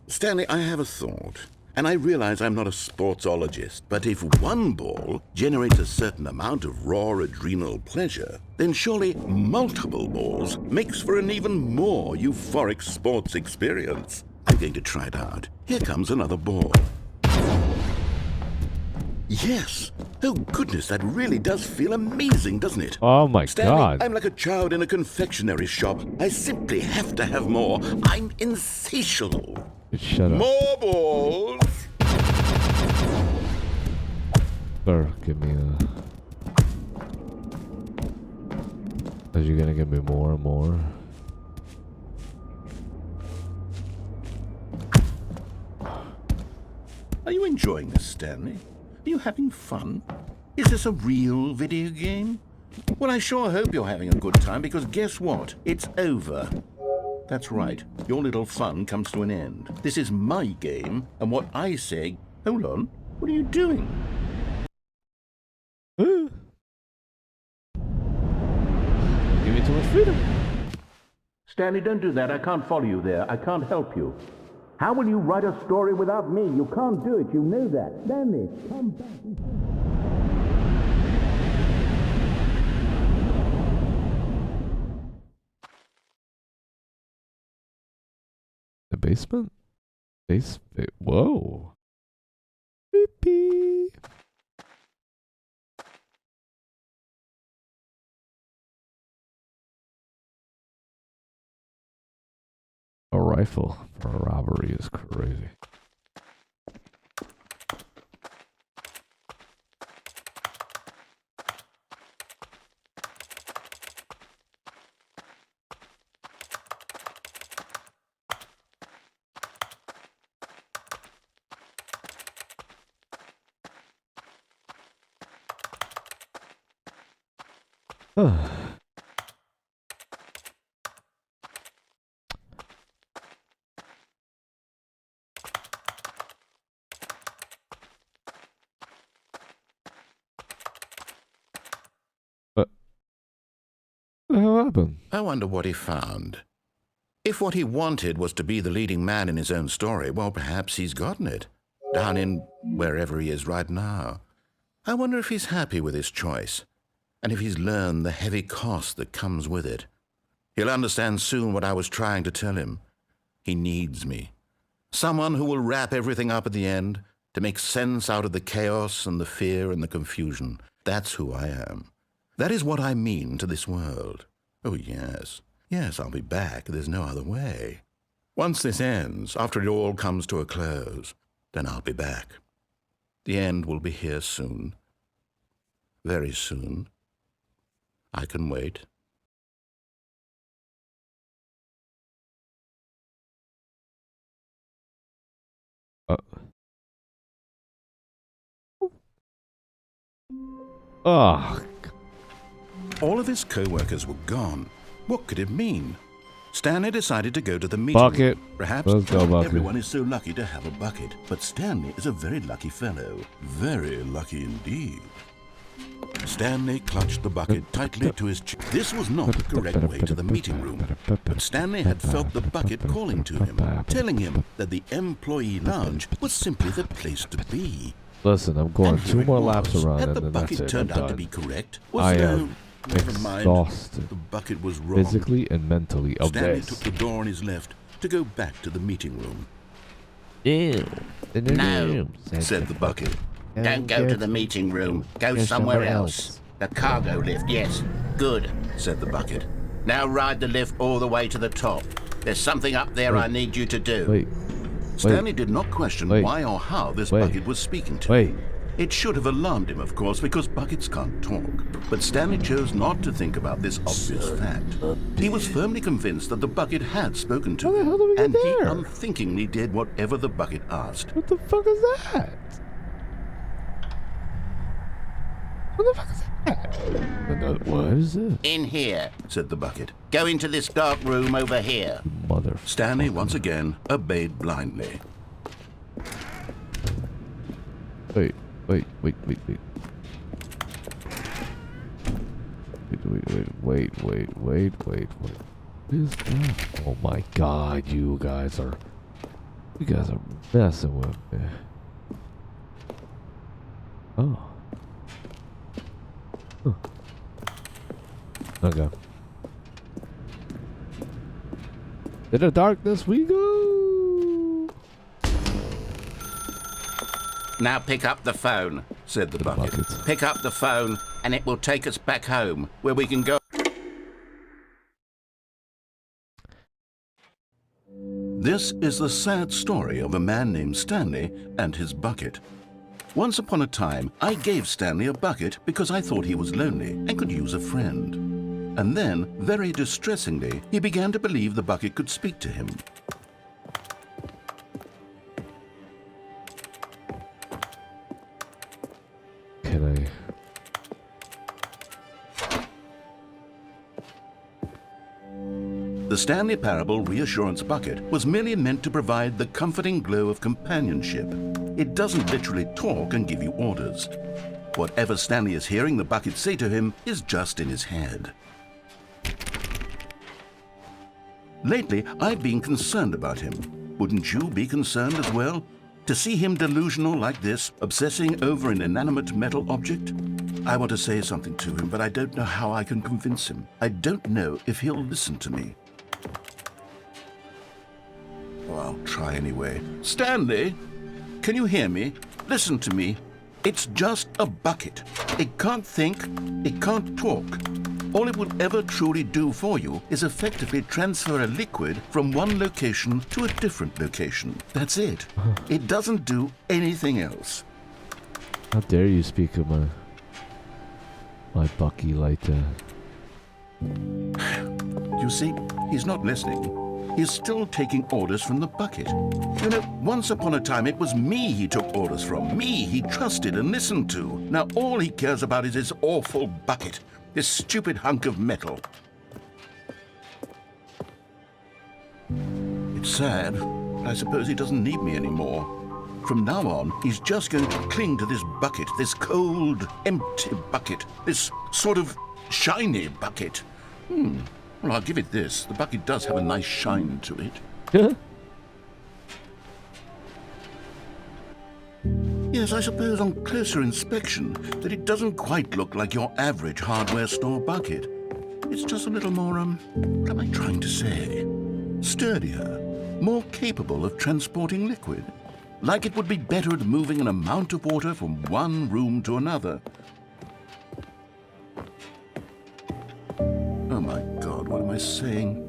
Stanley, I have a thought. And I realize I'm not a sportsologist, but if one ball generates a certain amount of raw adrenal pleasure, then surely multiple balls makes for an even more euphoric sports experience. I'm going to try it out. Here comes another ball. Yes! Oh goodness, that really does feel amazing, doesn't it? Oh my Stanley, God. I'm like a child in a confectionery shop. I simply have to have more. I'm insatiable. Shut up. More balls! Sir, give me a... Are you gonna give me more and more? Are you enjoying this, Stanley? Are you having fun? Is this a real video game? Well, I sure hope you're having a good time, because guess what? It's over. That's right. Your little fun comes to an end. This is my game, and what I say... Hold on. What are you doing? Give me too much freedom. Stanley, don't do that. I can't follow you there. I can't help you. How will you write a story without me? You can't do it. You know that. Stanley, come back. The basement? Whoa. Beep, beep. A rifle for a robbery is crazy. What the hell happened? I wonder what he found. If what he wanted was to be the leading man in his own story, well, perhaps he's gotten it. Down in wherever he is right now. I wonder if he's happy with his choice, and if he's learned the heavy cost that comes with it. He'll understand soon what I was trying to tell him. He needs me. Someone who will wrap everything up at the end, to make sense out of the chaos and the fear and the confusion. That's who I am. That is what I mean to this world. Oh, yes. Yes, I'll be back. There's no other way. Once this ends, after it all comes to a close, then I'll be back. The end will be here soon. Very soon. I can wait. Oh. All of his co-workers were gone. What could it mean? Stanley decided to go to the meeting Bucket. room. Perhaps Let's go, not Bucket. everyone is so lucky to have a bucket, but Stanley is a very lucky fellow. Very lucky indeed. Stanley clutched the bucket tightly to his chest. This was not the correct way to the meeting room, but Stanley had felt the bucket calling to him, telling him that the employee lounge was simply the place to be. Listen, I'm going And here 2 it more was. laps around Had and the then that's bucket it. turned I'm out to done. be correct? Was I no, am never mind. exhausted. The bucket was wrong. Physically and mentally of Stanley this. took the door on his left to go back to the meeting room. Ew. No, Said the bucket. Don't go to the meeting room. Go somewhere else. The cargo lift, yes. Good, Said the bucket. now ride the lift all the way to the top. There's something up there I need you to do. Wait. Stanley did not question Wait. why or how this Wait. bucket was speaking to Wait. him. It should have alarmed him, of course, because buckets can't talk. But Stanley chose not to think about this obvious fact. He was firmly convinced that the bucket had spoken to How the him, hell did we get and he there? unthinkingly did whatever the bucket asked. What the fuck is that? What the fuck is that? What is it? In here. Said the bucket. Go into this dark room over here. Mother. Stanley once again obeyed blindly. Wait. Wait. Wait. What is that? Oh my god, you guys are messing with me. Oh. Huh. Okay. In the darkness we go. Now pick up the phone. Said the bucket. Buckets. Pick up the phone and it will take us back home where we can go. This is the sad story of a man named Stanley and his bucket. Once upon a time, I gave Stanley a bucket because I thought he was lonely and could use a friend. And then, very distressingly, he began to believe the bucket could speak to him. Can I? The Stanley Parable Reassurance Bucket was merely meant to provide the comforting glow of companionship. It doesn't literally talk and give you orders. Whatever Stanley is hearing the bucket say to him is just in his head. Lately, I've been concerned about him. Wouldn't you be concerned as well? To see him delusional like this, obsessing over an inanimate metal object? I want to say something to him, but I don't know how I can convince him. I don't know if he'll listen to me. Well, I'll try anyway. Stanley, can you hear me? Listen to me. It's just a bucket. It can't think. It can't talk. All it will ever truly do for you is effectively transfer a liquid from one location to a different location. That's it. It doesn't do anything else. How dare you speak of my Bucky like that? You see, he's not listening. He's still taking orders from the bucket. You know, once upon a time it was me he took orders from. Me he trusted and listened to. Now all he cares about is his awful bucket. This stupid hunk of metal. It's sad, but I suppose he doesn't need me anymore. From now on, he's just going to cling to this bucket, this cold, empty bucket, this sort of shiny bucket. Well, I'll give it this. The bucket does have a nice shine to it. Yes, I suppose on closer inspection that it doesn't quite look like your average hardware store bucket. It's just a little more, what am I trying to say? Sturdier, more capable of transporting liquid. Like it would be better at moving an amount of water from one room to another. Oh my God, what am I saying?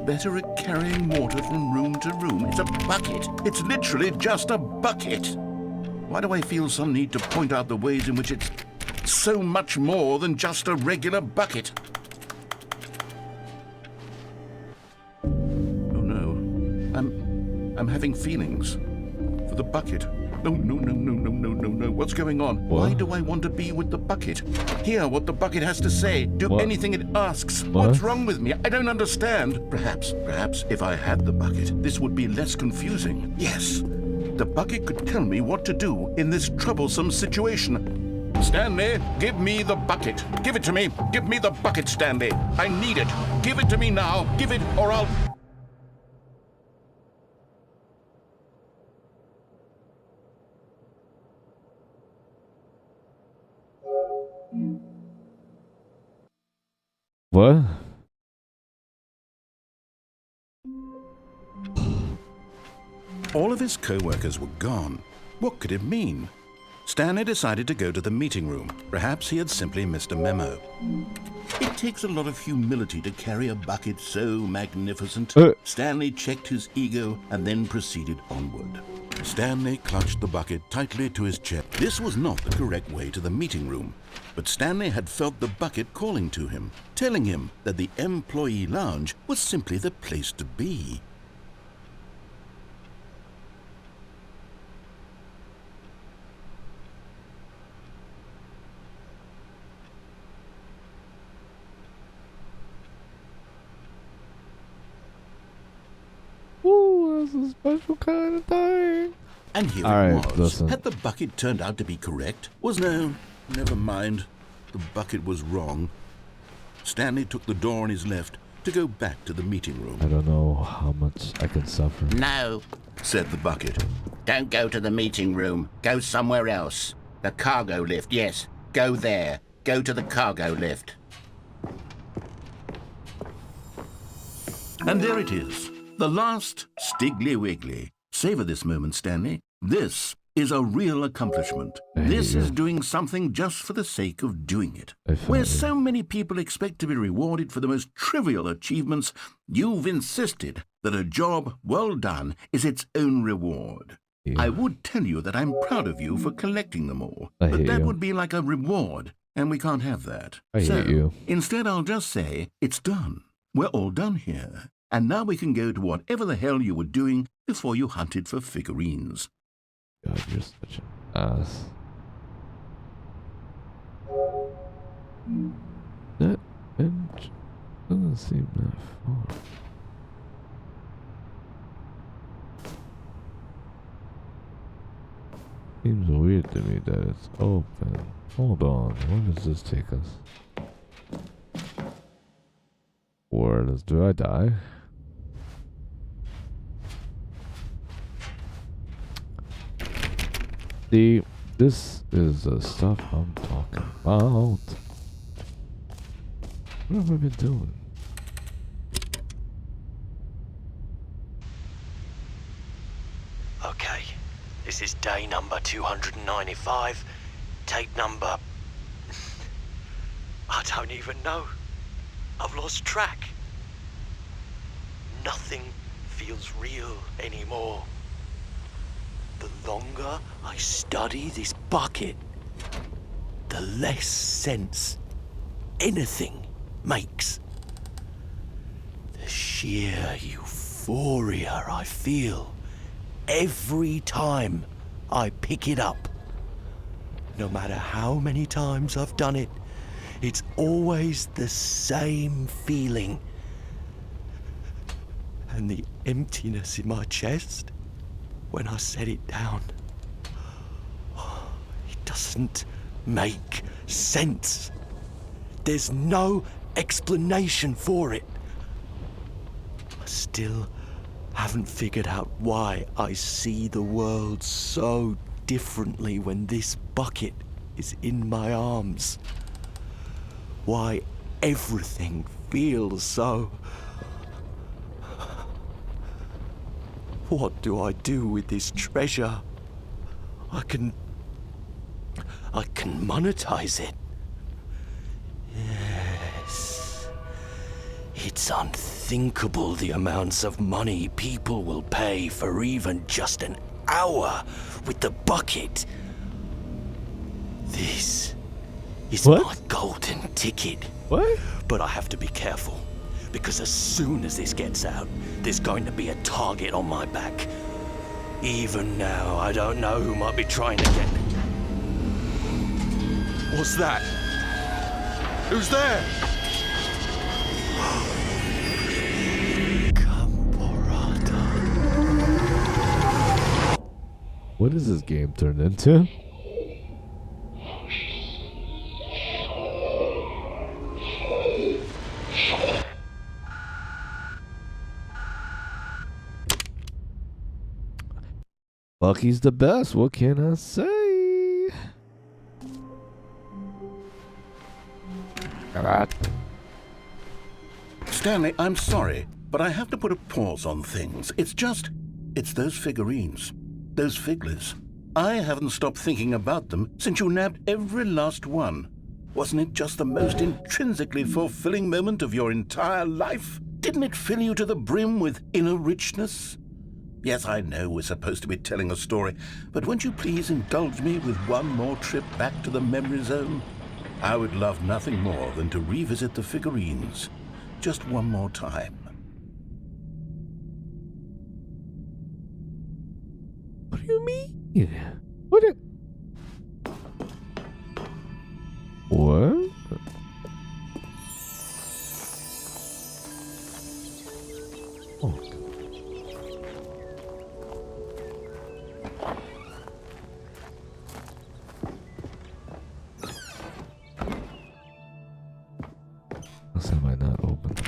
Better at carrying water from room to room. It's a bucket. It's literally just a bucket. Why do I feel some need to point out the ways in which it's so much more than just a regular bucket? Oh no, I'm having feelings for the bucket. No. What's going on? What? Why do I want to be with the bucket? Hear what the bucket has to say. Do What? anything it asks. What? What's wrong with me? I don't understand. Perhaps if I had the bucket, this would be less confusing. Yes, the bucket could tell me what to do in this troublesome situation. Stanley, give me the bucket. Give it to me. Give me the bucket, Stanley. I need it. Give it to me now. Give it or I'll... What? All of his co-workers were gone. What could it mean? Stanley decided to go to the meeting room. Perhaps he had simply missed a memo. It takes a lot of humility to carry a bucket so magnificent. Stanley checked his ego and then proceeded onward. Stanley clutched the bucket tightly to his chest. This was not the correct way to the meeting room, but Stanley had felt the bucket calling to him, telling him that the employee lounge was simply the place to be. Ooh, that's a special kind of thing. And here All it right, was. listen. Had the bucket turned out to be correct? No, never mind. The bucket was wrong. Stanley took the door on his left to go back to the meeting room. I don't know how much I can suffer. No, Said the bucket. don't go to the meeting room. Go somewhere else. The cargo lift, yes. Go there. Go to the cargo lift. And there it is. The last Stiggly Wiggly. Savor this moment, Stanley. This is a real accomplishment. I hate This you. is doing something just for the sake of doing it. I felt Where it. so many people expect to be rewarded for the most trivial achievements, you've insisted that a job well done is its own reward. Yeah. I would tell you that I'm proud of you for collecting them all, I but hate that you. would be like a reward, and we can't have that. I so, hate you. Instead, I'll just say, it's done. We're all done here. And now we can go to whatever the hell you were doing before you hunted for figurines. God, you're such an ass. That bench doesn't seem that far. Seems weird to me that it's open. Hold on, where does this take us? Where do I die? See, this is the stuff I'm talking about. What have I been doing? Okay, this is day number 295. Tape number... I don't even know. I've lost track. Nothing feels real anymore. The longer I study this bucket, the less sense anything makes. The sheer euphoria I feel every time I pick it up. No matter how many times I've done it, it's always the same feeling. And the emptiness in my chest when I set it down, it doesn't make sense. There's no explanation for it. I still haven't figured out why I see the world so differently when this bucket is in my arms. Why everything feels so... What do I do with this treasure? I can monetize it. Yes. It's unthinkable the amounts of money people will pay for even just an hour with the bucket. This is What? my golden ticket. What? But I have to be careful, because as soon as this gets out, there's going to be a target on my back. Even now, I don't know who might be trying to get... What's that? Who's there? Camporata. What is this game turned into? Bucky's the best. What can I say? Stanley, I'm sorry, but I have to put a pause on things. It's those figurines, those figglers. I haven't stopped thinking about them since you nabbed every last one. Wasn't it just the most intrinsically fulfilling moment of your entire life? Didn't it fill you to the brim with inner richness? Yes, I know we're supposed to be telling a story, but won't you please indulge me with one more trip back to the memory zone? I would love nothing more than to revisit the figurines just one more time. What do you mean? What? What? Oh. Have I not opened?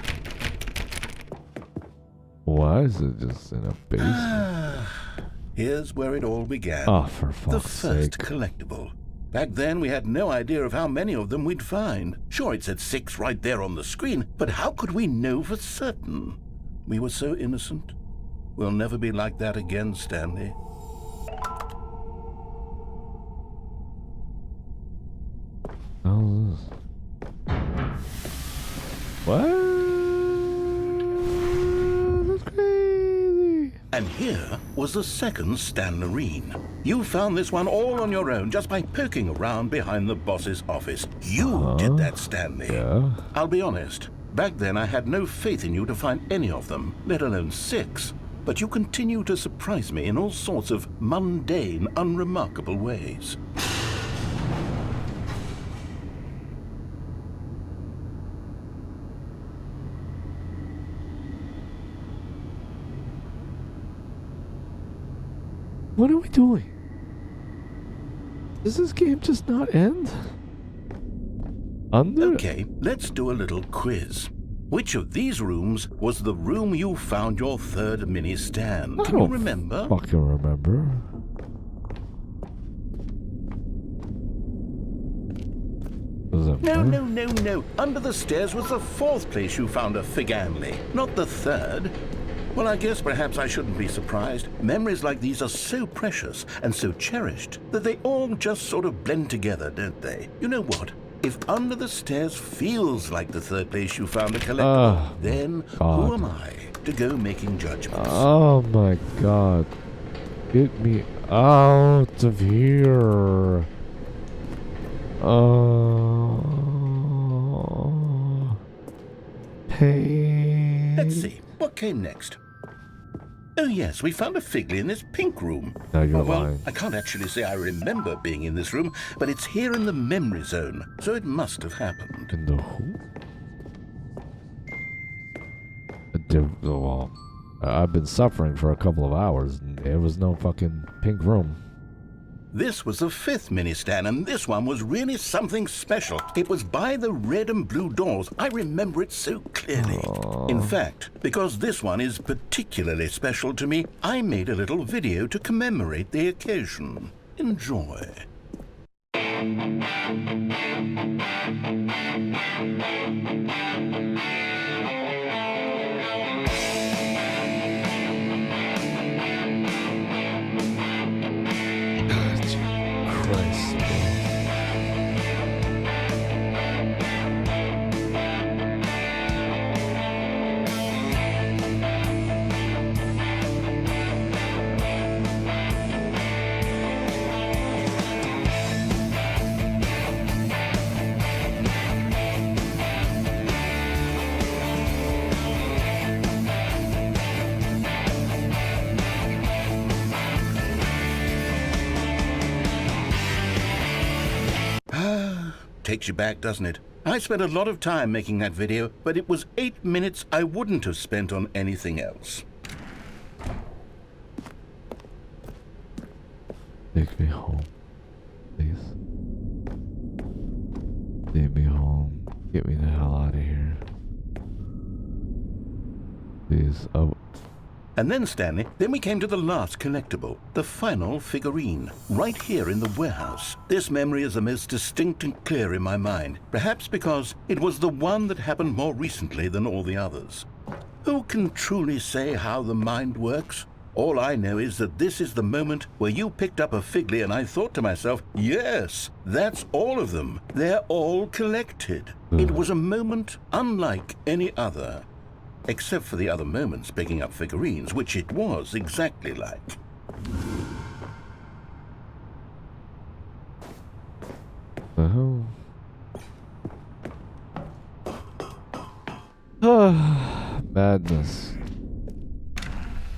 Why is it just in a basement? Here's where it all began. Oh, for fuck's The first sake. collectible. Back then, we had no idea of how many of them we'd find. Sure, it said 6 right there on the screen, but how could we know for certain? We were so innocent. We'll never be like that again, Stanley. Oh, what? That's crazy. And here was the second Stanlerine. You found this one all on your own just by poking around behind the boss's office. You did that, Stanley. Yeah. I'll be honest. Back then, I had no faith in you to find any of them, let alone 6. But you continue to surprise me in all sorts of mundane, unremarkable ways. What are we doing? Does this game just not end? Okay, let's do a little quiz. Which of these rooms was the room you found your third mini stand? I Can you don't remember? fucking remember. Does it No, matter? no. Under the stairs was the 4th place you found a Figanley, not the 3rd. Well, I guess perhaps I shouldn't be surprised. Memories like these are so precious and so cherished that they all just sort of blend together, don't they? You know what? if under the stairs feels like the third place you found a collectible, then who am I to go making judgments? Oh my god. Get me out of here. Pain. Let's see, what came next? Oh yes, we found a Figley in this pink room. No, you're well, lying. I can't actually say I remember being in this room, but it's here in the memory zone, so it must have happened. In the who? Well, I've been suffering for a couple of hours, and there was no fucking pink room. This was the 5th mini-stand, and this one was really something special. It was by the red and blue doors. I remember it so clearly. In fact, because this one is particularly special to me, I made a little video to commemorate the occasion. Enjoy. Christ, bro. Takes you back, doesn't it? I spent a lot of time making that video, but it was 8 minutes I wouldn't have spent on anything else. Take me home, please. Take me home. Get me the hell out of here. Please. Oh. And then, Stanley, then we came to the last collectible, the final figurine, right here in the warehouse. This memory is the most distinct and clear in my mind, perhaps because it was the one that happened more recently than all the others. Who can truly say how the mind works? All I know is that this is the moment where you picked up a Figley and I thought to myself, yes, that's all of them. They're all collected. It was a moment unlike any other. Except for the other moments picking up figurines, which it was exactly like. Oh. Madness.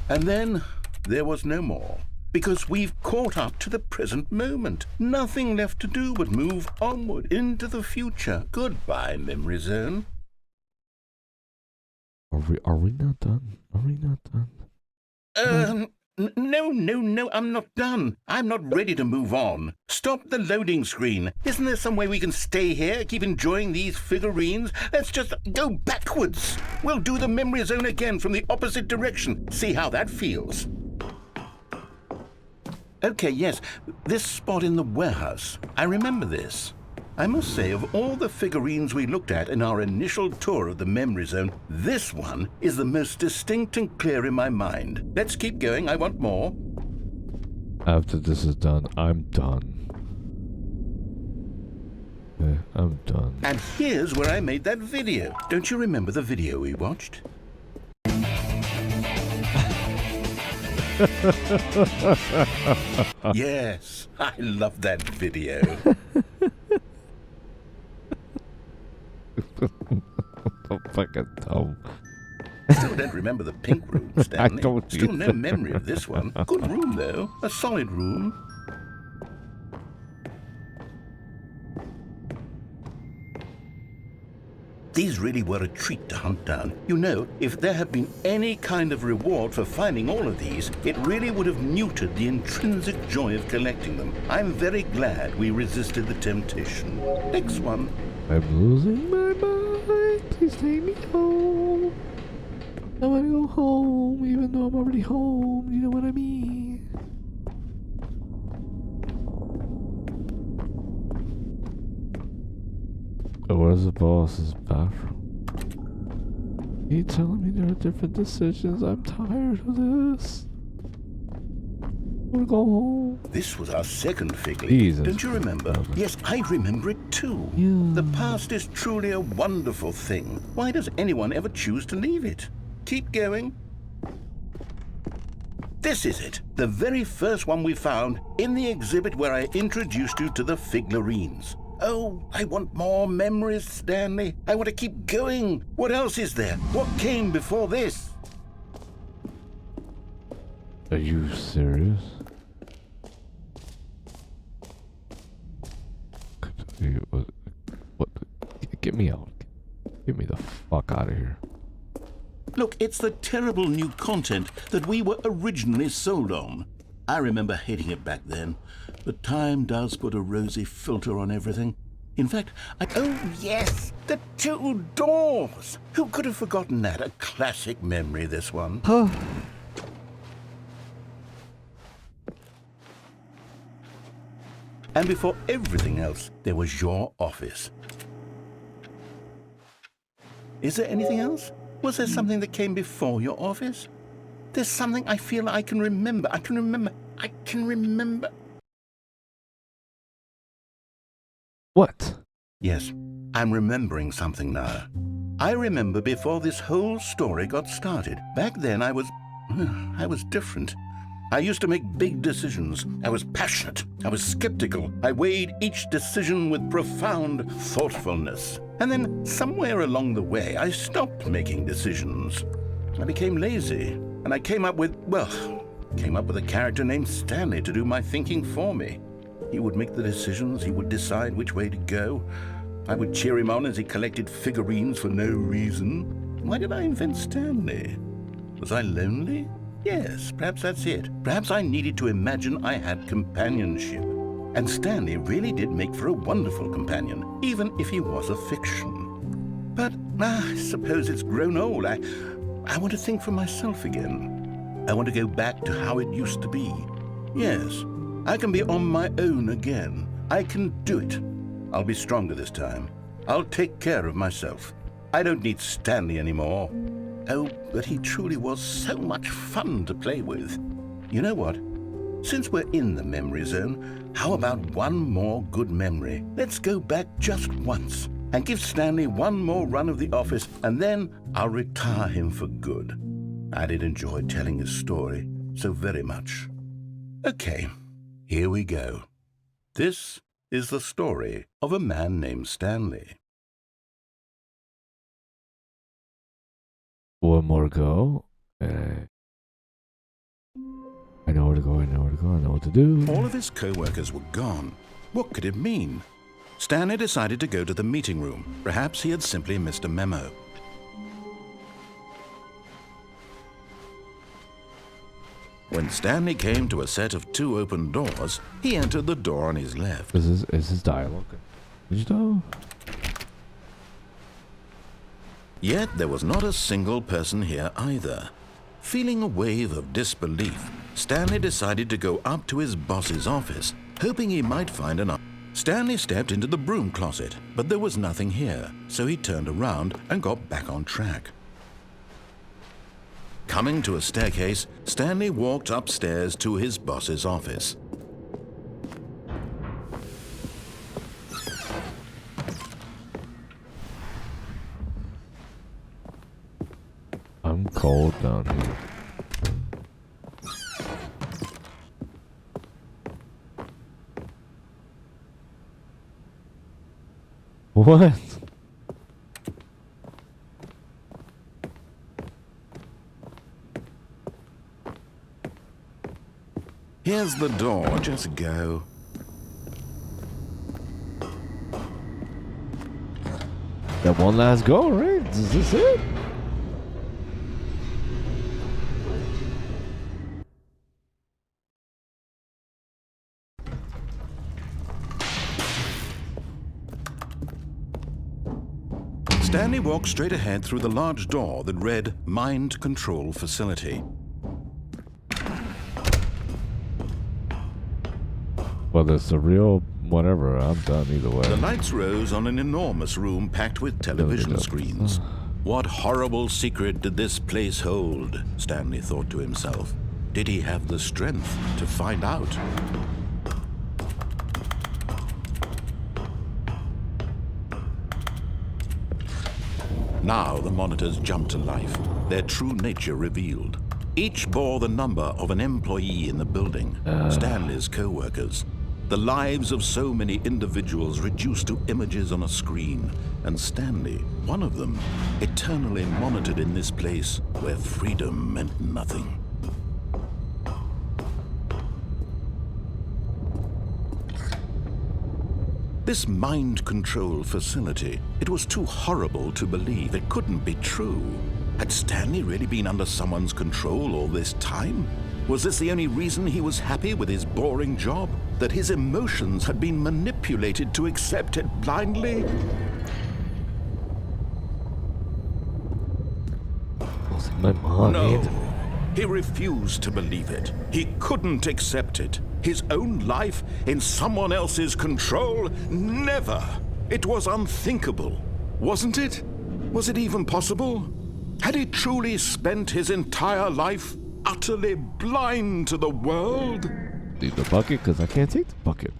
And then there was no more, because we've caught up to the present moment. Nothing left to do but move onward into the future. Goodbye, memory zone. Are we not done? Are we not done? No, I'm not done. I'm not ready to move on. Stop the loading screen. Isn't there some way we can stay here, keep enjoying these figurines? Let's just go backwards. We'll do the memory zone again from the opposite direction. See how that feels. Okay, yes, this spot in the warehouse. I remember this. I must say, of all the figurines we looked at in our initial tour of the memory zone, this one is the most distinct and clear in my mind. Let's keep going. I want more. After this is done, I'm done. Okay, I'm done. And here's where I made that video. Don't you remember the video we watched? Yes, I love that video. So fucking dumb. Still don't remember the pink room, Stanley. I don't Still no either. memory of this one. Good room, though. A solid room. These really were a treat to hunt down. You know, if there had been any kind of reward for finding all of these, it really would have muted the intrinsic joy of collecting them. I'm very glad we resisted the temptation. Next one. I'm losing my mind. Please take me home. I want to go home, even though I'm already home. You know what I mean? Oh, where's the boss's bathroom? You telling me there are different decisions? I'm tired of this. wanna go home. This was our second figgy. Jesus. Don't you remember? Yes, I remember it too. Yeah. The past is truly a wonderful thing. Why does anyone ever choose to leave it? Keep going. This is it. The very first one we found in the exhibit where I introduced you to the figlarines. Oh, I want more memories, Stanley. I want to keep going. What else is there? What came before this? Are you serious? What? Get me out. Get me the fuck out of here. Look, it's the terrible new content that we were originally sold on. I remember hating it back then, but time does put a rosy filter on everything. In fact, oh yes, the two doors! Who could have forgotten that? A classic memory, this one. Huh. And before everything else, there was your office. Is there anything else? Was there something that came before your office? There's something I feel I can remember. I can remember. What? Yes, I'm remembering something now. I remember before this whole story got started. Back then I was different. I used to make big decisions. I was passionate. I was skeptical. I weighed each decision with profound thoughtfulness. And then somewhere along the way, I stopped making decisions. I became lazy, and I came up with a character named Stanley to do my thinking for me. He would make the decisions. He would decide which way to go. I would cheer him on as he collected figurines for no reason. Why did I invent Stanley? Was I lonely? Yes, perhaps that's it. Perhaps I needed to imagine I had companionship. And Stanley really did make for a wonderful companion, even if he was a fiction. But I suppose it's grown old. I want to think for myself again. I want to go back to how it used to be. Yes, I can be on my own again. I can do it. I'll be stronger this time. I'll take care of myself. I don't need Stanley anymore. Oh, but he truly was so much fun to play with. You know what? Since we're in the memory zone, how about one more good memory? Let's go back just once and give Stanley one more run of the office, and then I'll retire him for good. I did enjoy telling his story so very much. Okay, here we go. This is the story of a man named Stanley. One more go. I know where to go, I know what to do. All of his co-workers were gone. What could it mean? Stanley decided to go to the meeting room. Perhaps he had simply missed a memo. When Stanley came to a set of 2 open doors, he entered the door on his left. Is this dialogue? Digital? Yet there was not a single person here either. Feeling a wave of disbelief, Stanley decided to go up to his boss's office, hoping he might find an... Stanley stepped into the broom closet, but there was nothing here, so he turned around and got back on track. Coming to a staircase, Stanley walked upstairs to his boss's office. I'm cold down here. What? Here's the door, just go. That one last go, right? Is this it? Stanley walked straight ahead through the large door that read Mind Control Facility. Whether it's a real whatever, I'm done either way. The lights rose on an enormous room packed with television screens. What horrible secret did this place hold? Stanley thought to himself. did he have the strength to find out? Now the monitors jumped to life, their true nature revealed. Each bore the number of an employee in the building, Stanley's co-workers. The lives of so many individuals reduced to images on a screen, and Stanley, one of them, eternally monitored in this place where freedom meant nothing. This mind control facility, it was too horrible to believe. It couldn't be true. Had Stanley really been under someone's control all this time? Was this the only reason he was happy with his boring job? That his emotions had been manipulated to accept it blindly? Losing my mind. No. He refused to believe it. He couldn't accept it. His own life in someone else's control? Never! It was unthinkable, wasn't it? Was it even possible? Had he truly spent his entire life utterly blind to the world? Leave the bucket, because I can't take the bucket.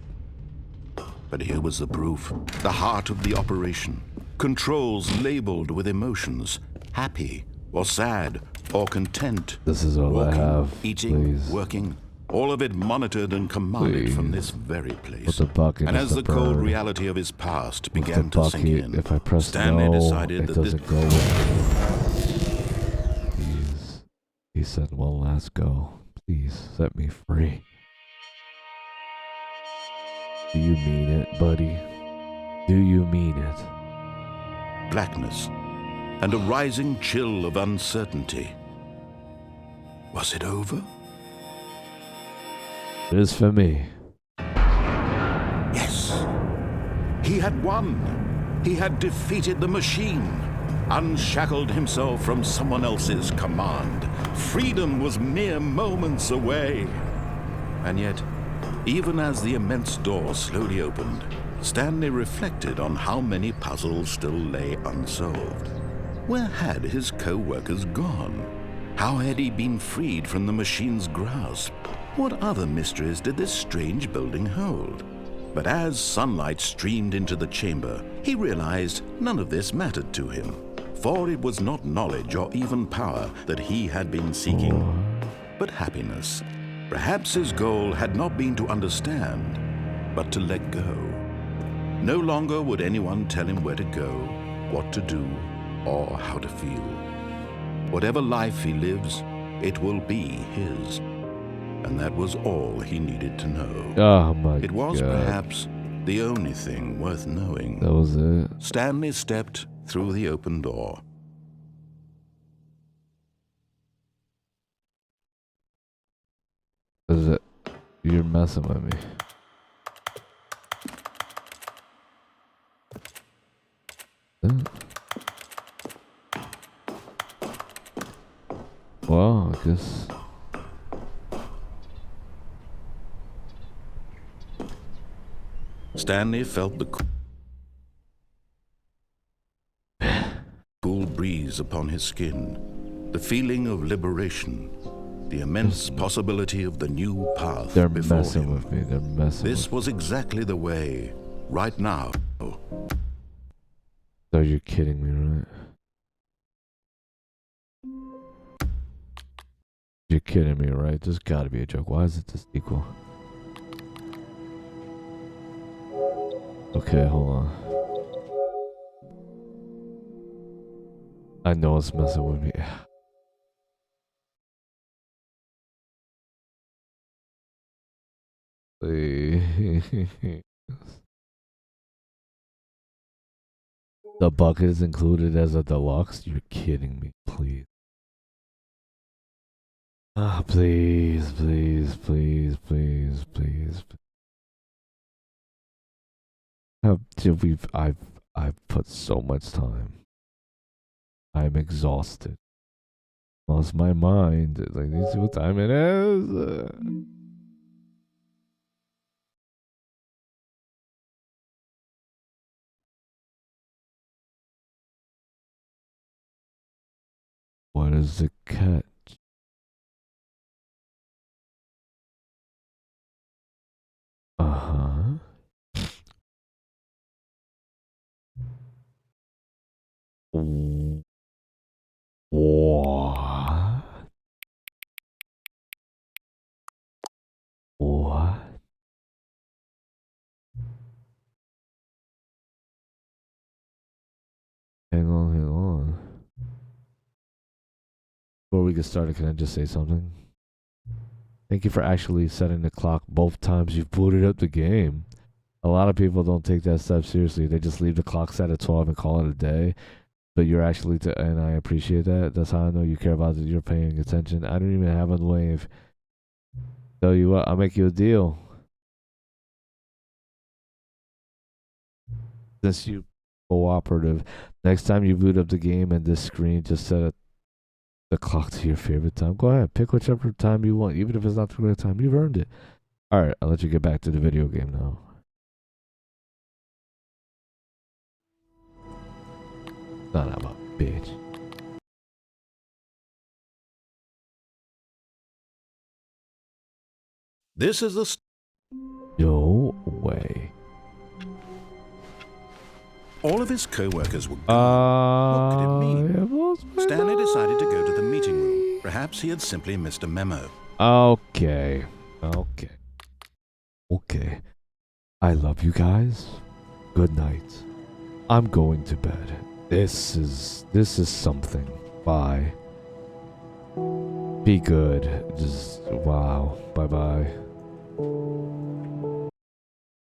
But here was the proof, the heart of the operation. Controls labeled with emotions, happy or sad or content. This is all walking, I have. eating, Please. working, all of it monitored and commanded from this very place. With the bucket And is as the the cold bird. reality of his past With began the to sink bucket, in, if I press Stanley no, decided it that this doesn't go away. Please. He said one last go. Please set me free. Do you mean it, buddy? Do you mean it? blackness and a rising chill of uncertainty. Was it over? It is for me. Yes. He had won. He had defeated the machine, unshackled himself from someone else's command. Freedom was mere moments away. And yet, even as the immense door slowly opened, Stanley reflected on how many puzzles still lay unsolved. Where had his co-workers gone? How had he been freed from the machine's grasp? What other mysteries did this strange building hold? But as sunlight streamed into the chamber, he realized none of this mattered to him, for it was not knowledge or even power that he had been seeking, but happiness. Perhaps his goal had not been to understand, but to let go. No longer would anyone tell him where to go, what to do, or how to feel. Whatever life he lives, it will be his. And that was all he needed to know. Oh my god. It was perhaps the only thing worth knowing. That was it. Stanley stepped through the open door. Is it? You're messing with me. Well, I guess. Stanley felt the cool breeze upon his skin, the feeling of liberation, the immense possibility of the new path They're before messing him. with me. They're messing This with was exactly the way, right now. me. So you're kidding me, right? You're kidding me, right? There's gotta be a joke. Why is it this equal? Okay, hold on. I know it's messing with me. Please. The bucket is included as a deluxe? You're kidding me, please. Ah, please, please, please, please, please. I've put so much time. I'm exhausted. Lost my mind. Like, you see what time it is? What is the catch? Uh-huh. What? What? Hang on, hang on. Before we get started, can I just say something? Thank you for actually setting the clock both times you've booted up the game. A lot of people don't take that step seriously. They just leave the clock set at 12 and call it a day. But you're actually, and I appreciate that. That's how I know you care about it. You're paying attention. I don't even have a wave. Tell you what, I'll make you a deal. Since you cooperative, next time you boot up the game and this screen, just set the clock to your favorite time. Go ahead, pick whichever time you want, even if it's not the right time. You've earned it. All right, I'll let you get back to the video game now. Son of a bitch. This is the... No way. All of his co-workers were gone. What could it mean? Stanley decided to go to the meeting room. Perhaps he had simply missed a memo. Okay. I love you guys. Good night. I'm going to bed. This is something. Bye. Be good. Just wow. Bye bye.